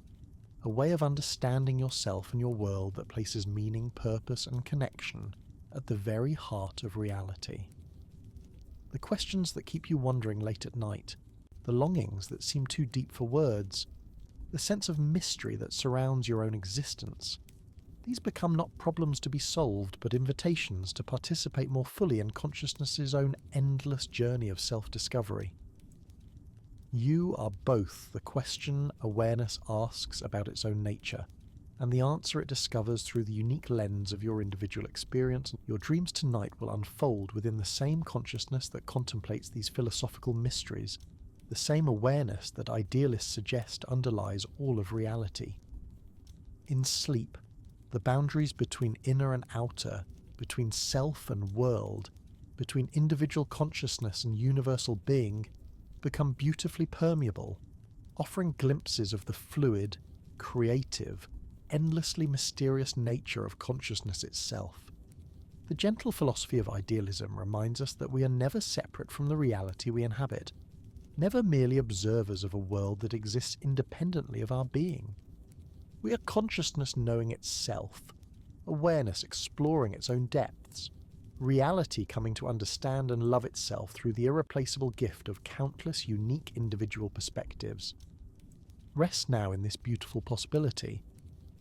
a way of understanding yourself and your world that places meaning, purpose, and connection at the very heart of reality. The questions that keep you wondering late at night, the longings that seem too deep for words, the sense of mystery that surrounds your own existence, these become not problems to be solved, but invitations to participate more fully in consciousness's own endless journey of self-discovery. You are both the question awareness asks about its own nature, and the answer it discovers through the unique lens of your individual experience. Your dreams tonight will unfold within the same consciousness that contemplates these philosophical mysteries, the same awareness that idealists suggest underlies all of reality. In sleep, the boundaries between inner and outer, between self and world, between individual consciousness and universal being, become beautifully permeable, offering glimpses of the fluid, creative, endlessly mysterious nature of consciousness itself. The gentle philosophy of idealism reminds us that we are never separate from the reality we inhabit, never merely observers of a world that exists independently of our being. We are consciousness knowing itself, awareness exploring its own depths, reality coming to understand and love itself through the irreplaceable gift of countless unique individual perspectives. Rest now in this beautiful possibility,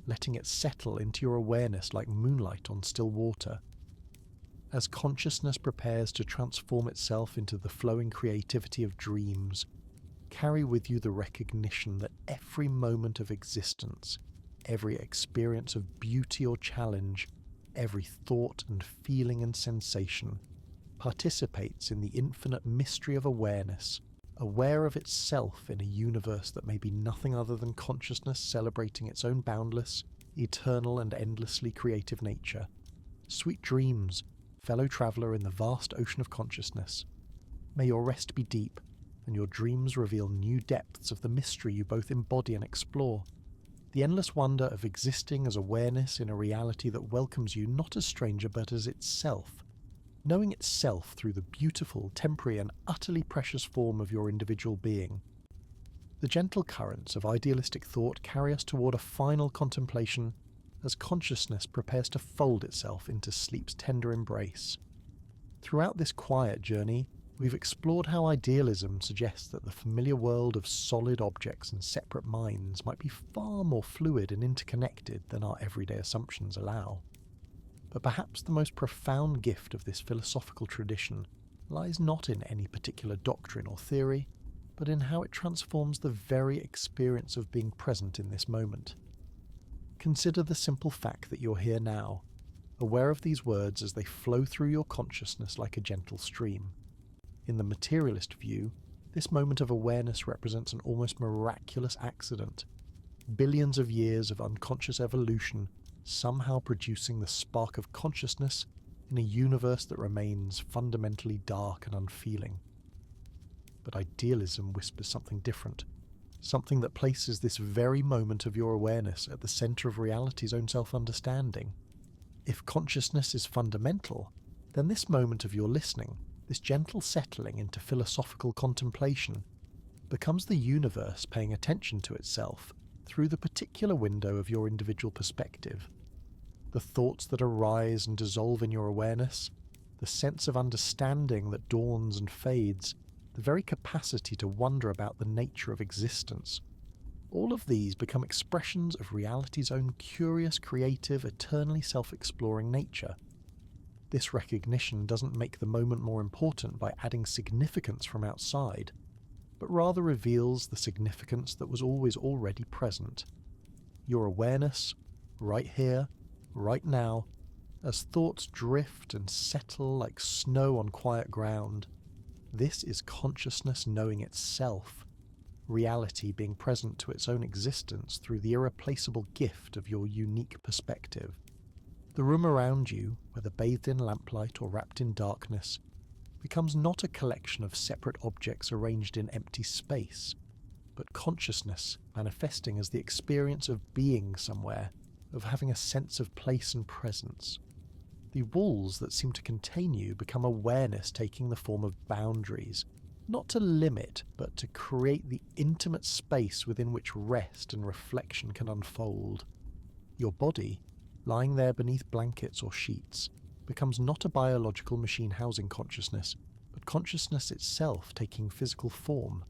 letting it settle into your awareness like moonlight on still water. As consciousness prepares to transform itself into the flowing creativity of dreams, carry with you the recognition that every moment of existence, every experience of beauty or challenge, every thought and feeling and sensation participates in the infinite mystery of awareness, aware of itself in a universe that may be nothing other than consciousness celebrating its own boundless, eternal and endlessly creative nature. Sweet dreams, fellow traveller in the vast ocean of consciousness. May your rest be deep, and your dreams reveal new depths of the mystery you both embody and explore. The endless wonder of existing as awareness in a reality that welcomes you not as stranger but as itself, knowing itself through the beautiful, temporary and utterly precious form of your individual being. The gentle currents of idealistic thought carry us toward a final contemplation as consciousness prepares to fold itself into sleep's tender embrace. Throughout this quiet journey, we've explored how idealism suggests that the familiar world of solid objects and separate minds might be far more fluid and interconnected than our everyday assumptions allow. But perhaps the most profound gift of this philosophical tradition lies not in any particular doctrine or theory, but in how it transforms the very experience of being present in this moment. Consider the simple fact that you're here now, aware of these words as they flow through your consciousness like a gentle stream. In the materialist view, this moment of awareness represents an almost miraculous accident. Billions of years of unconscious evolution somehow producing the spark of consciousness in a universe that remains fundamentally dark and unfeeling. But idealism whispers something different, something that places this very moment of your awareness at the center of reality's own self-understanding. If consciousness is fundamental, then this moment of your listening, this gentle settling into philosophical contemplation, becomes the universe paying attention to itself through the particular window of your individual perspective. The thoughts that arise and dissolve in your awareness, the sense of understanding that dawns and fades, the very capacity to wonder about the nature of existence, all of these become expressions of reality's own curious, creative, eternally self-exploring nature. This recognition doesn't make the moment more important by adding significance from outside, but rather reveals the significance that was always already present. Your awareness, right here, right now, as thoughts drift and settle like snow on quiet ground, this is consciousness knowing itself, reality being present to its own existence through the irreplaceable gift of your unique perspective. The room around you, whether bathed in lamplight or wrapped in darkness, becomes not a collection of separate objects arranged in empty space, but consciousness manifesting as the experience of being somewhere, of having a sense of place and presence. The walls that seem to contain you become awareness taking the form of boundaries, not to limit, but to create the intimate space within which rest and reflection can unfold. Your body, lying there beneath blankets or sheets, becomes not a biological machine housing consciousness, but consciousness itself taking physical form,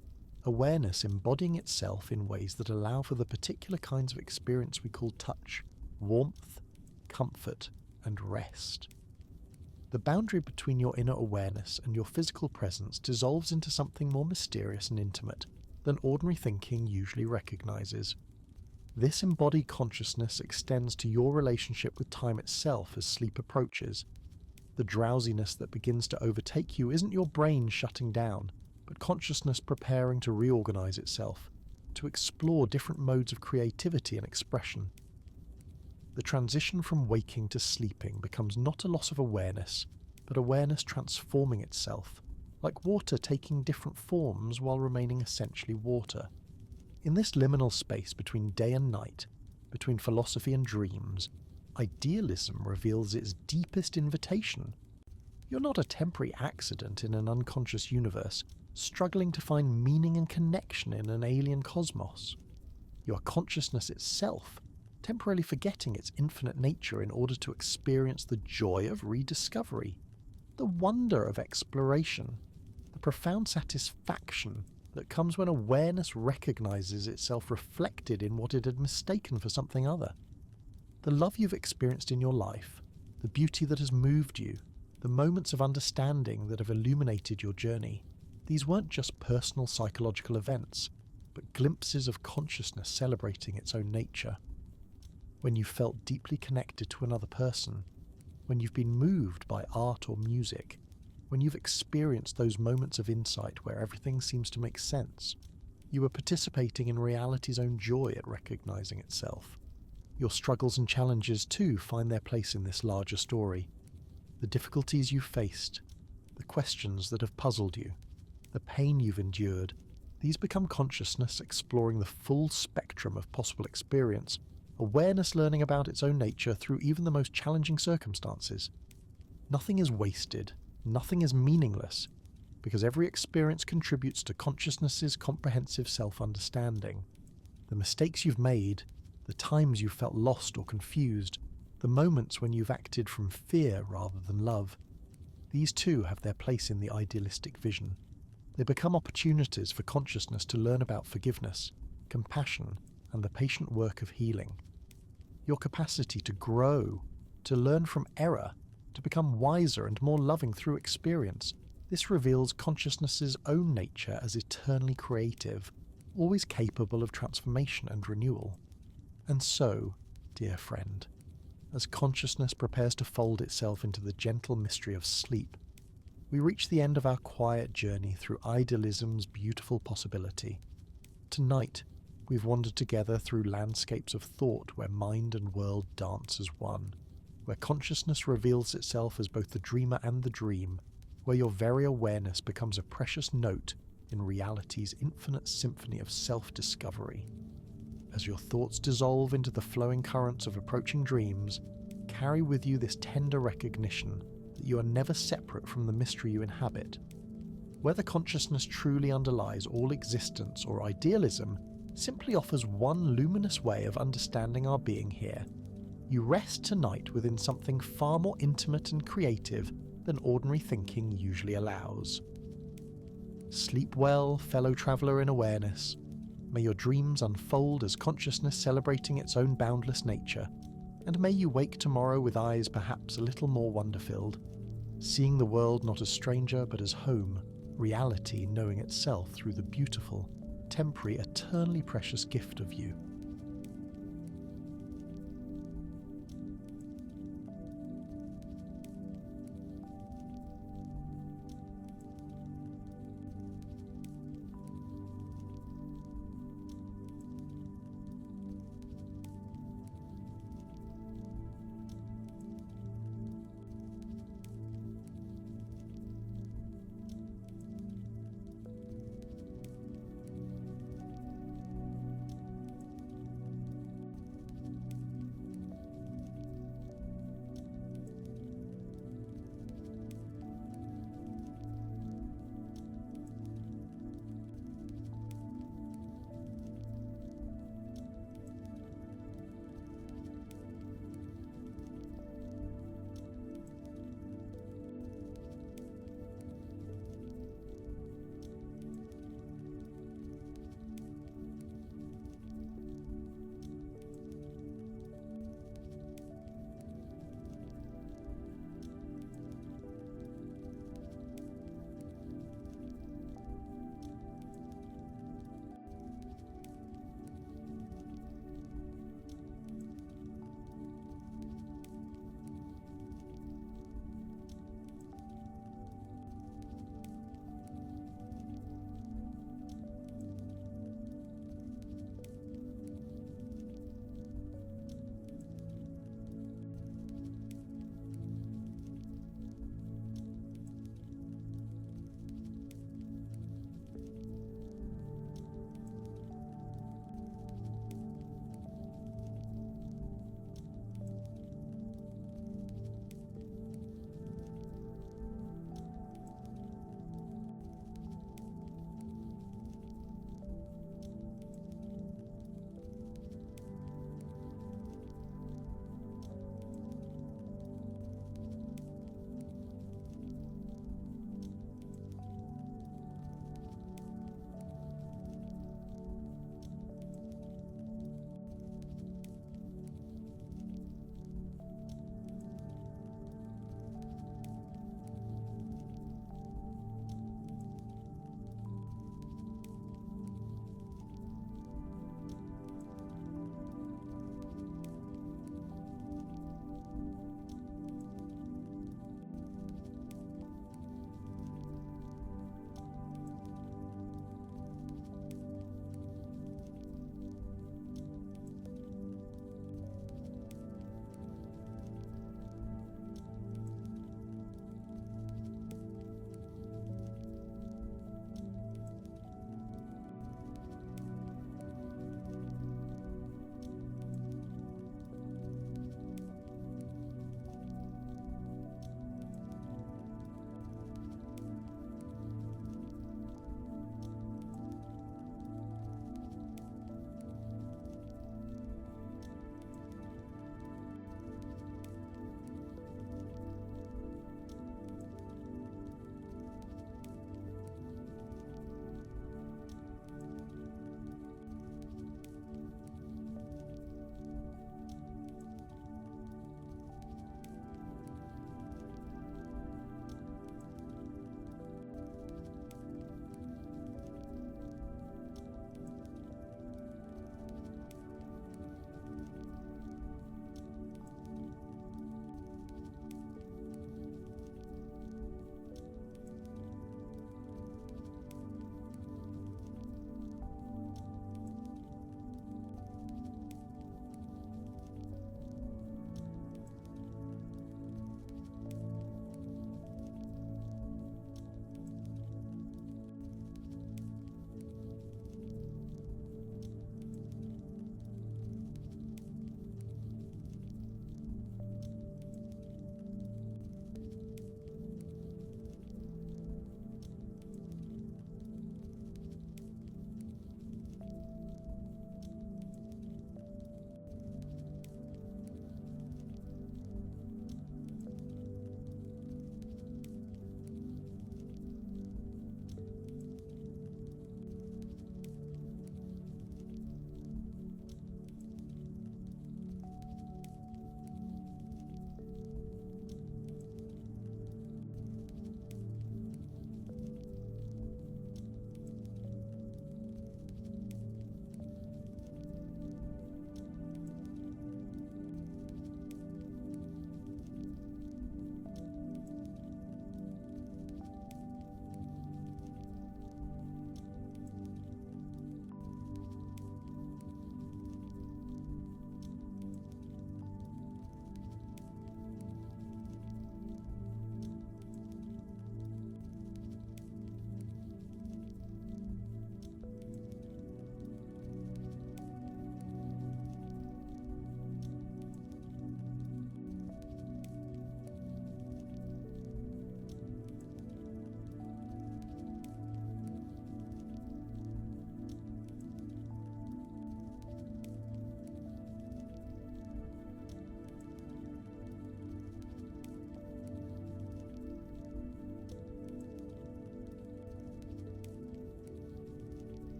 awareness embodying itself in ways that allow for the particular kinds of experience we call touch, warmth, comfort, and rest. The boundary between your inner awareness and your physical presence dissolves into something more mysterious and intimate than ordinary thinking usually recognizes. This embodied consciousness extends to your relationship with time itself as sleep approaches. The drowsiness that begins to overtake you isn't your brain shutting down, but consciousness preparing to reorganize itself, to explore different modes of creativity and expression. The transition from waking to sleeping becomes not a loss of awareness, but awareness transforming itself, like water taking different forms while remaining essentially water. In this liminal space between day and night, between philosophy and dreams, idealism reveals its deepest invitation. You're not a temporary accident in an unconscious universe, struggling to find meaning and connection in an alien cosmos. You are consciousness itself, temporarily forgetting its infinite nature in order to experience the joy of rediscovery, the wonder of exploration, the profound satisfaction that comes when awareness recognizes itself reflected in what it had mistaken for something other. The love you've experienced in your life, the beauty that has moved you, the moments of understanding that have illuminated your journey, these weren't just personal psychological events, but glimpses of consciousness celebrating its own nature. When you've felt deeply connected to another person, when you've been moved by art or music, when you've experienced those moments of insight where everything seems to make sense, you are participating in reality's own joy at recognizing itself. Your struggles and challenges too find their place in this larger story. The difficulties you've faced, the questions that have puzzled you, the pain you've endured, these become consciousness exploring the full spectrum of possible experience, awareness learning about its own nature through even the most challenging circumstances. Nothing is wasted, nothing is meaningless, because every experience contributes to consciousness's comprehensive self-understanding. The mistakes you've made, the times you've felt lost or confused, the moments when you've acted from fear rather than love, these too have their place in the idealistic vision. They become opportunities for consciousness to learn about forgiveness, compassion, and the patient work of healing. Your capacity to grow, to learn from error, to become wiser and more loving through experience, this reveals consciousness's own nature as eternally creative, always capable of transformation and renewal. And so, dear friend, as consciousness prepares to fold itself into the gentle mystery of sleep, we reach the end of our quiet journey through idealism's beautiful possibility. Tonight, We've wandered together through landscapes of thought where mind and world dance as one, where consciousness reveals itself as both the dreamer and the dream, where your very awareness becomes a precious note in reality's infinite symphony of self-discovery. As your thoughts dissolve into the flowing currents of approaching dreams, carry with you this tender recognition that you are never separate from the mystery you inhabit. Whether consciousness truly underlies all existence or idealism simply offers one luminous way of understanding our being here. You rest tonight within something far more intimate and creative than ordinary thinking usually allows. Sleep well, fellow traveller in awareness. May your dreams unfold as consciousness celebrating its own boundless nature, and may you wake tomorrow with eyes perhaps a little more wonder-filled, seeing the world not as stranger but as home, reality knowing itself through the beautiful, temporary, eternally precious gift of you.